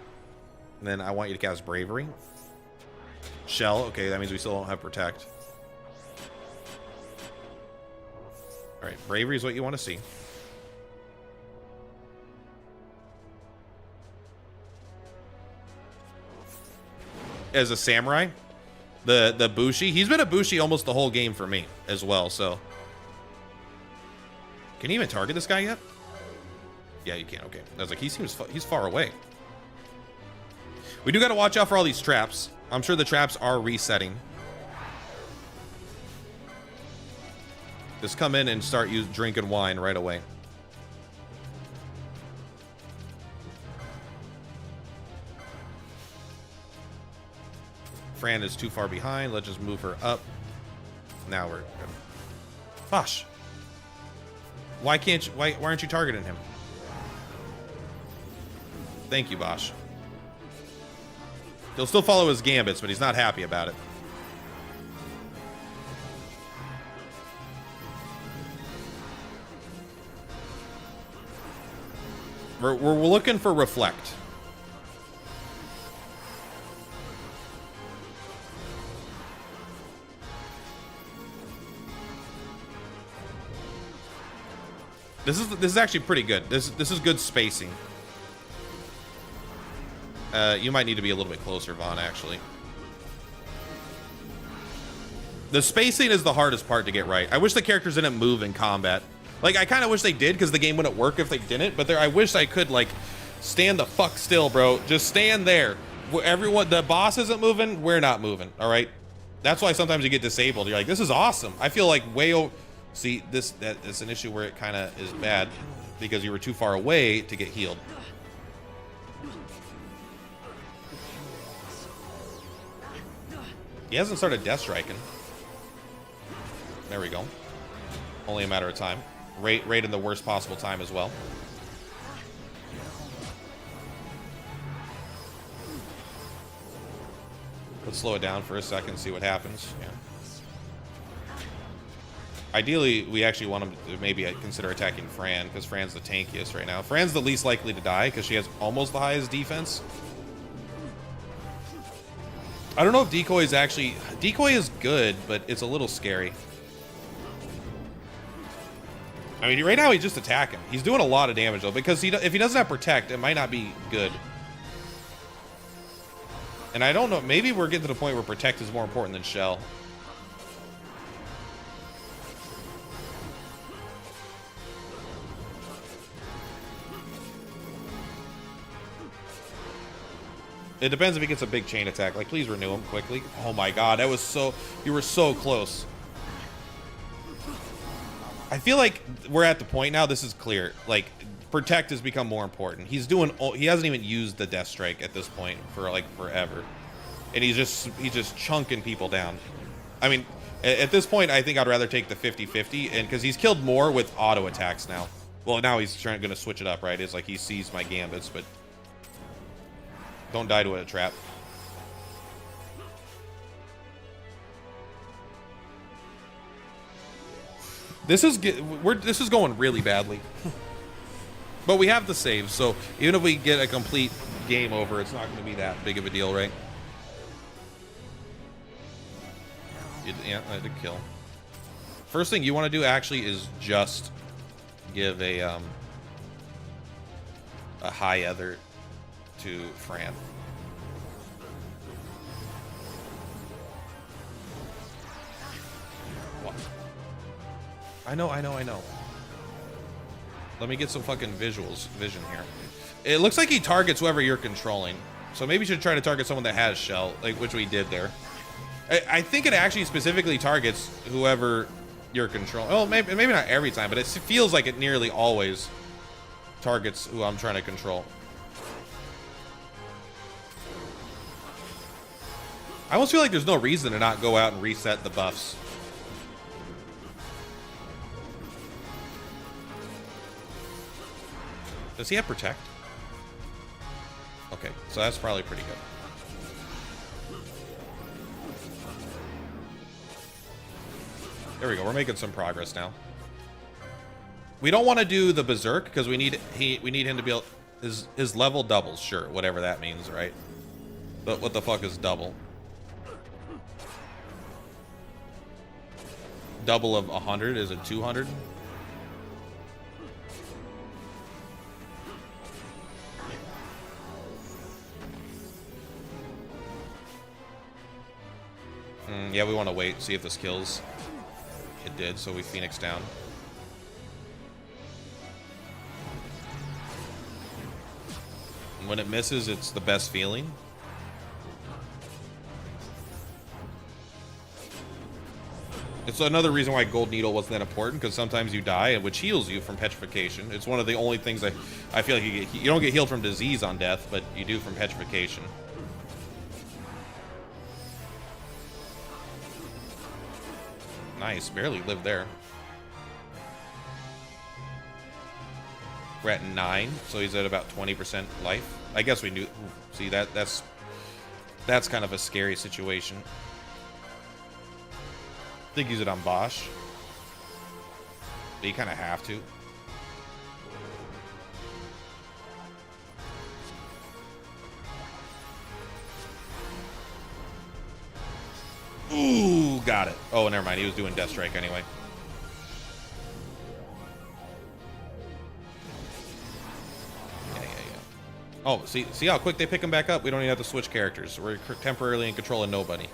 Speaker 1: And then I want you to cast bravery. Shell. Okay, that means we still don't have protect. Alright, bravery is what you want to see. As a samurai, the Bushi, he's been a Bushi almost the whole game for me as well, so. Can you even target this guy yet? Yeah, you can. Okay. I was like, he's far away. We do got to watch out for all these traps. I'm sure the traps are resetting. Just come in and start drinking wine right away. Fran is too far behind. Let's just move her up. Now we're good. Bosh. Why aren't you targeting him? Thank you, Bosh. He'll still follow his gambits, but he's not happy about it. We're looking for reflect. This is actually pretty good. This is good spacing. You might need to be a little bit closer, Vaughn, actually. The spacing is the hardest part to get right. I wish the characters didn't move in combat. Like, I kind of wish they did, because the game wouldn't work if they didn't, but I wish I could, like, stand the fuck still, bro. Just stand there. Everyone, the boss isn't moving, we're not moving, all right? That's why sometimes you get disabled. You're like, this is awesome. I feel like see, that's an issue where it kind of is bad, because you were too far away to get healed. He hasn't started death striking. There we go. Only a matter of time. Right in the worst possible time as well. Let's slow it down for a second, see what happens. Yeah. Ideally, we actually want him to maybe consider attacking Fran, because Fran's the tankiest right now. Fran's the least likely to die, because she has almost the highest defense. I don't know if Decoy is actually... Decoy is good, but it's a little scary. I mean, right now he's just attacking. He's doing a lot of damage, though, because if he doesn't have Protect, it might not be good. And I don't know, maybe we're getting to the point where Protect is more important than Shell. It depends if he gets a big chain attack. Like, please renew him quickly. Oh my god, that was so... You were so close. I feel like we're at the point now, this is clear. Like, Protect has become more important. He's doing... He hasn't even used the Death Strike at this point for, like, forever. And he's just chunking people down. I mean, at this point, I think I'd rather take the 50-50, and because he's killed more with auto attacks now. Well, now he's going to switch it up, right? It's like he sees my gambits, but... Don't die to a trap. This is going really badly. But we have the save, so even if we get a complete game over, it's not going to be that big of a deal, right? Yeah, I did kill. First thing you want to do actually is just give a high other to Fran. What? I know. Let me get some fucking vision here. It looks like he targets whoever you're controlling. So maybe you should try to target someone that has Shell, like which we did there. I think it actually specifically targets whoever you're controlling. Oh, maybe not every time, but it feels like it nearly always targets who I'm trying to control. I almost feel like there's no reason to not go out and reset the buffs. Does he have Protect? Okay, so that's probably pretty good. There we go. We're making some progress now. We don't want to do the Berserk because we need him to be able, his level doubles, sure, whatever that means, right? But what the fuck is double? Double of 100 is it 200? Yeah, we want to wait, see if this kills. It did, so we Phoenix down. And when it misses, it's the best feeling. It's another reason why Gold Needle wasn't that important, because sometimes you die, which heals you from petrification. It's one of the only things I feel like you don't get healed from disease on death, but you do from petrification. Nice, barely lived there. We're at 9, so he's at about 20% life. I guess we knew. See, that's kind of a scary situation. I think use it on Bosch. But you kind of have to. Ooh, got it. Oh, never mind. He was doing Death Strike anyway. Yeah. Oh, see how quick they pick him back up? We don't even have to switch characters. We're temporarily in control of nobody.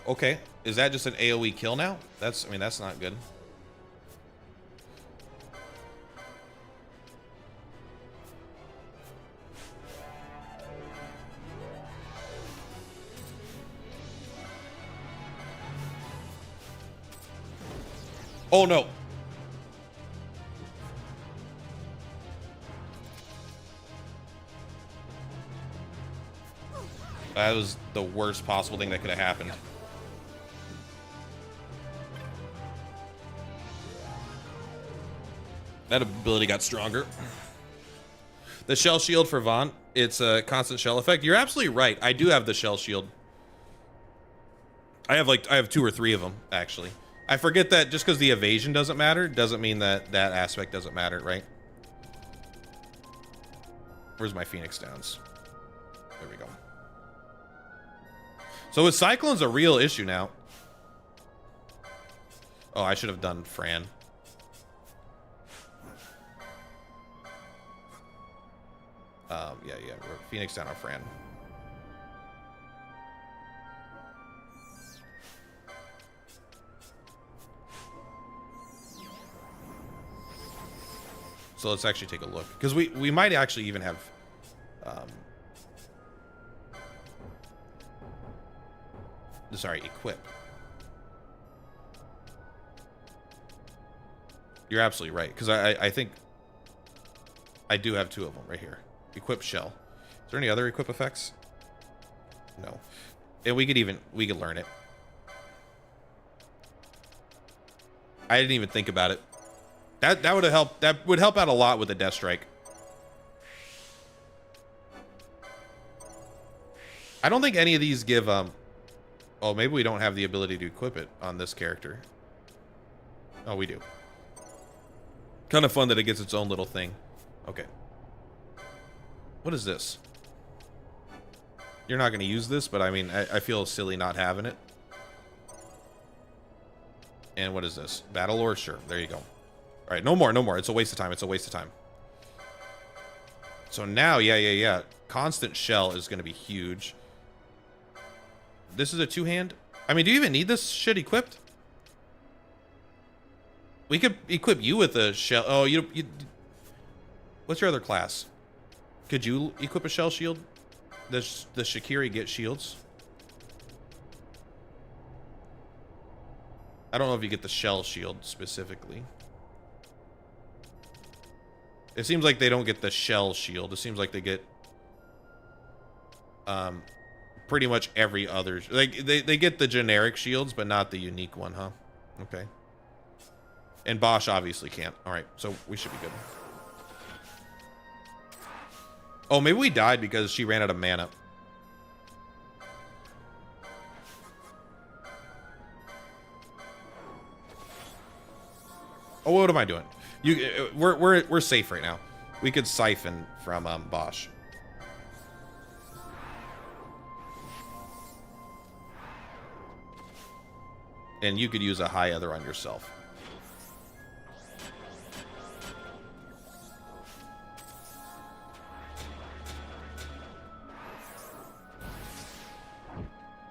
Speaker 1: Okay, is that just an AoE kill now? I mean, that's not good. Oh no. That was the worst possible thing that could have happened. That ability got stronger. The shell shield for Vaughn, it's a constant shell effect. You're absolutely right. I do have the shell shield. I have 2 or 3 of them, actually. I forget that just because the evasion doesn't matter, doesn't mean that that aspect doesn't matter, right? Where's my Phoenix Downs? There we go. So is Cyclone's a real issue now? Oh, I should have done Fran. Yeah, we're Phoenix down on Fran. So let's actually take a look, because we might actually even have sorry, equip. You're absolutely right, because I think I do have 2 of them right here. Equip shell. Is there any other equip effects? No. And we could learn it. I didn't even think about it. That would have helped. That would help out a lot with the Death Strike. I don't think any of these give oh, maybe we don't have the ability to equip it on this character. Oh, we do. Kind of fun that it gets its own little thing. Okay. What is this? You're not going to use this, but I mean, I feel silly not having it. And what is this? Battle Lore? Sure. There you go. All right. No more. No more. It's a waste of time. It's a waste of time. So now, yeah. Constant shell is going to be huge. This is a 2-hand. I mean, do you even need this shit equipped? We could equip you with a shell. Oh, you what's your other class? Could you equip a shell shield? Does the Shakiri get shields? I don't know if you get the shell shield specifically. It seems like they don't get the shell shield. It seems like they get pretty much every other, like they get the generic shields, but not the unique one, huh? Okay. And Bosch obviously can't. All right, so we should be good. Oh, maybe we died because she ran out of mana. Oh, what am I doing? We're safe right now. We could siphon from Bosch. And you could use a high other on yourself.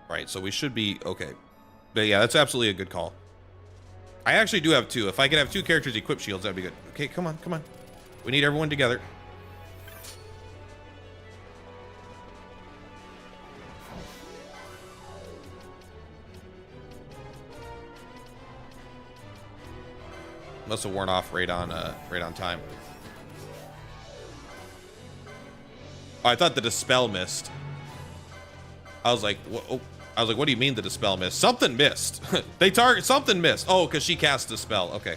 Speaker 1: Right, so we should be okay. But yeah, that's absolutely a good call. I actually do have 2. If I could have 2 characters equip shields, that'd be good. Okay, come on. We need everyone together. Must have worn off right on time. Oh, I thought the dispel missed. I was like, what do you mean the dispel missed? Something missed. Something missed. Oh, because she cast dispel. Okay.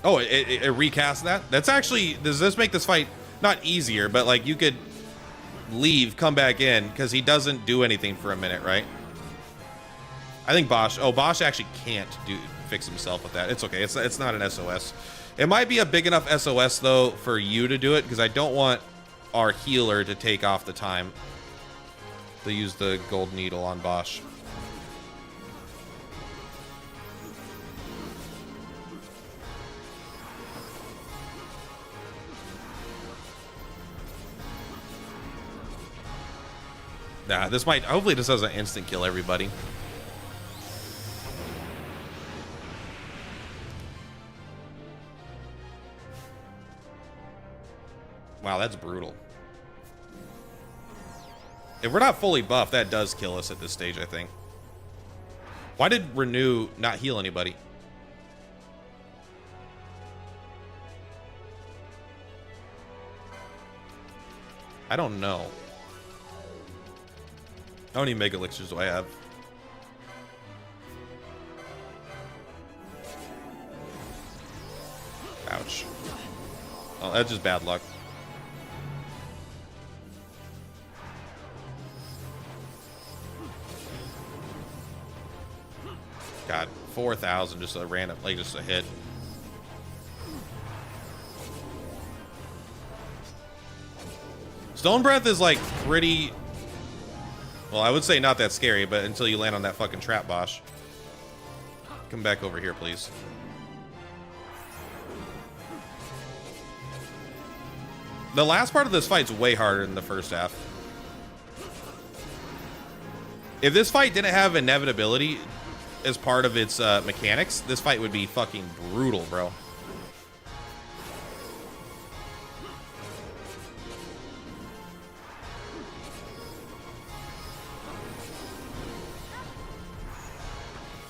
Speaker 1: Oh, it recast that? That's actually, does this make this fight not easier, but like you could leave, come back in, because he doesn't do anything for a minute, right? I think Bosch actually can't fix himself with that. It's okay. It's not an SOS. It might be a big enough SOS though for you to do it, because I don't want our healer to take off the time to use the gold needle on Bosch. Nah, this might, hopefully this doesn't instant kill everybody. Wow, that's brutal. If we're not fully buffed, that does kill us at this stage, I think. Why did Renew not heal anybody? I don't know. How many mega elixirs do I have? Ouch. Oh, that's just bad luck. God, 4,000, just a random, like just a hit. Stone Breath is like pretty, well, I would say not that scary, but until you land on that fucking trap boss. Come back over here, please. The last part of this fight's way harder than the first half. If this fight didn't have inevitability as part of its mechanics, this fight would be fucking brutal, bro.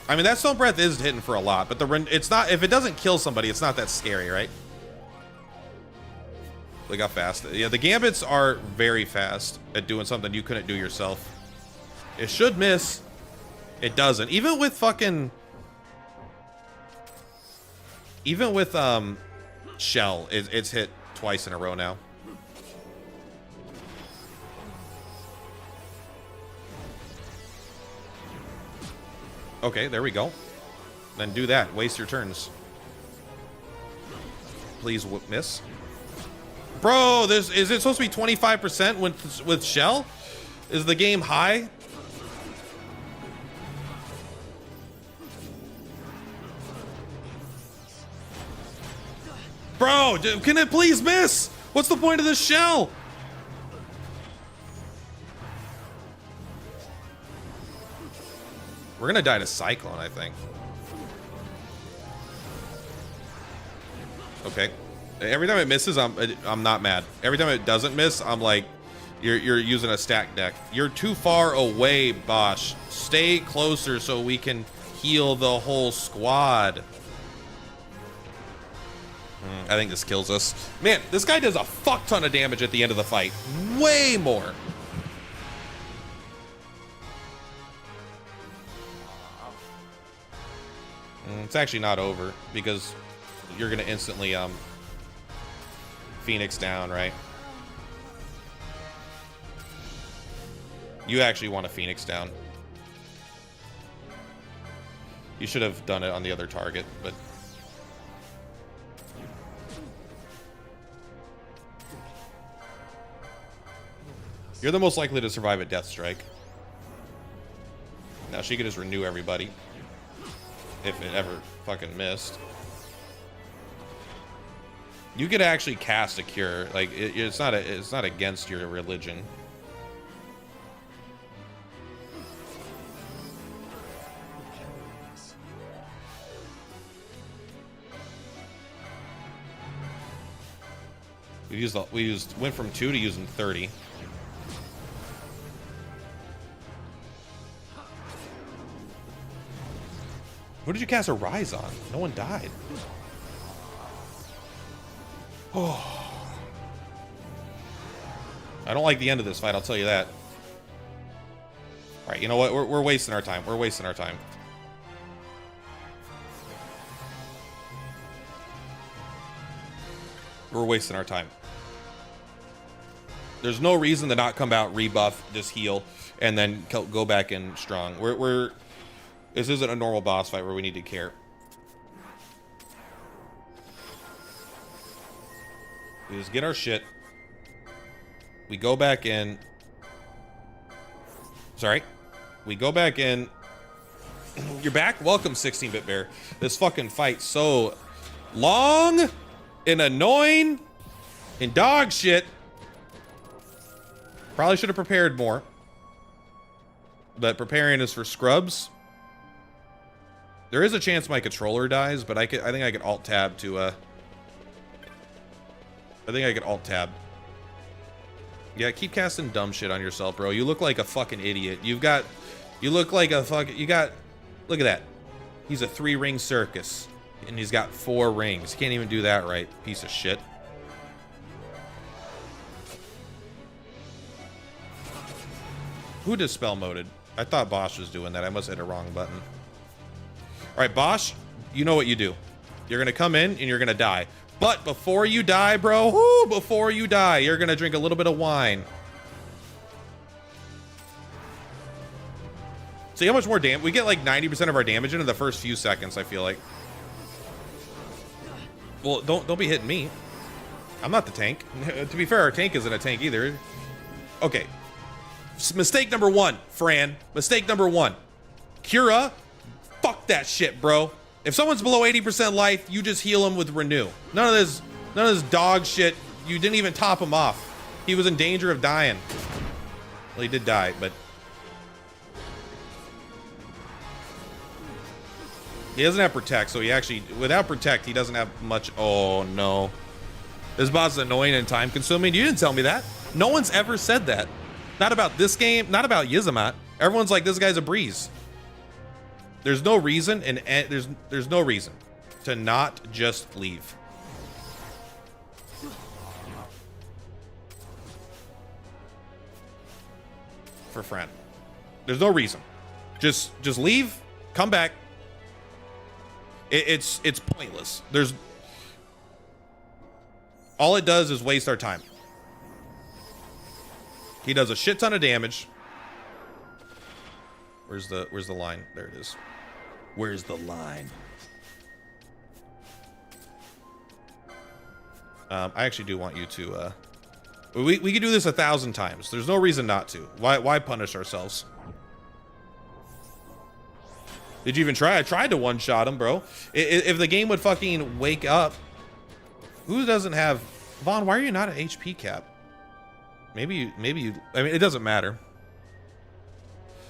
Speaker 1: I mean, that Stone Breath is hitting for a lot, but it's not, if it doesn't kill somebody, it's not that scary, right? Look how fast. Yeah, the Gambits are very fast at doing something you couldn't do yourself. It should miss. It doesn't. Even with fucking... Even with Shell, it's hit twice in a row now. Okay, there we go. Then do that. Waste your turns. Please miss. Bro, is it supposed to be 25% with Shell? Is the game high? Bro, can it please miss? What's the point of this Shell? We're gonna die to Cyclone, I think. Okay. Every time it misses, I'm not mad. Every time it doesn't miss, I'm like, you're using a stack deck. You're too far away, Bosch. Stay closer so we can heal the whole squad. I think this kills us. Man, this guy does a fuck ton of damage at the end of the fight. Way more. It's actually not over because you're gonna instantly Phoenix down, right? You actually want a Phoenix down. You should have done it on the other target, but you're the most likely to survive a Death Strike. Now she could just renew everybody if it ever fucking missed. You could actually cast a cure. Like it's not against your religion. We went from 2 to using 30. Who did you cast a Rise on? No one died. Oh. I don't like the end of this fight, I'll tell you that. Alright, you know what? We're wasting our time. We're wasting our time. We're wasting our time. There's no reason to not come out, rebuff, just heal, and then go back in strong. This isn't a normal boss fight where we need to care. We just get our shit. We go back in. Sorry. We go back in. You're back? Welcome, 16-bit bear. This fucking fight's so long and annoying and dog shit. Probably should have prepared more. But preparing is for scrubs. There is a chance my controller dies, but I think I could alt tab to I think I could alt tab. Yeah, keep casting dumb shit on yourself, bro. You look like a fucking idiot. You look like a fucking, look at that. He's a 3-ring circus and he's got 4 rings. Can't even do that right, piece of shit. Who dispel moded? I thought Bosch was doing that. I must hit a wrong button. All right, Bosch, you know what you do. You're going to come in and you're going to die. But before you die, bro, before you die, you're going to drink a little bit of wine. See how much more damage? We get like 90% of our damage into the first few seconds, I feel like. Well, don't be hitting me. I'm not the tank. To be fair, our tank isn't a tank either. Okay. Mistake number one, Fran. Mistake number one. Cura, fuck that shit, bro. If someone's below 80% life, you just heal him with renew. None of this dog shit. You didn't even top him off. He was in danger of dying. Well, he did die, but he doesn't have protect, so he actually, without protect, he doesn't have much. Oh no. This boss is annoying and time consuming. You didn't tell me that. No one's ever said that. Not about this game, not about YIAZMAT. Everyone's like, this guy's a breeze. There's no reason, and there's no reason to not just leave. For Fran. There's no reason. Just leave, come back. It's pointless. All it does is waste our time. He does a shit ton of damage. Where's the line? There it is. Where's the line? I actually do want you to we could do this 1,000 times. There's no reason not to. Why punish ourselves? Did you even try? I tried to one-shot him, bro. If the game would fucking wake up. Who doesn't have... Vaughn, why are you not at HP cap? Maybe you... I mean, it doesn't matter.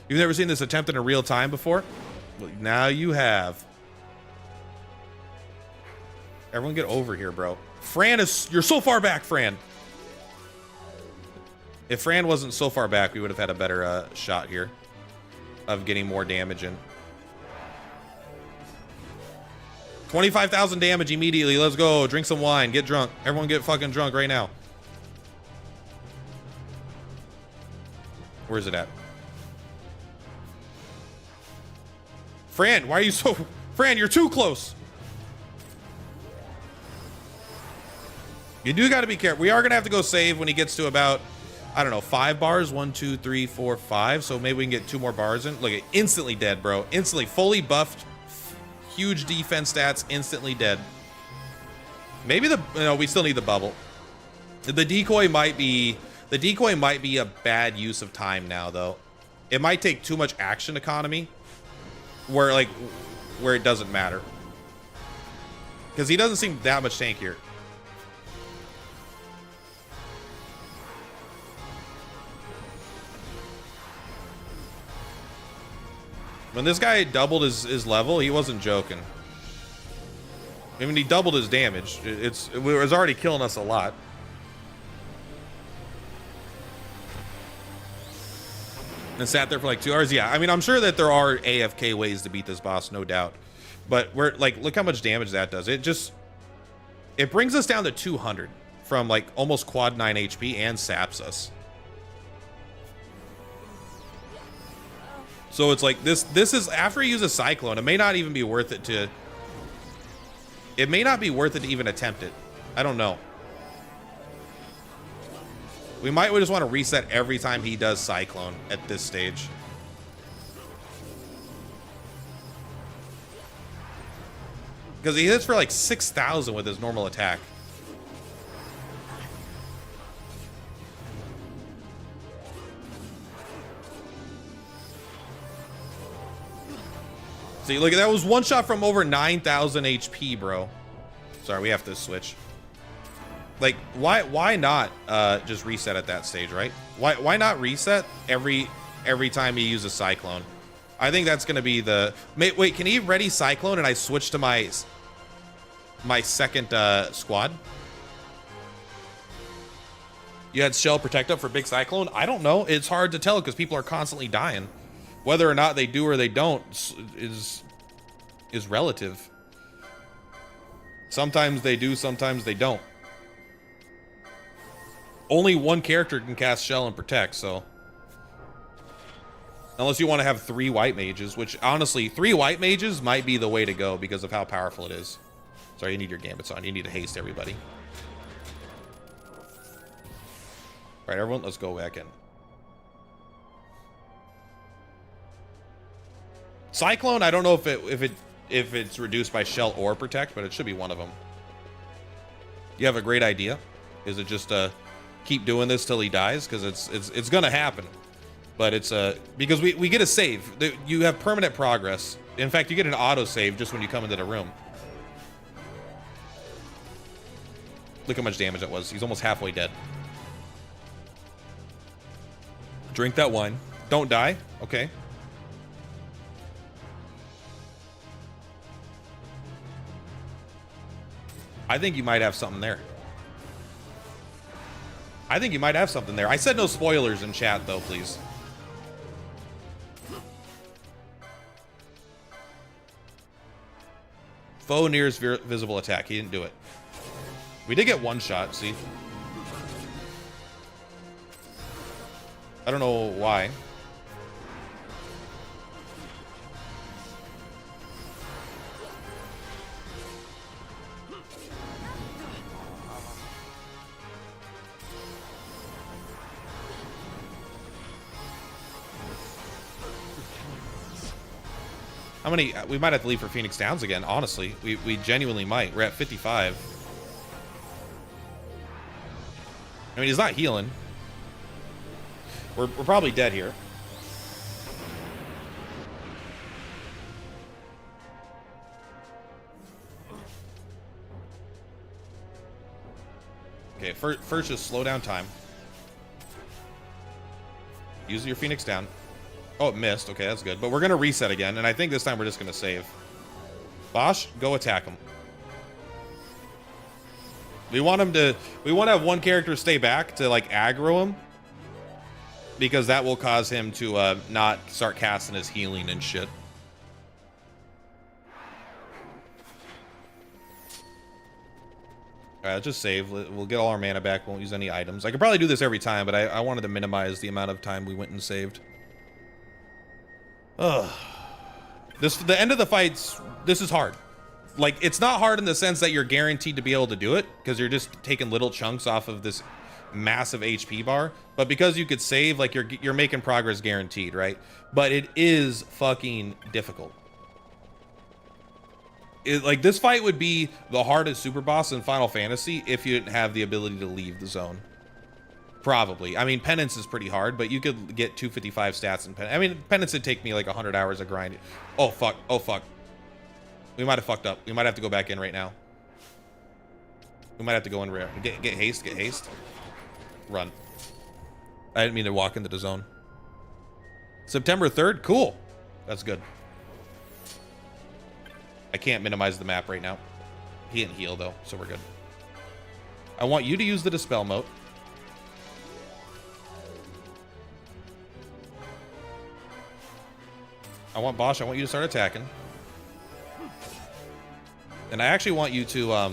Speaker 1: You've never seen this attempted in real time before? Well, now you have. Everyone get over here, bro. Fran is... You're so far back, Fran. If Fran wasn't so far back, we would have had a better shot here of getting more damage in. 25,000 damage immediately. Let's go. Drink some wine. Get drunk. Everyone get fucking drunk right now. Where's it at? Fran, why are you so... Fran, you're too close. You do got to be careful. We are going to have to go save when he gets to about, I don't know, 5 bars. 1, 2, 3, 4, 5. So maybe we can get 2 more bars in. Look, instantly dead, bro. Instantly, fully buffed. Huge defense stats, instantly dead. Maybe no, we still need the bubble. The decoy might be a bad use of time now, though. It might take too much action economy, where it doesn't matter, because he doesn't seem that much tankier. When this guy doubled his level, he wasn't joking. I mean, he doubled his damage. It was already killing us a lot. And sat there for like 2 hours. Yeah, I mean, I'm sure that there are AFK ways to beat this boss, no doubt. But we're like, look how much damage that does. It brings us down to 200 from like almost quad 9 HP and saps us. So it's like this is after he uses Cyclone, it may not even be worth it to... It may not be worth it to even attempt it. I don't know. We might just want to reset every time he does Cyclone at this stage. Because he hits for like 6,000 with his normal attack. See, look, that was one shot from over 9,000 HP, bro. Sorry, we have to switch. Like, why not just reset at that stage, right? Why not reset every time he uses Cyclone? I think that's gonna be the... Wait, can he ready Cyclone and I switch to my second squad? You had Shell protect up for big Cyclone? I don't know. It's hard to tell because people are constantly dying. Whether or not they do or they don't is relative. Sometimes they do, sometimes they don't. Only one character can cast Shell and Protect, so... Unless you want to have 3 white mages, which honestly, 3 white mages might be the way to go because of how powerful it is. Sorry, you need your gambits on. You need to haste everybody. All right, everyone, let's go back in. Cyclone, I don't know if it's reduced by shell or protect, but it should be one of them. You have a great idea. Is it just keep doing this till he dies? Because it's gonna happen. But it's because we get a save. You have permanent progress. In fact, you get an auto save just when you come into the room. Look how much damage that was. He's almost halfway dead. Drink that wine. Don't die. Okay. I think you might have something there. I think you might have something there. I said no spoilers in chat, though, please. Foe nearest visible attack. He didn't do it. We did get one shot, see? I don't know why. How many? We might have to leave for Phoenix Downs again, honestly. We genuinely might. We're at 55. I mean, he's not healing. We're probably dead here. Okay, first just slow down time. Use your Phoenix down. Oh, it missed. Okay, that's good. But we're going to reset again, and I think this time we're just going to save. Bosch, go attack him. We want to have one character stay back to, like, aggro him. Because that will cause him to not start casting his healing and shit. Alright, let's just save. We'll get all our mana back. Won't use any items. I could probably do this every time, but I wanted to minimize the amount of time we went and saved. Ugh. The end of the fights, this is hard. Like, it's not hard in the sense that you're guaranteed to be able to do it, because you're just taking little chunks off of this massive HP bar, but because you could save, like, you're making progress guaranteed, right? But it is fucking difficult. Like, this fight would be the hardest super boss in Final Fantasy if you didn't have the ability to leave the zone. Probably. I mean, Penance is pretty hard, but you could get 255 stats in Penance. I mean, Penance would take me like 100 hours of grinding. Oh, fuck. Oh, fuck. We might have fucked up. We might have to go back in right now. We might have to go in. Get haste. Get haste. Run. I didn't mean to walk into the zone. September 3rd? Cool. That's good. I can't minimize the map right now. He didn't heal, though, so we're good. I want you to use the Dispel Mote. I want Bosch, I want you to start attacking. And I actually want you to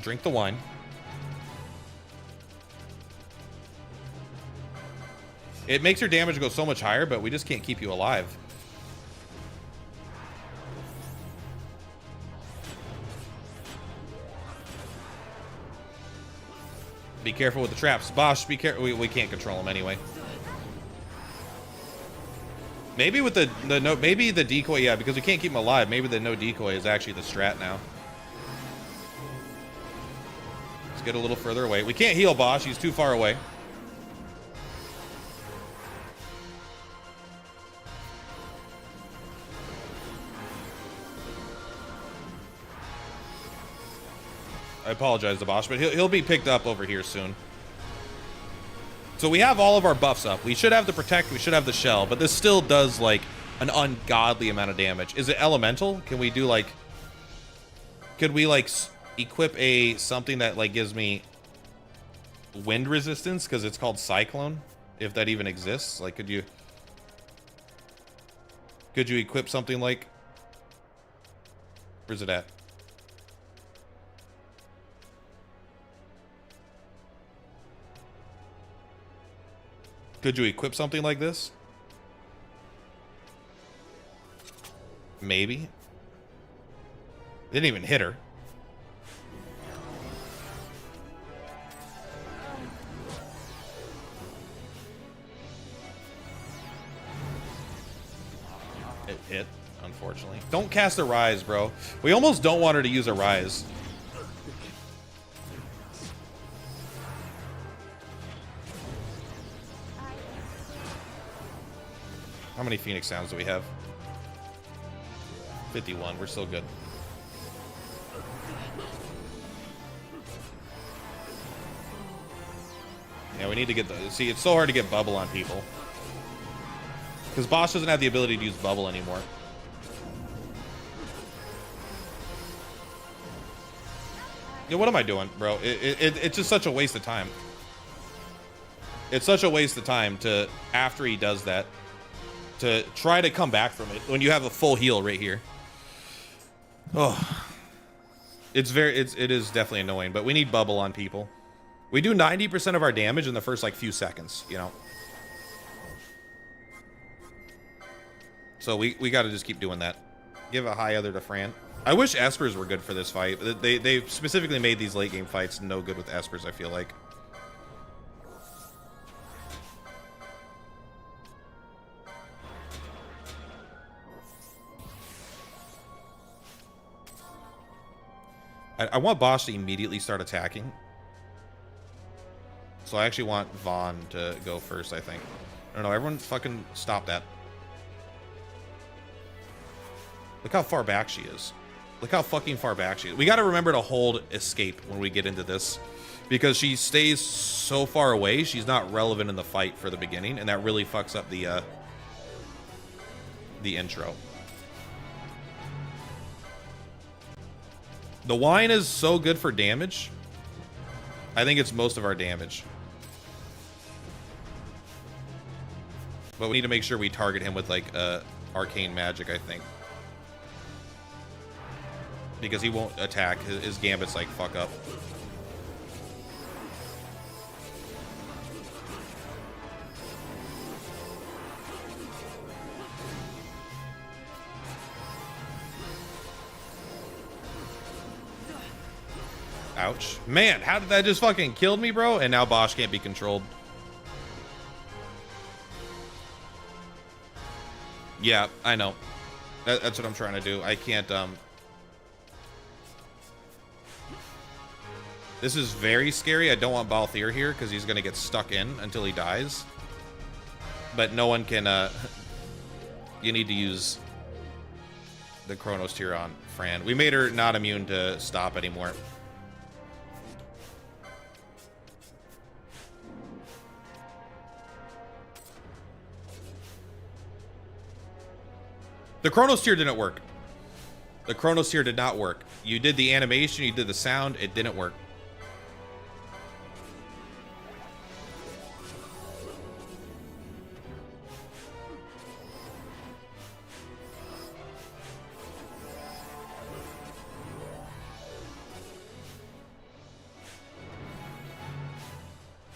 Speaker 1: drink the wine. It makes your damage go so much higher, but we just can't keep you alive. Be careful with the traps. Bosch, be careful. We can't control them anyway. Maybe with maybe the decoy, yeah, because we can't keep him alive. Maybe the no decoy is actually the strat now. Let's get a little further away. We can't heal Bosch. He's too far away. I apologize to Bosch, but he'll be picked up over here soon. So we have all of our buffs up. We should have the protect, we should have the shell, but this still does like an ungodly amount of damage. Is it elemental? Can we do like, could we like equip something that like gives me wind resistance because it's called Cyclone, if that even exists? Like, could you equip something like, where's it at? Could you equip something like this? Maybe. Didn't even hit her. It hit, unfortunately. Don't cast a rise, bro. We almost don't want her to use a rise. How many Phoenix Sounds do we have? 51. We're still good. Yeah, we need to get the... See, it's so hard to get bubble on people. Because Bosch doesn't have the ability to use bubble anymore. Yeah, what am I doing, bro? It's just such a waste of time. It's such a waste of time to, after he does that, to try to come back from it when you have a full heal right here. Oh. It is definitely annoying, but we need bubble on people. We do 90% of our damage in the first, like, few seconds, you know? So we got to just keep doing that. Give a high other to Fran. I wish Espers were good for this fight. They specifically made these late game fights no good with Espers, I feel like. I want Bosch to immediately start attacking. So I actually want Vaughn to go first, I think. I don't know, everyone fucking stop that. Look how far back she is. Look how fucking far back she is. We gotta remember to hold escape when we get into this. Because she stays so far away, she's not relevant in the fight for the beginning. And that really fucks up the intro. The wine is so good for damage. I think it's most of our damage. But we need to make sure we target him with, like, arcane magic, I think. Because he won't attack. His gambit's like, fuck up. Ouch. Man, how did that just fucking kill me, bro? And now Bosch can't be controlled. Yeah, I know. That's what I'm trying to do. I can't, This is very scary. I don't want Balthier here because he's going to get stuck in until he dies. But no one can, You need to use the Chronos tier on Fran. We made her not immune to stop anymore. The Chronos tier didn't work. The Chronos tier did not work. You did the animation, you did the sound, it didn't work.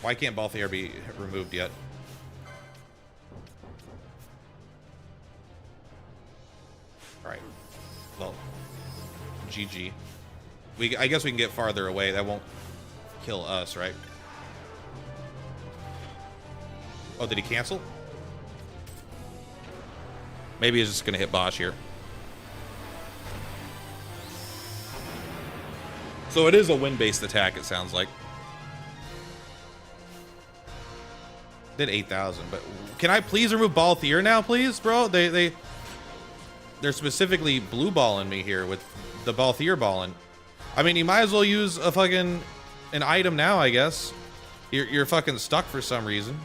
Speaker 1: Why can't Balthier be removed yet? Alright. Well, GG. I guess we can get farther away. That won't kill us, right? Oh, did he cancel? Maybe he's just going to hit Bosch here. So it is a wind-based attack, it sounds like. Did 8,000, but can I please remove Balthier now, please, bro? They're specifically blue balling me here with the Balthier balling. I mean, you might as well use a fucking an item now, I guess. You're fucking stuck for some reason.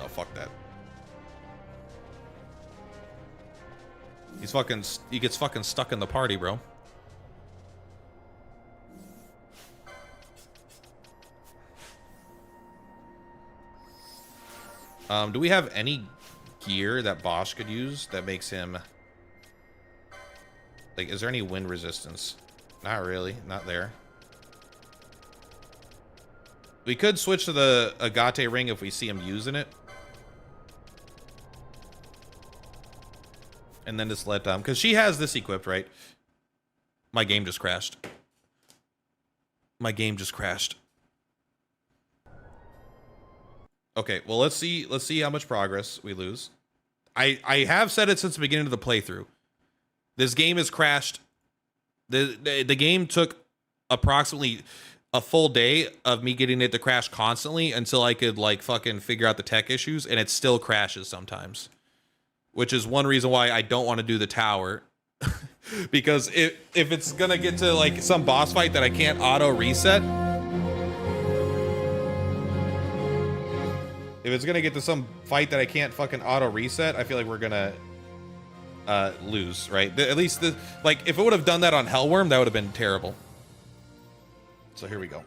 Speaker 1: Oh, fuck that. He gets fucking stuck in the party, bro. Do we have any gear that Bosch could use that makes him Like, is there any wind resistance? Not really. Not there. We could switch to the Agate ring if we see him using it. And then just let because she has this equipped, right? My game just crashed. My game just crashed. Okay, well, let's see how much progress we lose. I have said it since the beginning of the playthrough. This game has crashed. The game took approximately a full day of me getting it to crash constantly until I could like fucking figure out the tech issues, and it still crashes sometimes. Which is one reason why I don't want to do the tower. Because if it's gonna get to like some boss fight that I can't auto reset, if it's gonna get to some fight that I can't fucking auto reset, I feel like we're gonna lose, right? At least like if it would have done that on Hellworm, that would have been terrible. So here we go.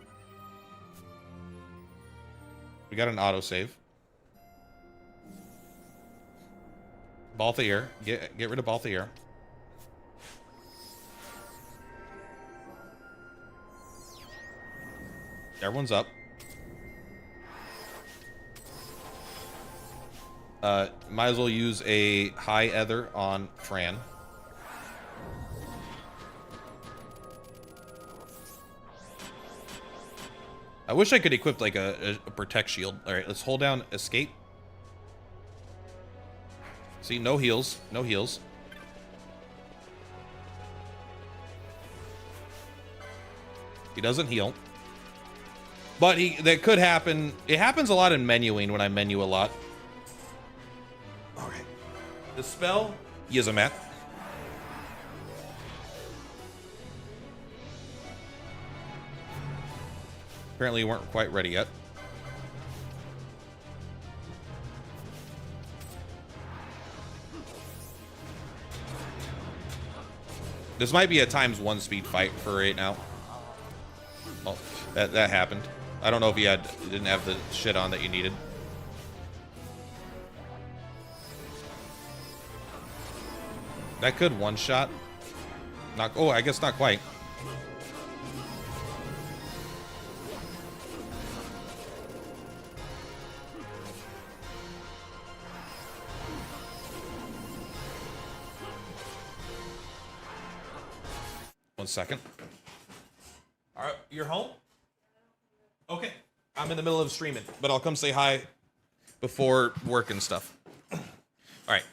Speaker 1: We got an autosave. Balthier. Get rid of Balthier. Everyone's up. Might as well use a high ether on Fran. I wish I could equip like a protect shield. All right, let's hold down escape. See, no heals, no heals. He doesn't heal. But that could happen. It happens a lot in menuing when I menu a lot. All right. The spell, YIAZMAT. Apparently you weren't quite ready yet. This might be a ×1 speed fight for right now. Well, that happened. I don't know if you didn't have the shit on that you needed. That could one-shot. Not. Oh, I guess not quite. One second. All right, you're home? Okay. I'm in the middle of streaming, but I'll come say hi before work and stuff. All right.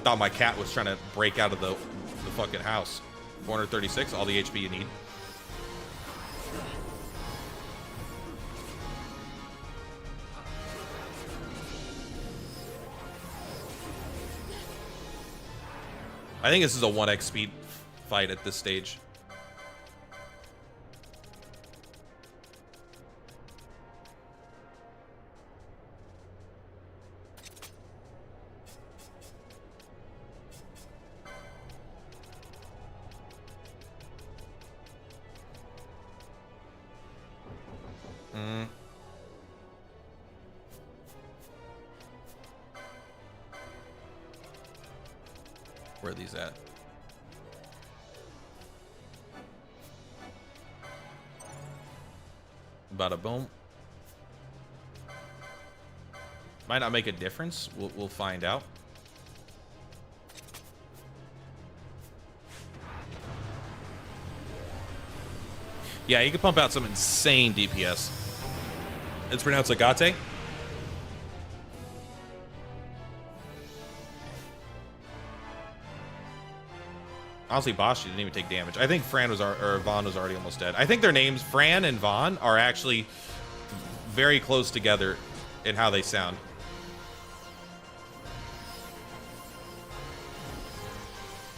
Speaker 1: Thought my cat was trying to break out of the fucking house. 436, all the HP you need. I think this is a 1x speed fight at this stage. Where are these at? Bada boom. Might not make a difference. We'll find out. Yeah, you can pump out some insane DPS. It's pronounced Agate. Honestly, Bosch didn't even take damage. I think Fran was or Vaughn was already almost dead. I think their names, Fran and Vaughn, are actually very close together in how they sound.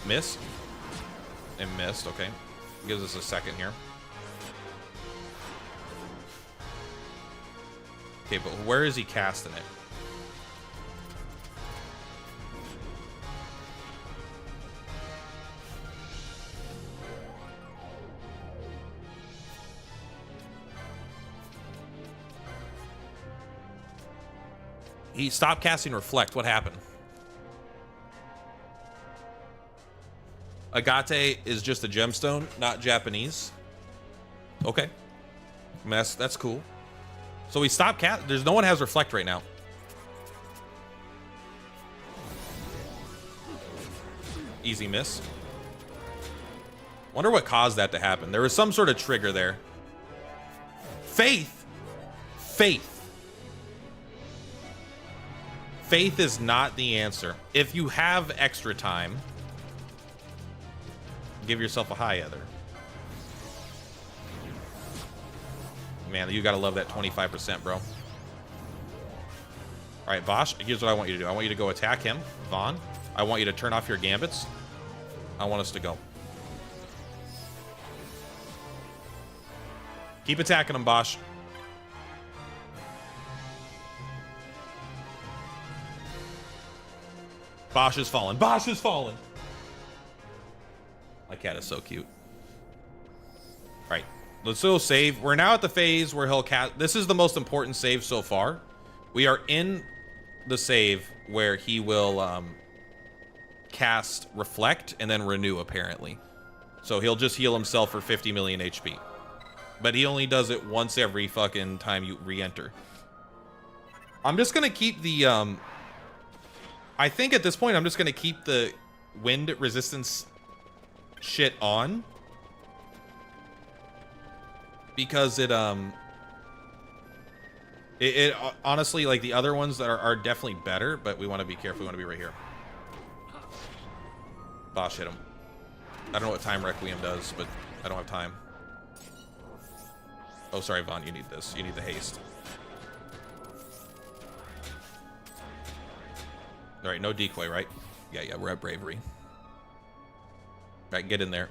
Speaker 1: Miss? And missed, okay. Gives us a second here. Okay, but where is he casting it? He stopped casting Reflect. What happened? Agate is just a gemstone, not Japanese. Okay. I mean, that's cool. So we stop there's no one has reflect right now. Easy miss. Wonder what caused that to happen. There was some sort of trigger there. Faith. Faith. Faith is not the answer. If you have extra time, give yourself a high ether. Man, you gotta love that 25%, bro. All right, Vosh, here's what I want you to do. I want you to go attack him, Vaughn. I want you to turn off your gambits. I want us to go. Keep attacking him, Bosch. Bosch is fallen. Bosch is fallen. My cat is so cute. All right, let's go save. We're now at the phase where he'll cast. This is the most important save so far. We are in the save where he will cast Reflect and then Renew, apparently. So he'll just heal himself for 50 million HP. But he only does it once every fucking time you re-enter. I'm just gonna keep the I think at this point I'm just gonna keep the wind resistance shit on, because it honestly, like, the other ones that are definitely better, but we want to be careful. We want to be right here. Bosch hit him. I don't know what time Requiem does, but I don't have time. Oh, sorry, Vaughn, you need this. You need the haste. All right, no decoy, right? Yeah, we're at bravery. All right, get in there.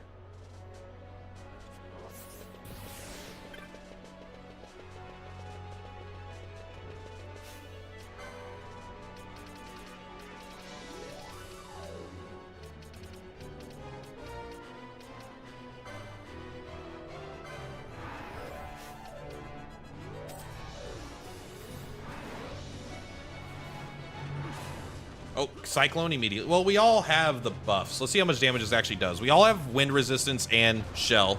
Speaker 1: Oh, Cyclone immediately. Well, we all have the buffs. Let's see how much damage this actually does. We all have wind resistance and shell.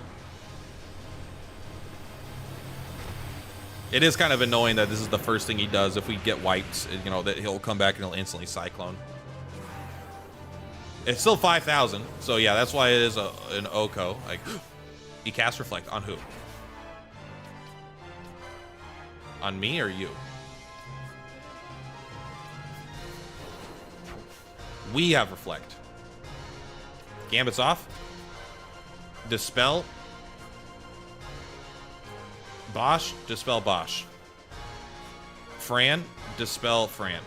Speaker 1: It is kind of annoying that this is the first thing he does. If we get wiped, you know, that he'll come back and he'll instantly Cyclone. It's still 5,000. So yeah, that's why it is an Oko. Like, he casts Reflect on who? On me or you? We have Reflect. Gambit's off. Dispel. Bosch. Dispel Bosch. Fran. Dispel Fran.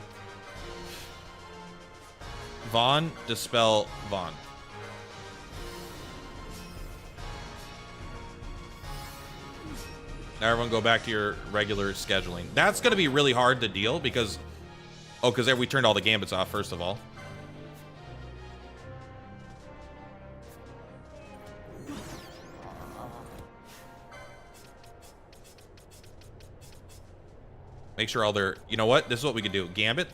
Speaker 1: Vaughn. Dispel Vaughn. Now everyone go back to your regular scheduling. That's going to be really hard to deal because... Oh, because we turned all the Gambits off, first of all. Make sure all their... You know what? This is what we could do. Gambit?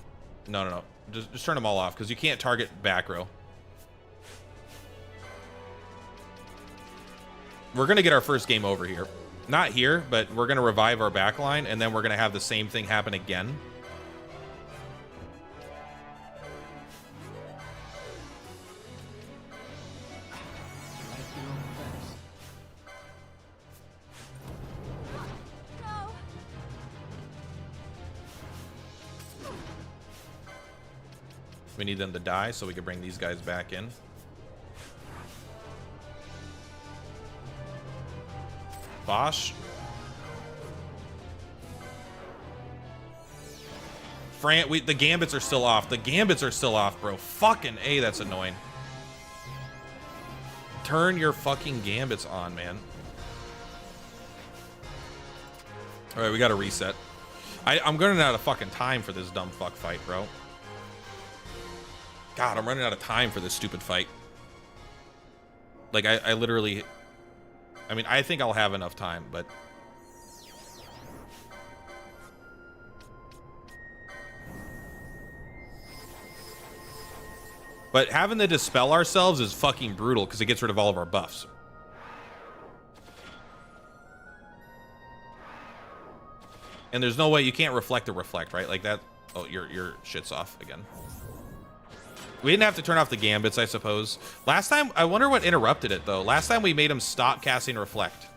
Speaker 1: No. Just turn them all off, because you can't target back row. We're going to get our first game over here. Not here, but we're going to revive our back line, and then we're going to have the same thing happen again. We need them to die so we can bring these guys back in. Bosch. Fran, the Gambits are still off. The Gambits are still off, bro. Fucking A, that's annoying. Turn your fucking Gambits on, man. All right, we got to reset. I'm running out of fucking time for this dumb fuck fight, bro. God, I'm running out of time for this stupid fight. Like, I literally... I mean, I think I'll have enough time, but... But having to dispel ourselves is fucking brutal because it gets rid of all of our buffs. And there's no way you can't reflect or reflect, right? Like that. Oh, your shit's off again. We didn't have to turn off the gambits, I suppose. Last time, I wonder what interrupted it, though. Last time we made him stop casting reflect.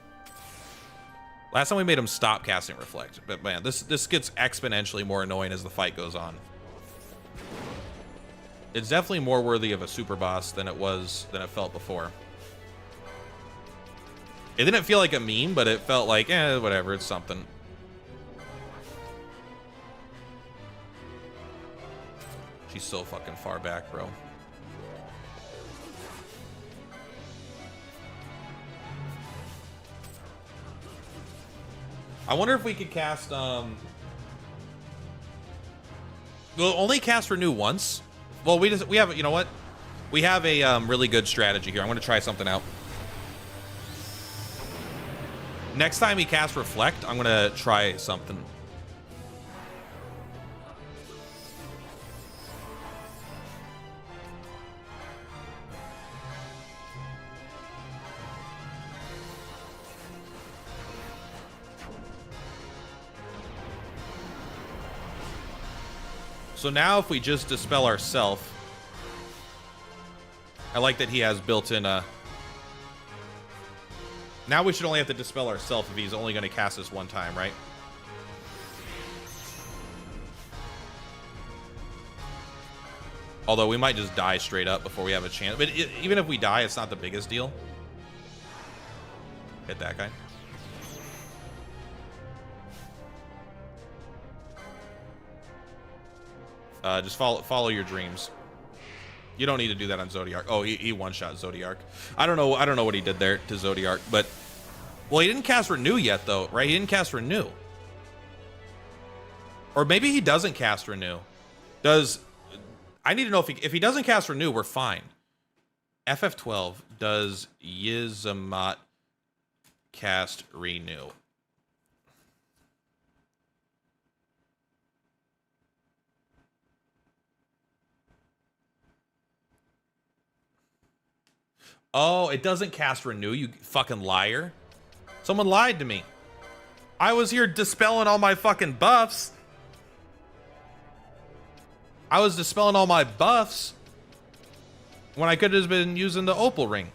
Speaker 1: Last time we made him stop casting reflect. But man, this gets exponentially more annoying as the fight goes on. It's definitely more worthy of a super boss than it felt before. It didn't feel like a meme, but it felt like, whatever, it's something. She's so fucking far back, bro. I wonder if we could cast, we'll only cast Renew once. Well, we have, you know what? We have a really good strategy here. I'm going to try something out. Next time he casts Reflect, I'm going to try something. So now if we just dispel ourselves, I like that he has built-in now we should only have to dispel ourselves if he's only going to cast this one time, right? Although we might just die straight up before we have a chance. But even if we die, it's not the biggest deal. Hit that guy. Just follow your dreams. You don't need to do that on Zodiac. Oh, he one-shot Zodiac. I don't know what he did there to Zodiac, but well, he didn't cast Renew yet, though, right? He didn't cast Renew, or maybe he doesn't cast Renew. I need to know if he doesn't cast Renew, we're fine. FF12 does YIAZMAT cast Renew? Oh, it doesn't cast Renew, you fucking liar. Someone lied to me. I was here dispelling all my fucking buffs. I was dispelling all my buffs when I could have been using the opal ring.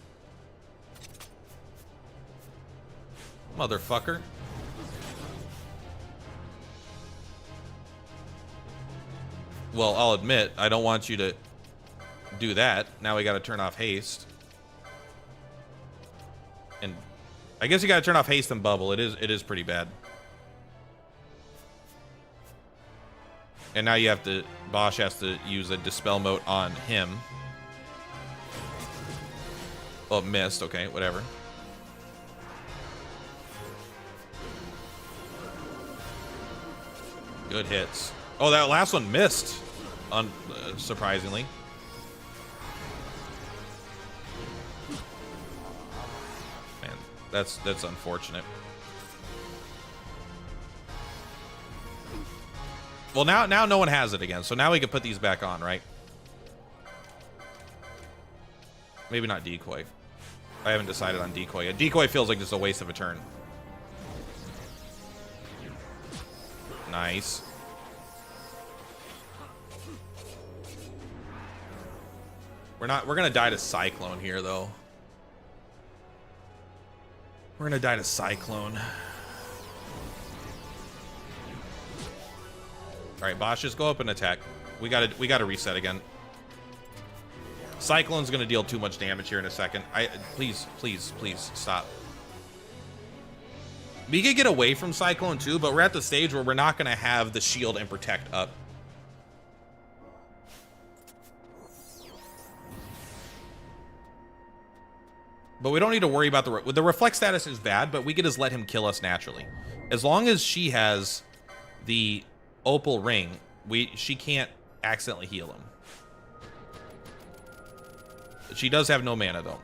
Speaker 1: Motherfucker. Well, I'll admit, I don't want you to do that. Now we gotta turn off haste. And I guess you gotta turn off haste and bubble. It is pretty bad. And now you have to, Bosch has to use a dispel mode on him. Oh, missed. Okay, whatever. Good hits. Oh, that last one missed. Surprisingly. Man, that's unfortunate. Well, now no one has it again, so now we can put these back on, right? Maybe not decoy. I haven't decided on decoy. A decoy feels like just a waste of a turn. Nice. We're gonna die to Cyclone here, though. We're gonna die to Cyclone. All right, Bosch, just go up and attack. We gotta reset again. Cyclone's gonna deal too much damage here in a second. Please stop. We could get away from Cyclone too, but we're at the stage where we're not gonna have the shield and protect up. But we don't need to worry about the reflect status is bad, but we could just let him kill us naturally. As long as she has the opal ring, she can't accidentally heal him. She does have no mana though.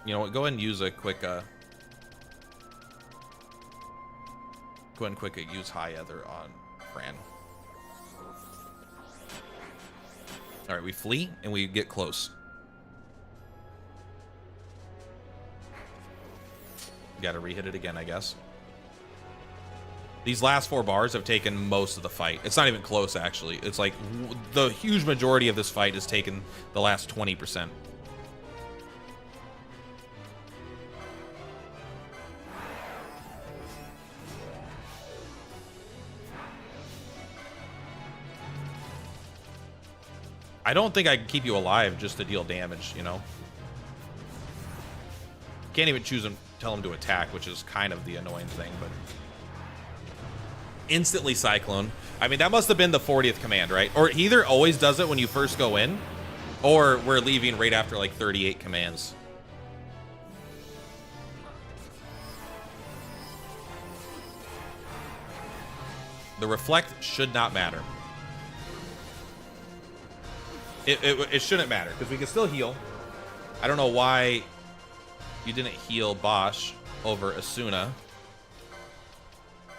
Speaker 1: You know what? Go ahead and use a quick. Go ahead and quick use high ether on Fran. All right, we flee and we get close. Got to re-hit it again, I guess. These last 4 bars have taken most of the fight. It's not even close, actually. It's like the huge majority of this fight has taken the last 20%. I don't think I can keep you alive just to deal damage, you know? Can't even choose him, tell him to attack, which is kind of the annoying thing, but... Instantly Cyclone. I mean, that must have been the 40th command, right? Or he either always does it when you first go in, or we're leaving right after like 38 commands. The reflect should not matter. It shouldn't matter, because we can still heal. I don't know why you didn't heal Bosch over Asuna.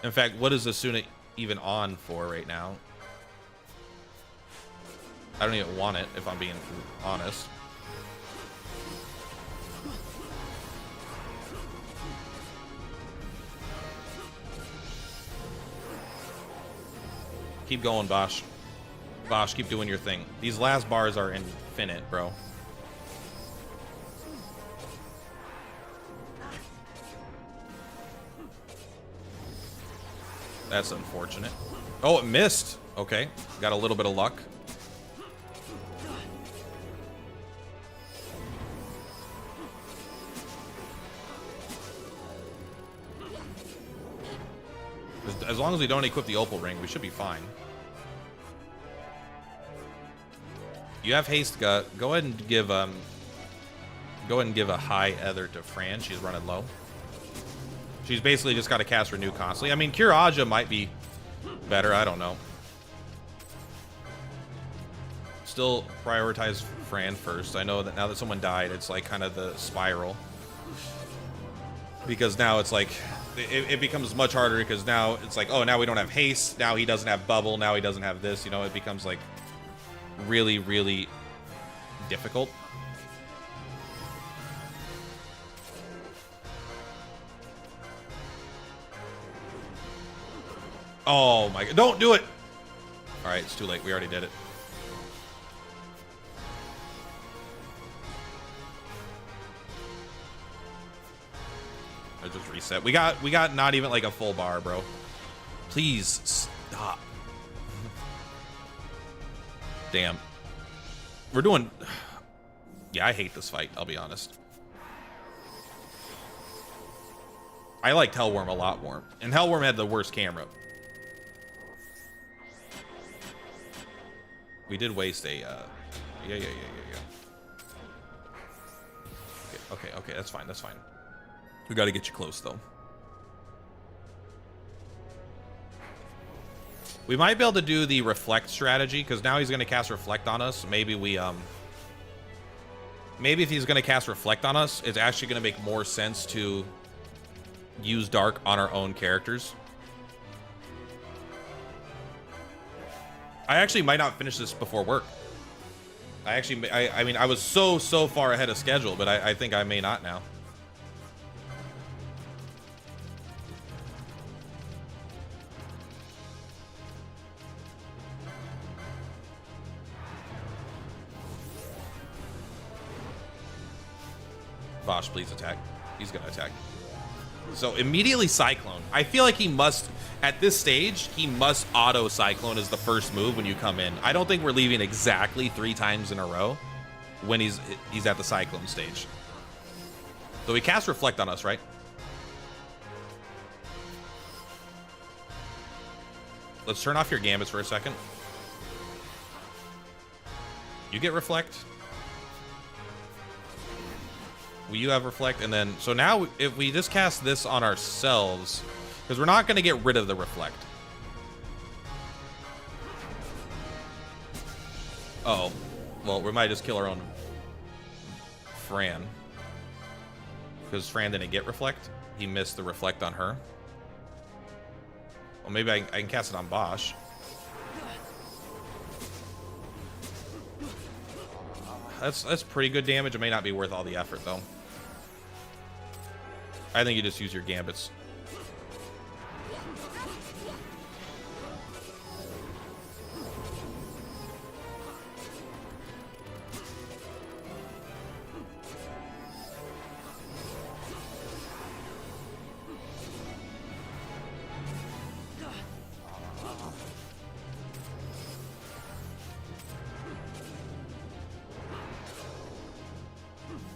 Speaker 1: In fact, what is Asuna even on for right now? I don't even want it, if I'm being honest. Keep going, Bosch. Bosch, keep doing your thing. These last bars are infinite, bro. That's unfortunate. Oh, it missed. Okay, got a little bit of luck. As long as we don't equip the opal ring, we should be fine. You have haste gut. Go ahead and give a high ether to Fran. She's running low. She's basically just got to cast Renew constantly. I mean, Cure Aja might be better. I don't know. Still prioritize Fran first. I know that now that someone died, it's like kind of the spiral. Because now it's like, it becomes much harder because now it's like, oh, now we don't have haste. Now he doesn't have bubble. Now he doesn't have this. You know, it becomes like really, really difficult. Oh my god, don't do it! Alright, it's too late, we already did it. I just reset. We got not even like a full bar, bro. Please stop. Damn. We're doing... Yeah, I hate this fight, I'll be honest. I liked Hellworm a lot more. And Hellworm had the worst camera. We did waste a, yeah. Okay, that's fine, that's fine. We gotta get you close, though. We might be able to do the Reflect strategy, because now he's gonna cast Reflect on us. Maybe we, maybe if he's gonna cast Reflect on us, it's actually gonna make more sense to use Dark on our own characters. I actually might not finish this before work. I mean, I was so far ahead of schedule, but I think I may not now. Bosch, please attack. He's gonna attack. So immediately Cyclone. I feel like he must, at this stage, he must auto Cyclone as the first move when you come in. I don't think we're leaving exactly 3 times in a row when he's at the Cyclone stage. So he casts Reflect on us, right? Let's turn off your gambits for a second. You get Reflect. Will you have Reflect? And then, so now if we just cast this on ourselves, because we're not going to get rid of the Reflect. Oh, well, we might just kill our own Fran. because Fran didn't get reflect. He missed the reflect on her. Well, maybe I can cast it on Bosch. That's pretty good damage. It may not be worth all the effort, though. I think you just use your gambits.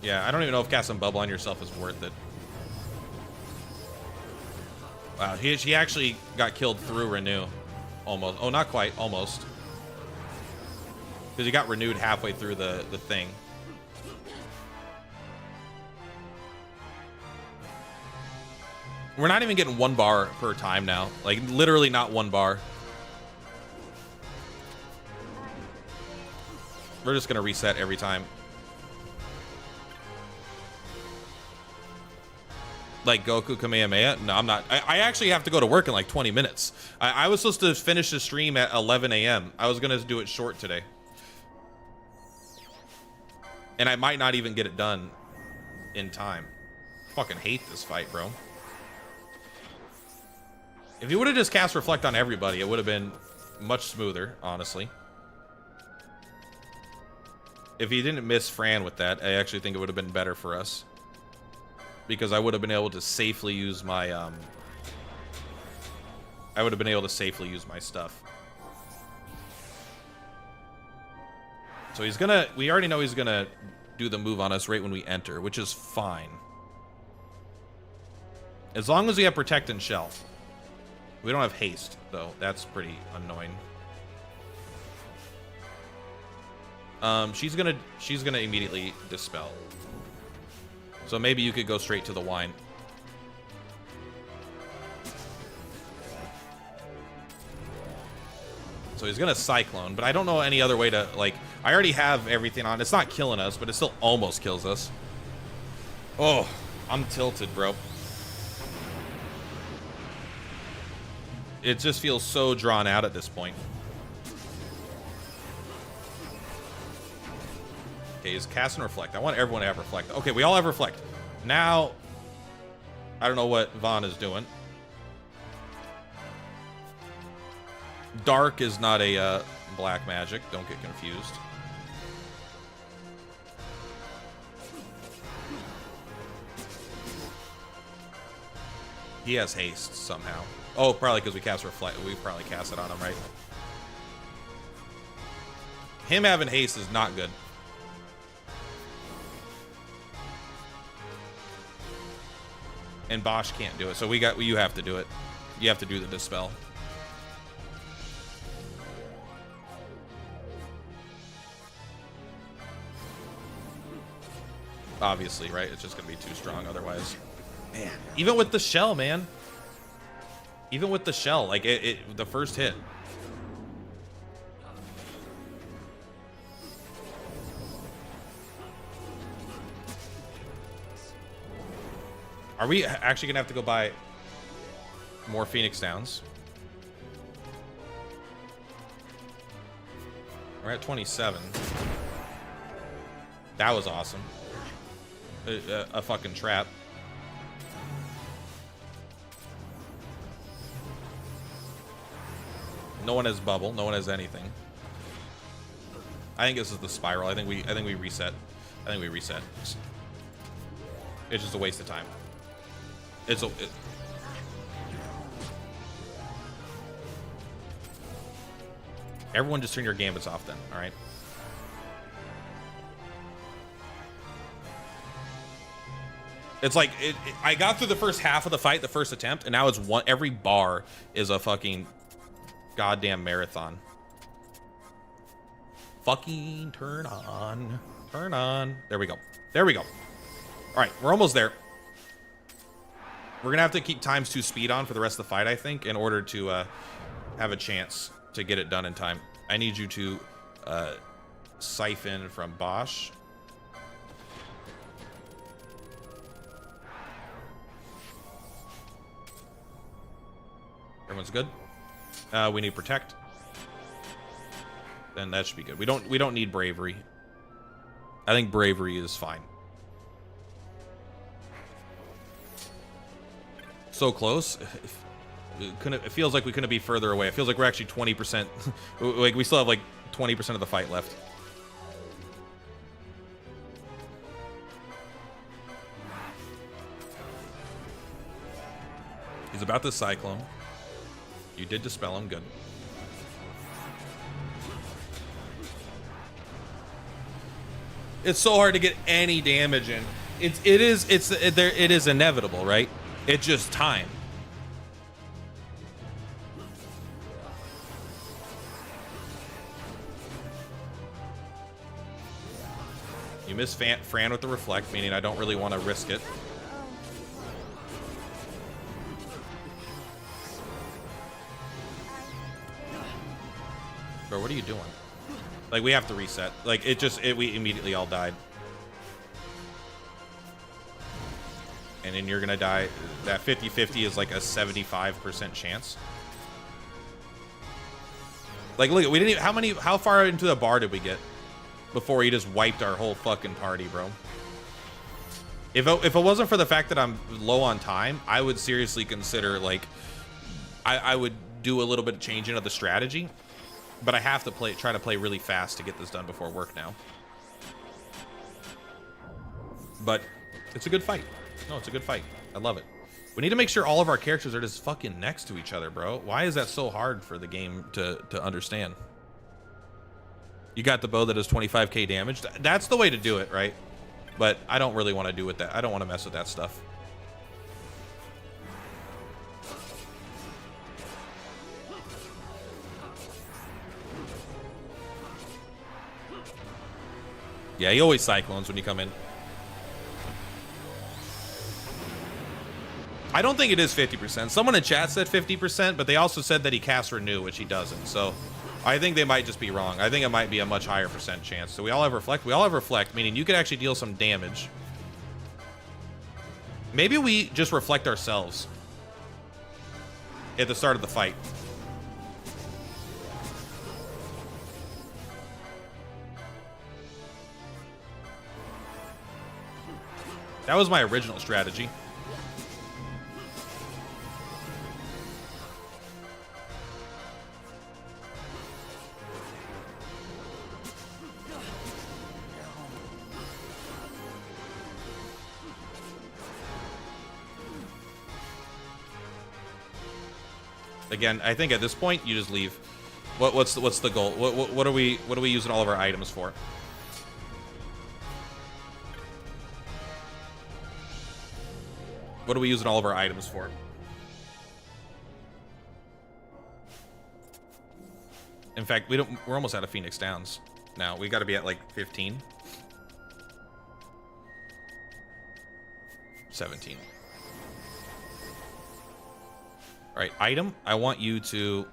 Speaker 1: Yeah, I don't even know if casting Bubble on yourself is worth it. Wow, he actually got killed through Renew. Almost. Oh, not quite. Almost. Because he got renewed halfway through the thing. We're not even getting 1 bar per time now. Like, literally not 1 bar. We're just going to reset every time. Like Goku Kamehameha? No, I'm not. I actually have to go to work in like 20 minutes. I was supposed to finish the stream at 11 a.m. I was going to do it short today. And I might not even get it done in time. Fucking hate this fight, bro. If he would have just cast Reflect on everybody, it would have been much smoother, honestly. If he didn't miss Fran with that, I actually think it would have been better for us. Because I would have been able to safely use my, I would have been able to safely use my stuff. So he's gonna, we already know he's gonna do the move on us right when we enter, which is fine. As long as we have Protect and Shell. We don't have Haste, though. That's pretty annoying. She's gonna immediately Dispel. So maybe you could go straight to the wine. So he's gonna Cyclone, but I don't know any other way to, like, I already have everything on. It's not killing us, but it still almost kills us. Oh, I'm tilted, bro. It just feels so drawn out at this point. Okay, he's casting Reflect. I want everyone to have Reflect. Okay, we all have Reflect. Now, I don't know what Vaughn is doing. Dark is not a black magic. Don't get confused. He has haste somehow. Oh, probably because we cast Reflect. We probably cast it on him, right? Him having haste is not good. And Bosch can't do it, so you have to do it. You have to do the Dispel. Obviously, right? It's just gonna be too strong otherwise. Man, even with the shell, man. Even with the shell, like the first hit. Are we actually gonna have to go buy more Phoenix Downs? We're at 27. That was awesome. A fucking trap. No one has bubble. No one has anything. I think this is the spiral. I think we reset. I think we reset. It's just a waste of time. Everyone just turn your gambits off then, all right? It's like I got through the first half of the fight, the first attempt, and now it's every bar is a fucking goddamn marathon. Fucking turn on. Turn on. There we go. There we go. All right, we're almost there. We're gonna have to keep ×2 speed on for the rest of the fight, I think, in order to have a chance to get it done in time. I need you to siphon from Bosch. Everyone's good. We need protect. Then that should be good. We don't need bravery. I think bravery is fine. So close. It feels like we couldn't be further away. It feels like we're actually 20%. Like we still have like 20% of the fight left. He's about to cyclone. You did dispel him. Good. It's so hard to get any damage in. It is inevitable, right? It's just time. You miss Fran with the reflect, meaning I don't really want to risk it. Bro, what are you doing? Like, we have to reset. Like, we immediately all died. And then you're gonna die. That 50-50 is like a 75% chance. Like, look, we didn't even, how far into the bar did we get before he just wiped our whole fucking party, bro? If it wasn't for the fact that I'm low on time, I would seriously consider, like, I would do a little bit of changing of the strategy. But I have to try to play really fast to get this done before work now. But it's a good fight. No, it's a good fight. I love it. We need to make sure all of our characters are just fucking next to each other, bro. Why is that so hard for the game to understand? You got the bow that does 25k damage. That's the way to do it, right? But I don't really want to do with that. I don't want to mess with that stuff. Yeah, he always cyclones when you come in. I don't think it is 50%. Someone in chat said 50%, but they also said that he casts Renew, which he doesn't. So I think they might just be wrong. I think it might be a much higher percent chance. So we all have Reflect. We all have Reflect, meaning you could actually deal some damage. Maybe we just reflect ourselves at the start of the fight. That was my original strategy. Again, I think at this point you just leave. What's the goal? What are we using all of our items for? What are we using all of our items for? In fact, we're almost out of Phoenix Downs now. We got to be at like 15. 17. All right, item. I want you to,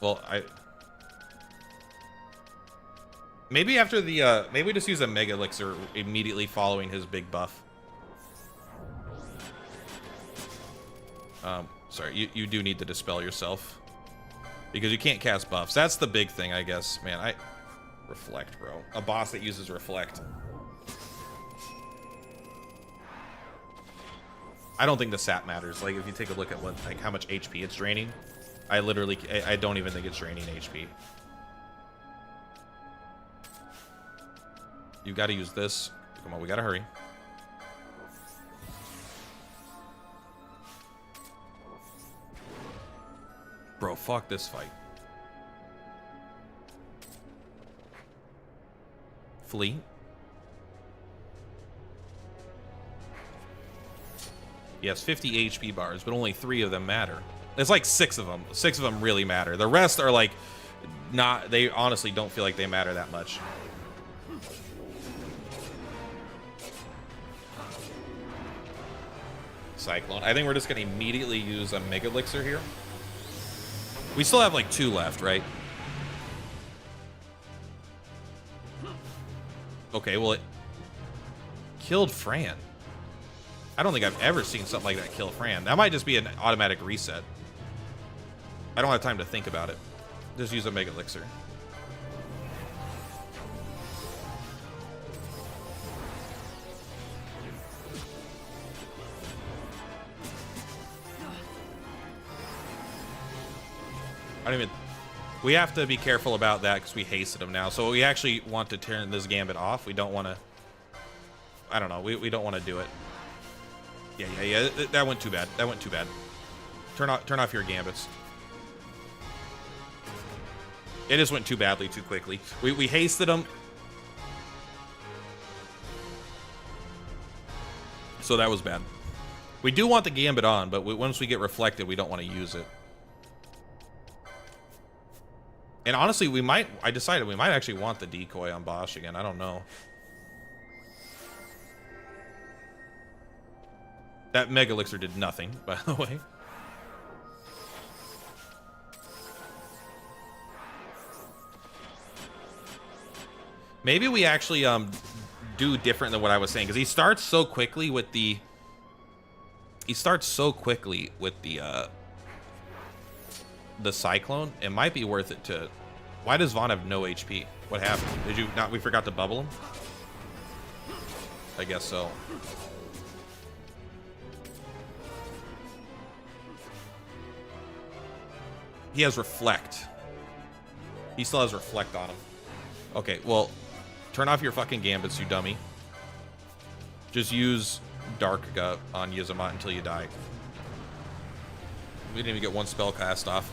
Speaker 1: well, maybe after the maybe just use a mega elixir immediately following his big buff. Sorry, you do need to dispel yourself because you can't cast buffs. That's the big thing, I guess. Man, reflect, bro. A boss that uses reflect. I don't think the sap matters. Like, if you take a look at how much HP it's draining, I don't even think it's draining HP. You got to use this. Come on, we got to hurry. Bro, fuck this fight. Flee. He has 50 HP bars, but only 3 of them matter. It's like 6 of them. 6 of them really matter. The rest are like not, they honestly don't feel like they matter that much. Cyclone. I think we're just gonna immediately use a mega elixir here. We still have like 2 left, right? Okay, well, it killed Fran.
Speaker 2: I don't think I've ever seen something like that kill Fran. That might just be an automatic reset. I don't have time to think about it. Just use a Mega Elixir. I don't even... We have to be careful about that because we hasted him now. So we actually want to turn this gambit off. We don't want to... I don't know. We don't want to do it. Yeah. That went too bad. That went too bad. Turn off your gambits. It just went too badly, too quickly. We hasted him. So that was bad. We do want the gambit on, but once we get reflected, we don't want to use it. And honestly, I decided we might actually want the decoy on Bosch again. I don't know. That Mega Elixir did nothing, by the way. Maybe we actually do different than what I was saying, because he starts so quickly with the... the Cyclone. It might be worth it to... Why does Vaughn have no HP? What happened? Did you not... We forgot to bubble him? I guess so. He has Reflect. He still has Reflect on him. Okay, well, turn off your fucking gambits, you dummy. Just use Dark on YIAZMAT until you die. We didn't even get one spell cast off.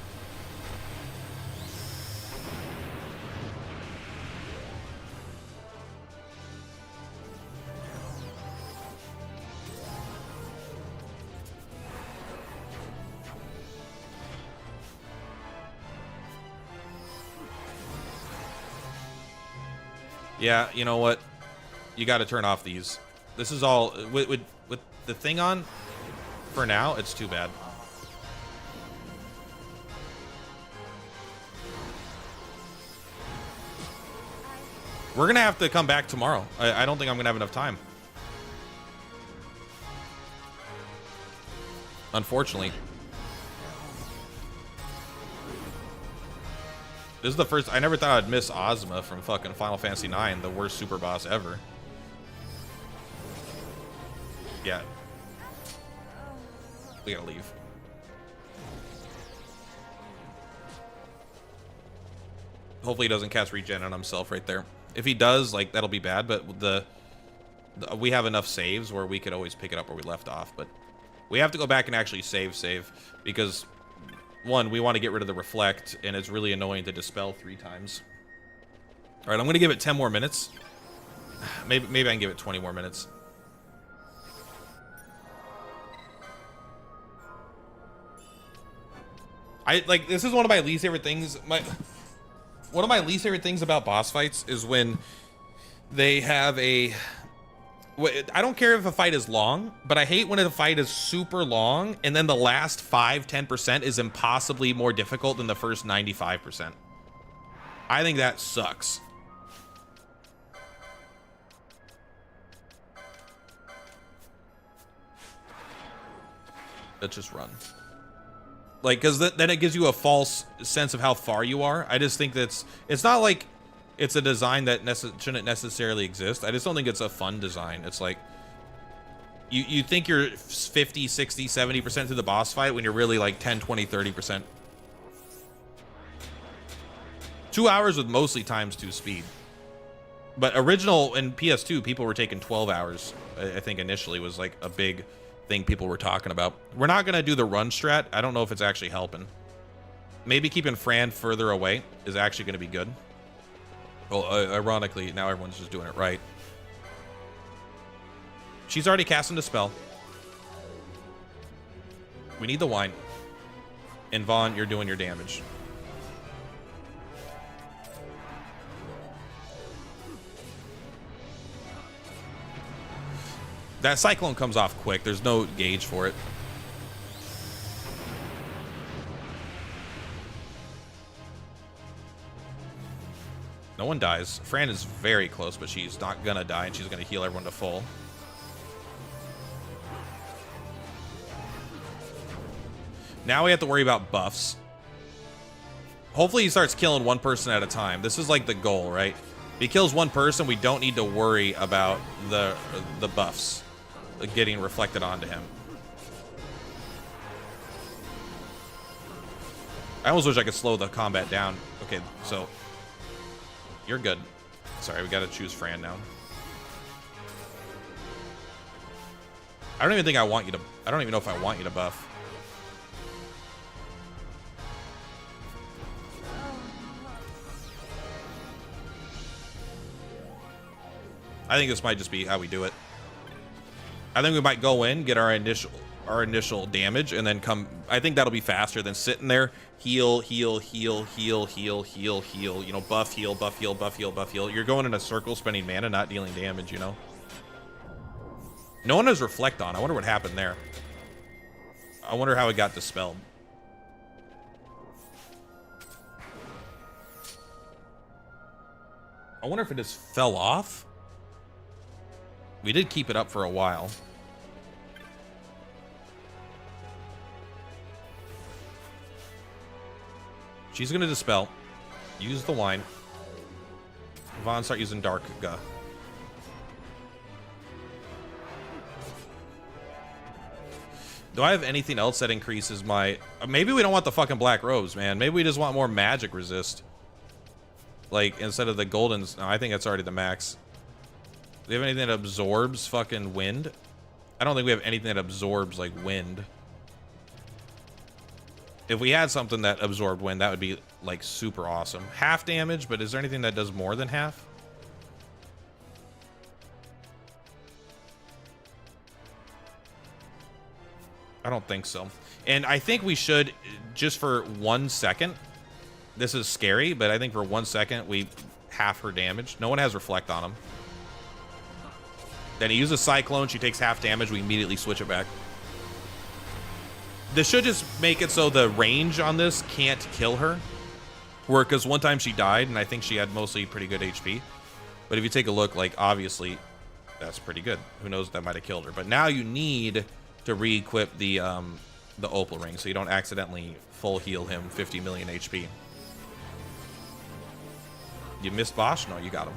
Speaker 2: Yeah, you know what? You got to turn off these. This is all with the thing on. For now, it's too bad. We're gonna have to come back tomorrow. I don't think I'm gonna have enough time. Unfortunately. This is the first... I never thought I'd miss Ozma from fucking Final Fantasy IX, the worst super boss ever. Yeah. We gotta leave. Hopefully he doesn't cast regen on himself right there. If he does, like, that'll be bad, but we have enough saves where we could always pick it up where we left off, but we have to go back and actually save, because... One, we want to get rid of the Reflect, and it's really annoying to dispel 3 times. All right, I'm going to give it 10 more minutes. Maybe I can give it 20 more minutes. This is one of my least favorite things. One of my least favorite things about boss fights is when they have a... I don't care if a fight is long, but I hate when a fight is super long and then the last 5-10% is impossibly more difficult than the first 95%. I think that sucks. Let's just run. Like, because then it gives you a false sense of how far you are. I just think it's not like it's a design that shouldn't necessarily exist. I just don't think it's a fun design. It's like you think you're 50, 60, 70% through the boss fight when you're really like 10, 20, 30%. 2 hours with mostly ×2 speed. But original in PS2, people were taking 12 hours. I think initially was like a big thing people were talking about. We're not going to do the run strat. I don't know if it's actually helping. Maybe keeping Fran further away is actually going to be good. Well, ironically, now everyone's just doing it right. She's already casting the spell. We need the wine. And Vaughn, you're doing your damage. That Cyclone comes off quick. There's no gauge for it. No one dies. Fran is very close, but she's not gonna die, and she's gonna heal everyone to full. Now we have to worry about buffs. Hopefully he starts killing one person at a time. This is like the goal, right? If he kills one person, we don't need to worry about the buffs getting reflected onto him. I almost wish I could slow the combat down. Okay, so you're good. Sorry, we gotta choose Fran now. I don't even think I want you to. I don't even know if I want you to buff. I think this might just be how we do it. I think we might go in, get our initial damage, and then come. I think that'll be faster than sitting there. Heal, heal, heal, heal, heal, heal, heal. You know, buff, heal, buff, heal, buff, heal, buff, heal. You're going in a circle, spending mana, not dealing damage. You know. No one has reflect on. I wonder what happened there. I wonder how it got dispelled. I wonder if it just fell off. We did keep it up for a while. She's gonna dispel. Use the wine. Vaughn, start using dark. Do I have anything else that increases my... Maybe we don't want the fucking black robes, man. Maybe we just want more magic resist. Like, instead of the goldens. No, I think that's already the max. Do we have anything that absorbs fucking wind? I don't think we have anything that absorbs, like, wind. If we had something that absorbed wind, that would be, like, super awesome. Half damage, but is there anything that does more than half? I don't think so. And I think we should, just for 1 second, this is scary, but I think for 1 second, we half her damage. No one has reflect on him. Then he uses Cyclone, she takes half damage, we immediately switch it back. This should just make it so the range on this can't kill her. Because one time she died, and I think she had mostly pretty good HP. But if you take a look, like, obviously, that's pretty good. Who knows, that might have killed her. But now you need to re-equip the Opal Ring, so you don't accidentally full heal him 50 million HP. You missed Bosch? No, you got him.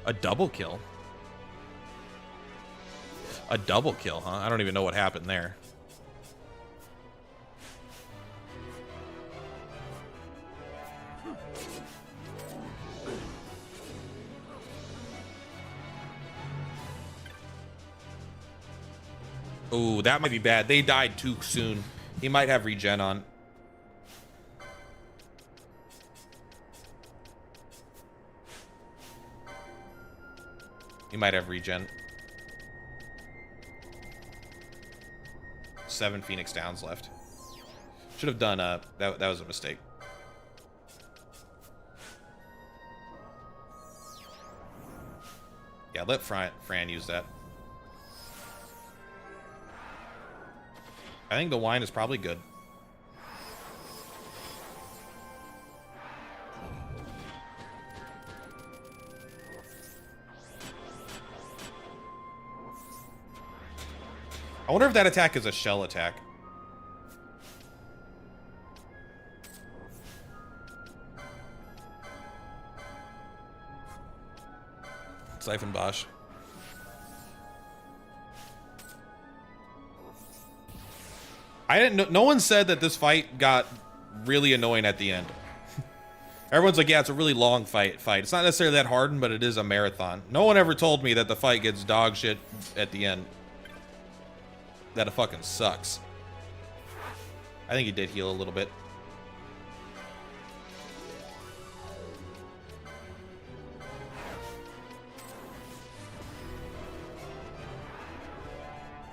Speaker 2: A double kill? A double kill, huh? I don't even know what happened there. Ooh, that might be bad. They died too soon. He might have regen on. He might have regen. 7 Phoenix Downs left. Should have done that was a mistake. Yeah, let Fran use that. I think the wine is probably good. I wonder if that attack is a shell attack. Siphon Bosch. I didn't know, no one said that this fight got really annoying at the end. Everyone's like, yeah, it's a really long fight. It's not necessarily that hardened, but it is a marathon. No one ever told me that the fight gets dog shit at the end. That it fucking sucks. I think he did heal a little bit.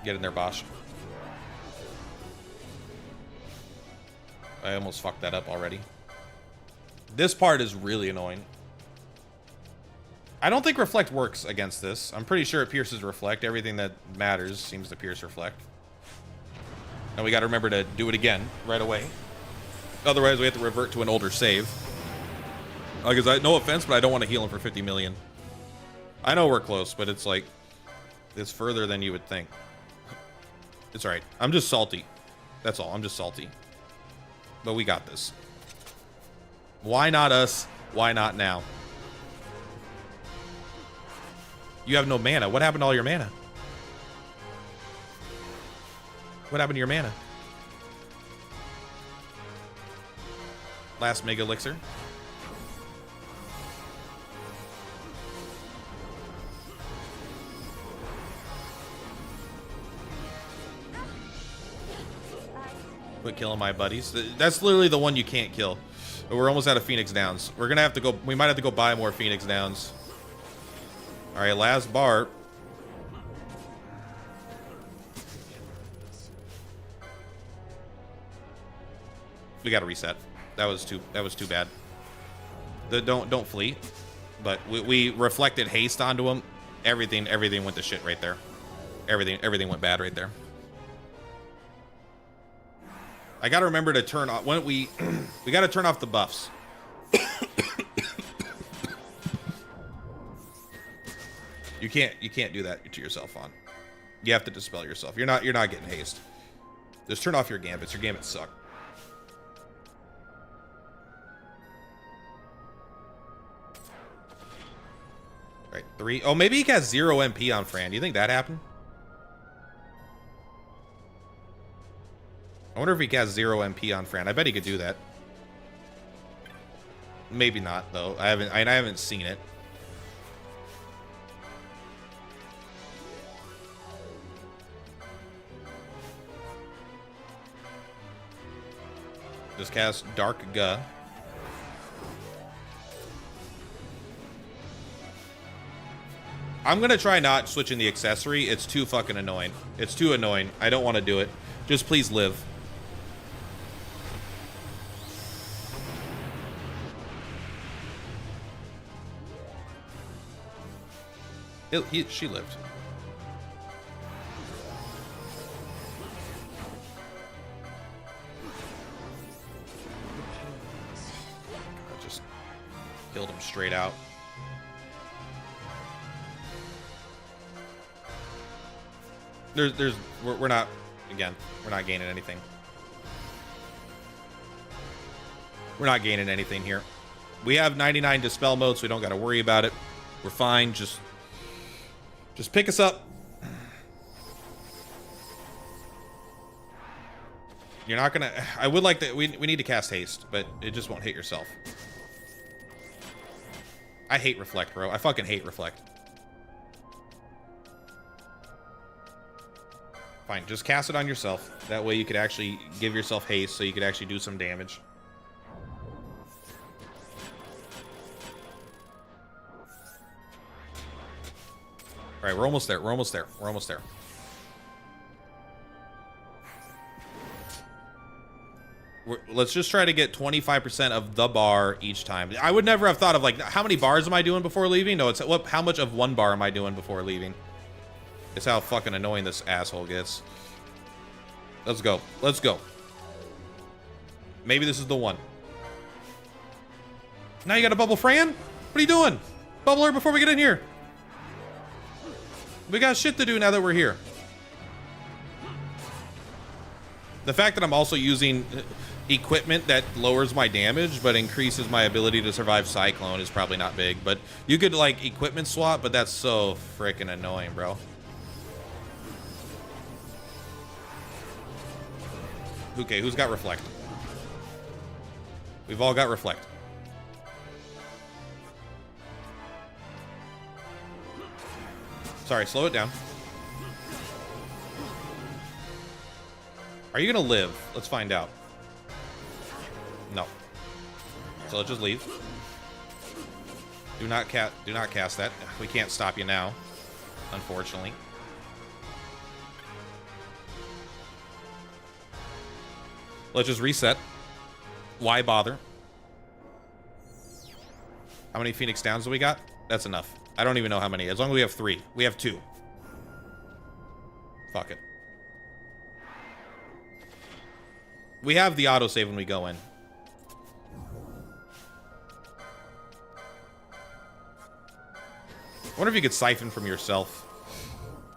Speaker 2: Get in there, Bosch. I almost fucked that up already. This part is really annoying. I don't think Reflect works against this. I'm pretty sure it pierces Reflect. Everything that matters seems to pierce Reflect. And we got to remember to do it again right away. Otherwise, we have to revert to an older save. Because no offense, but I don't want to heal him for 50 million. I know we're close, but it's like, it's further than you would think. It's alright. I'm just salty. That's all. I'm just salty. But we got this. Why not us? Why not now? You have no mana. What happened to all your mana? What happened to your mana? Last Mega Elixir. Quit killing my buddies. That's literally the one you can't kill. But we're almost out of Phoenix Downs. We're gonna have to go. We might have to go buy more Phoenix Downs. All right, last bar. We gotta reset. That was too bad. Don't flee. But we reflected haste onto him. Everything went to shit right there. Everything went bad right there. I gotta remember to turn off when we gotta turn off the buffs. You can't do that to yourself on. You have to dispel yourself. You're not getting haste. Just turn off your gambits. Your gambits suck. All right, 3. Oh, maybe he has 0 MP on Fran. Do you think that happened? I wonder if he has 0 MP on Fran. I bet he could do that. Maybe not though. I haven't seen it. Just cast Dark Guh. I'm gonna try not switching the accessory. It's too fucking annoying. It's too annoying. I don't want to do it. Just please live. She lived. I just killed him straight out. We're not, again, we're not gaining anything. We're not gaining anything here. We have 99 dispel mode, so we don't got to worry about it. We're fine. Just pick us up. You're not gonna. I would like that. We need to cast haste, but it just won't hit yourself. I hate reflect, bro. I fucking hate reflect. Fine, just cast it on yourself. That way you could actually give yourself haste, so you could actually do some damage. All right, we're almost there. We're almost there. We're almost there. Let's just try to get 25% of the bar each time. I would never have thought of, like, how many bars am I doing before leaving? No, it's how much of one bar am I doing before leaving? It's how fucking annoying this asshole gets. Let's go. Let's go. Maybe this is the one. Now you got a bubble Fran? What are you doing? Bubble her before we get in here. We got shit to do now that we're here. The fact that I'm also using equipment that lowers my damage but increases my ability to survive Cyclone is probably not big. But you could, like, equipment swap, but that's so freaking annoying, bro. Okay, who's got Reflect? We've all got Reflect. Sorry, slow it down. Are you gonna live? Let's find out. No. So let's just leave. Do not cast that. We can't stop you now, unfortunately. Let's just reset. Why bother? How many Phoenix Downs do we got? That's enough. I don't even know how many. As long as we have 3. We have 2. Fuck it. We have the autosave when we go in. I wonder if you could siphon from yourself.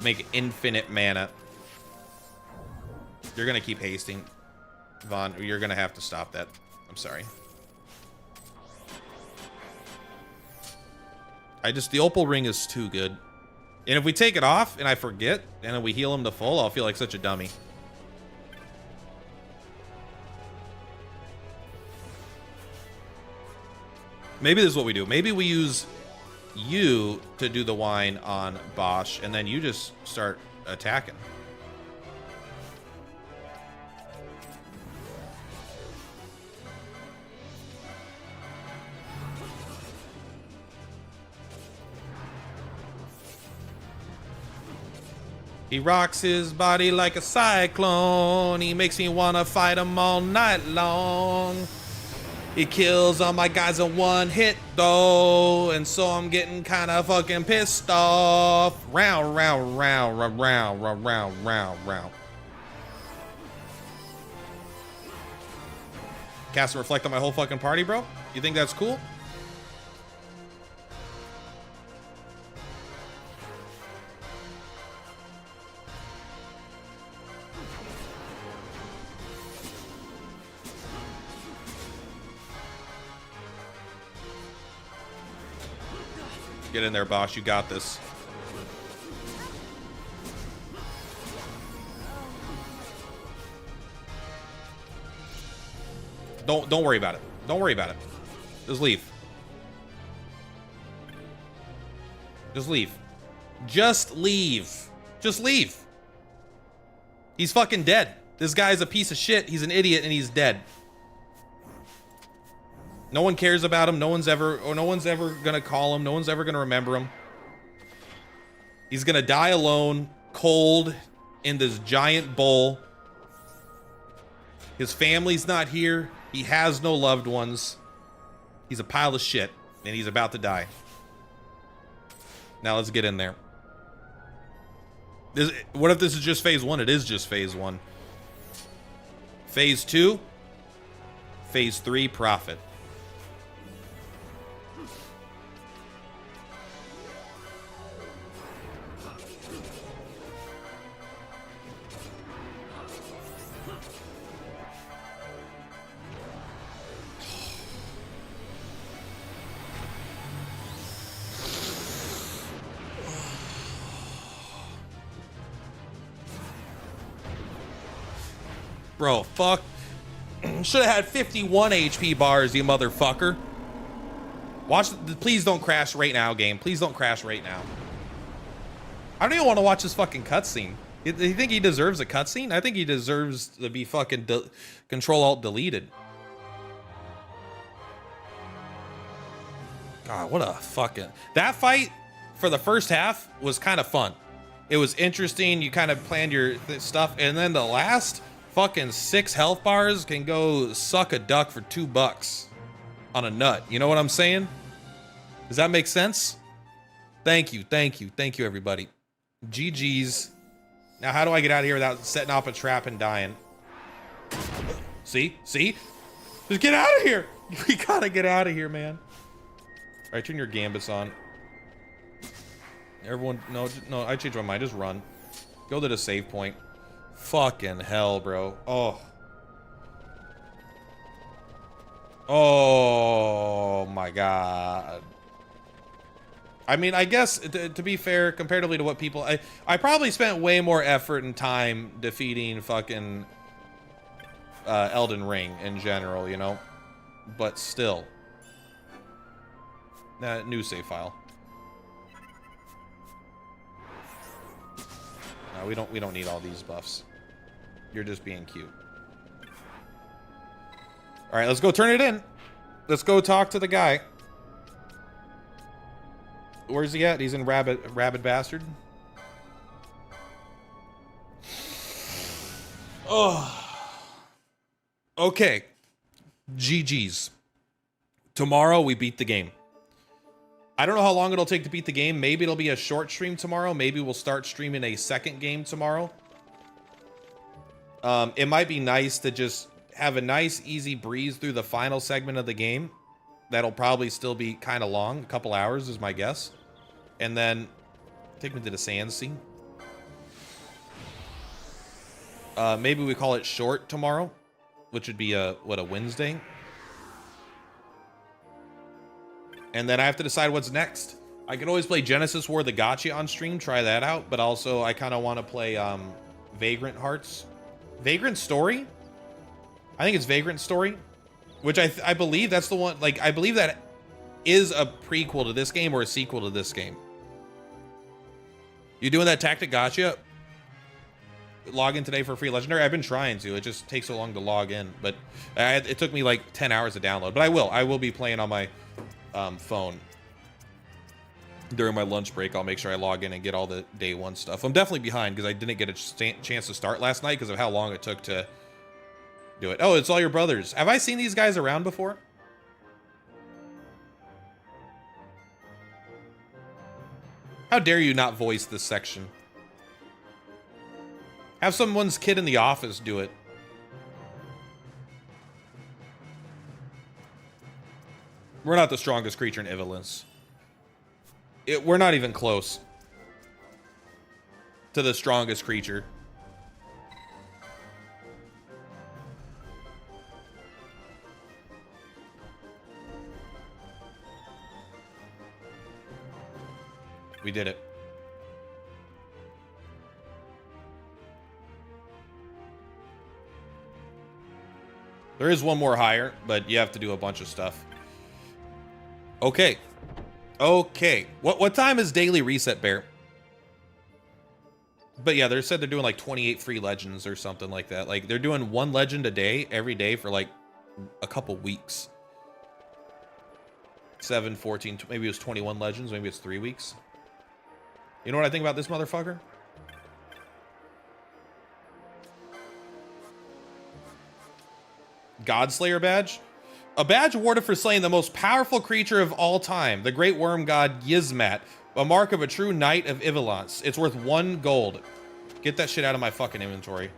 Speaker 2: Make infinite mana. You're going to keep hasting. Vaughn, you're going to have to stop that. I'm sorry. The Opal Ring is too good. And if we take it off and I forget, and then we heal him to full, I'll feel like such a dummy. Maybe this is what we do. Maybe we use you to do the wine on Bosch, and then you just start attacking. He rocks his body like a cyclone. He makes me want to fight him all night long. He kills all my guys in one hit, though. And so I'm getting kind of fucking pissed off. Round, round, round, round, round, round, round, round, round. Cast and reflect on my whole fucking party, bro? You think that's cool? Get in there, Bosch. You got this. Don't worry about it. Don't worry about it. Just leave. Just leave. Just leave. Just leave. He's fucking dead. This guy's a piece of shit. He's an idiot and he's dead. No one cares about him. No one's ever gonna call him. No one's ever gonna remember him. He's gonna die alone, cold, in this giant bowl. His family's not here. He has no loved ones. He's a pile of shit, and he's about to die. Now let's get in there. What if this is just phase 1? It is just phase 1. Phase 2, phase 3, profit. Bro, fuck. Should have had 51 HP bars, you motherfucker. Watch. Please don't crash right now, game. Please don't crash right now. I don't even want to watch this fucking cutscene. You think he deserves a cutscene? I think he deserves to be fucking Control-Alt-Deleted. God, what a fucking... That fight for the first half was kind of fun. It was interesting. You kind of planned your stuff. And then the last... fucking 6 health bars can go suck a duck for $2 on a nut. You know what I'm saying? Does that make sense? Thank you, thank you, thank you, everybody. GG's. Now, how do I get out of here without setting off a trap and dying? See? See? Just get out of here! We gotta get out of here, man. All right, turn your gambits on. Everyone, no, I changed my mind. Just run. Go to the save point. Fucking hell, bro. Oh. Oh my god. I mean, I guess to be fair, comparatively to what people... I probably spent way more effort and time defeating fucking Elden Ring in general, you know? But still. New save file. No, we don't need all these buffs. You're just being cute. All right, let's go turn it in. Let's go talk to the guy. Where's he at? He's in Rabid Bastard. Oh. Okay. GG's. Tomorrow we beat the game. I don't know how long it'll take to beat the game. Maybe it'll be a short stream tomorrow. Maybe we'll start streaming a second game tomorrow. It might be nice to just have a nice, easy breeze through the final segment of the game. That'll probably still be kind of long. A couple hours is my guess. And then take me to the sand sea. Maybe we call it short tomorrow, which would be a Wednesday. And then I have to decide what's next. I could always play Genesis War the Gacha on stream, try that out. But also, I kind of want to play Vagrant Hearts. Vagrant Story? I think it's Vagrant Story. Which I believe that's the one, like, I believe that is a prequel to this game or a sequel to this game. You doing that Tactic Gacha? Log in today for free Legendary? I've been trying to. It just takes so long to log in. But it took me like 10 hours to download. But I will be playing on my phone. During my lunch break, I'll make sure I log in and get all the day one stuff. I'm definitely behind because I didn't get a chance to start last night because of how long it took to do it. Oh, it's all your brothers. Have I seen these guys around before? How dare you not voice this section? Have someone's kid in the office do it. We're not the strongest creature in Ivalice. We're not even close to the strongest creature. We did it. There is one more higher, but you have to do a bunch of stuff. Okay. Okay. What time is daily reset, Bear? But yeah, they said they're doing like 28 free legends or something like that. Like they're doing one legend a day, every day for like a couple weeks. 7, 14, maybe it was 21 legends, maybe it's 3 weeks. You know what I think about this motherfucker? Godslayer badge? A badge awarded for slaying the most powerful creature of all time, the great worm god YIAZMAT, a mark of a true knight of Ivalice. It's worth 1 gold. Get that shit out of my fucking inventory.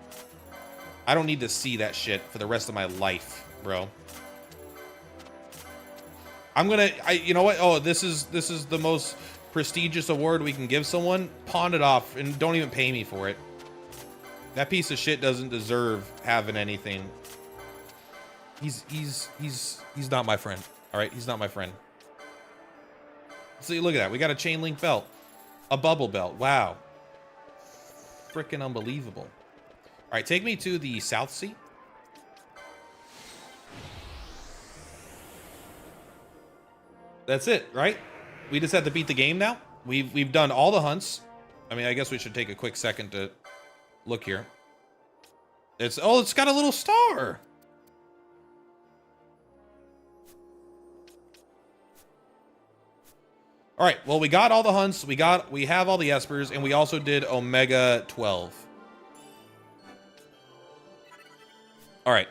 Speaker 2: I don't need to see that shit for the rest of my life, bro. You know what? Oh, this is the most prestigious award we can give someone. Pawn it off and don't even pay me for it. That piece of shit doesn't deserve having anything. He's not my friend. All right, he's not my friend. See, look at that. We got a chain link belt, a bubble belt. Wow, freaking unbelievable. All right, take me to the South Sea. That's it, right? We just have to beat the game now. We've done all the hunts. I mean, I guess we should take a quick second to look here. It's got a little star. All right, well, we got all the hunts. We have all the espers, and we also did Omega 12. All right.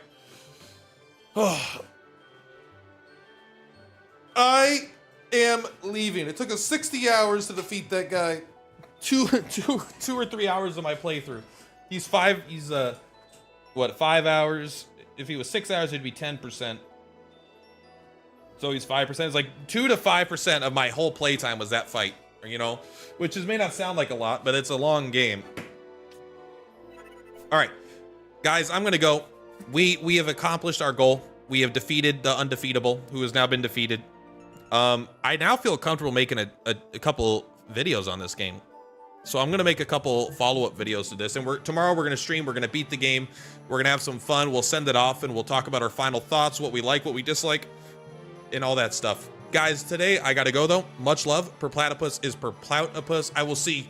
Speaker 2: I am leaving. It took us 60 hours to defeat that guy. Two or 3 hours of my playthrough. He's 5 hours? If he was 6 hours, it'd be 10%. So he's 5%. It's like 2 to 5% of my whole playtime was that fight, you know, which may not sound like a lot, but it's a long game. All right, guys, I'm gonna go. We have accomplished our goal. We have defeated the undefeatable, who has now been defeated. I now feel comfortable making a couple videos on this game. So I'm gonna make a couple follow-up videos to this, and tomorrow we're gonna stream. We're gonna beat the game. We're gonna have some fun. We'll send it off, and we'll talk about our final thoughts, what we like, what we dislike, and all that stuff. Guys, today I gotta go though. Much love. Per platypus is per platypus. I will see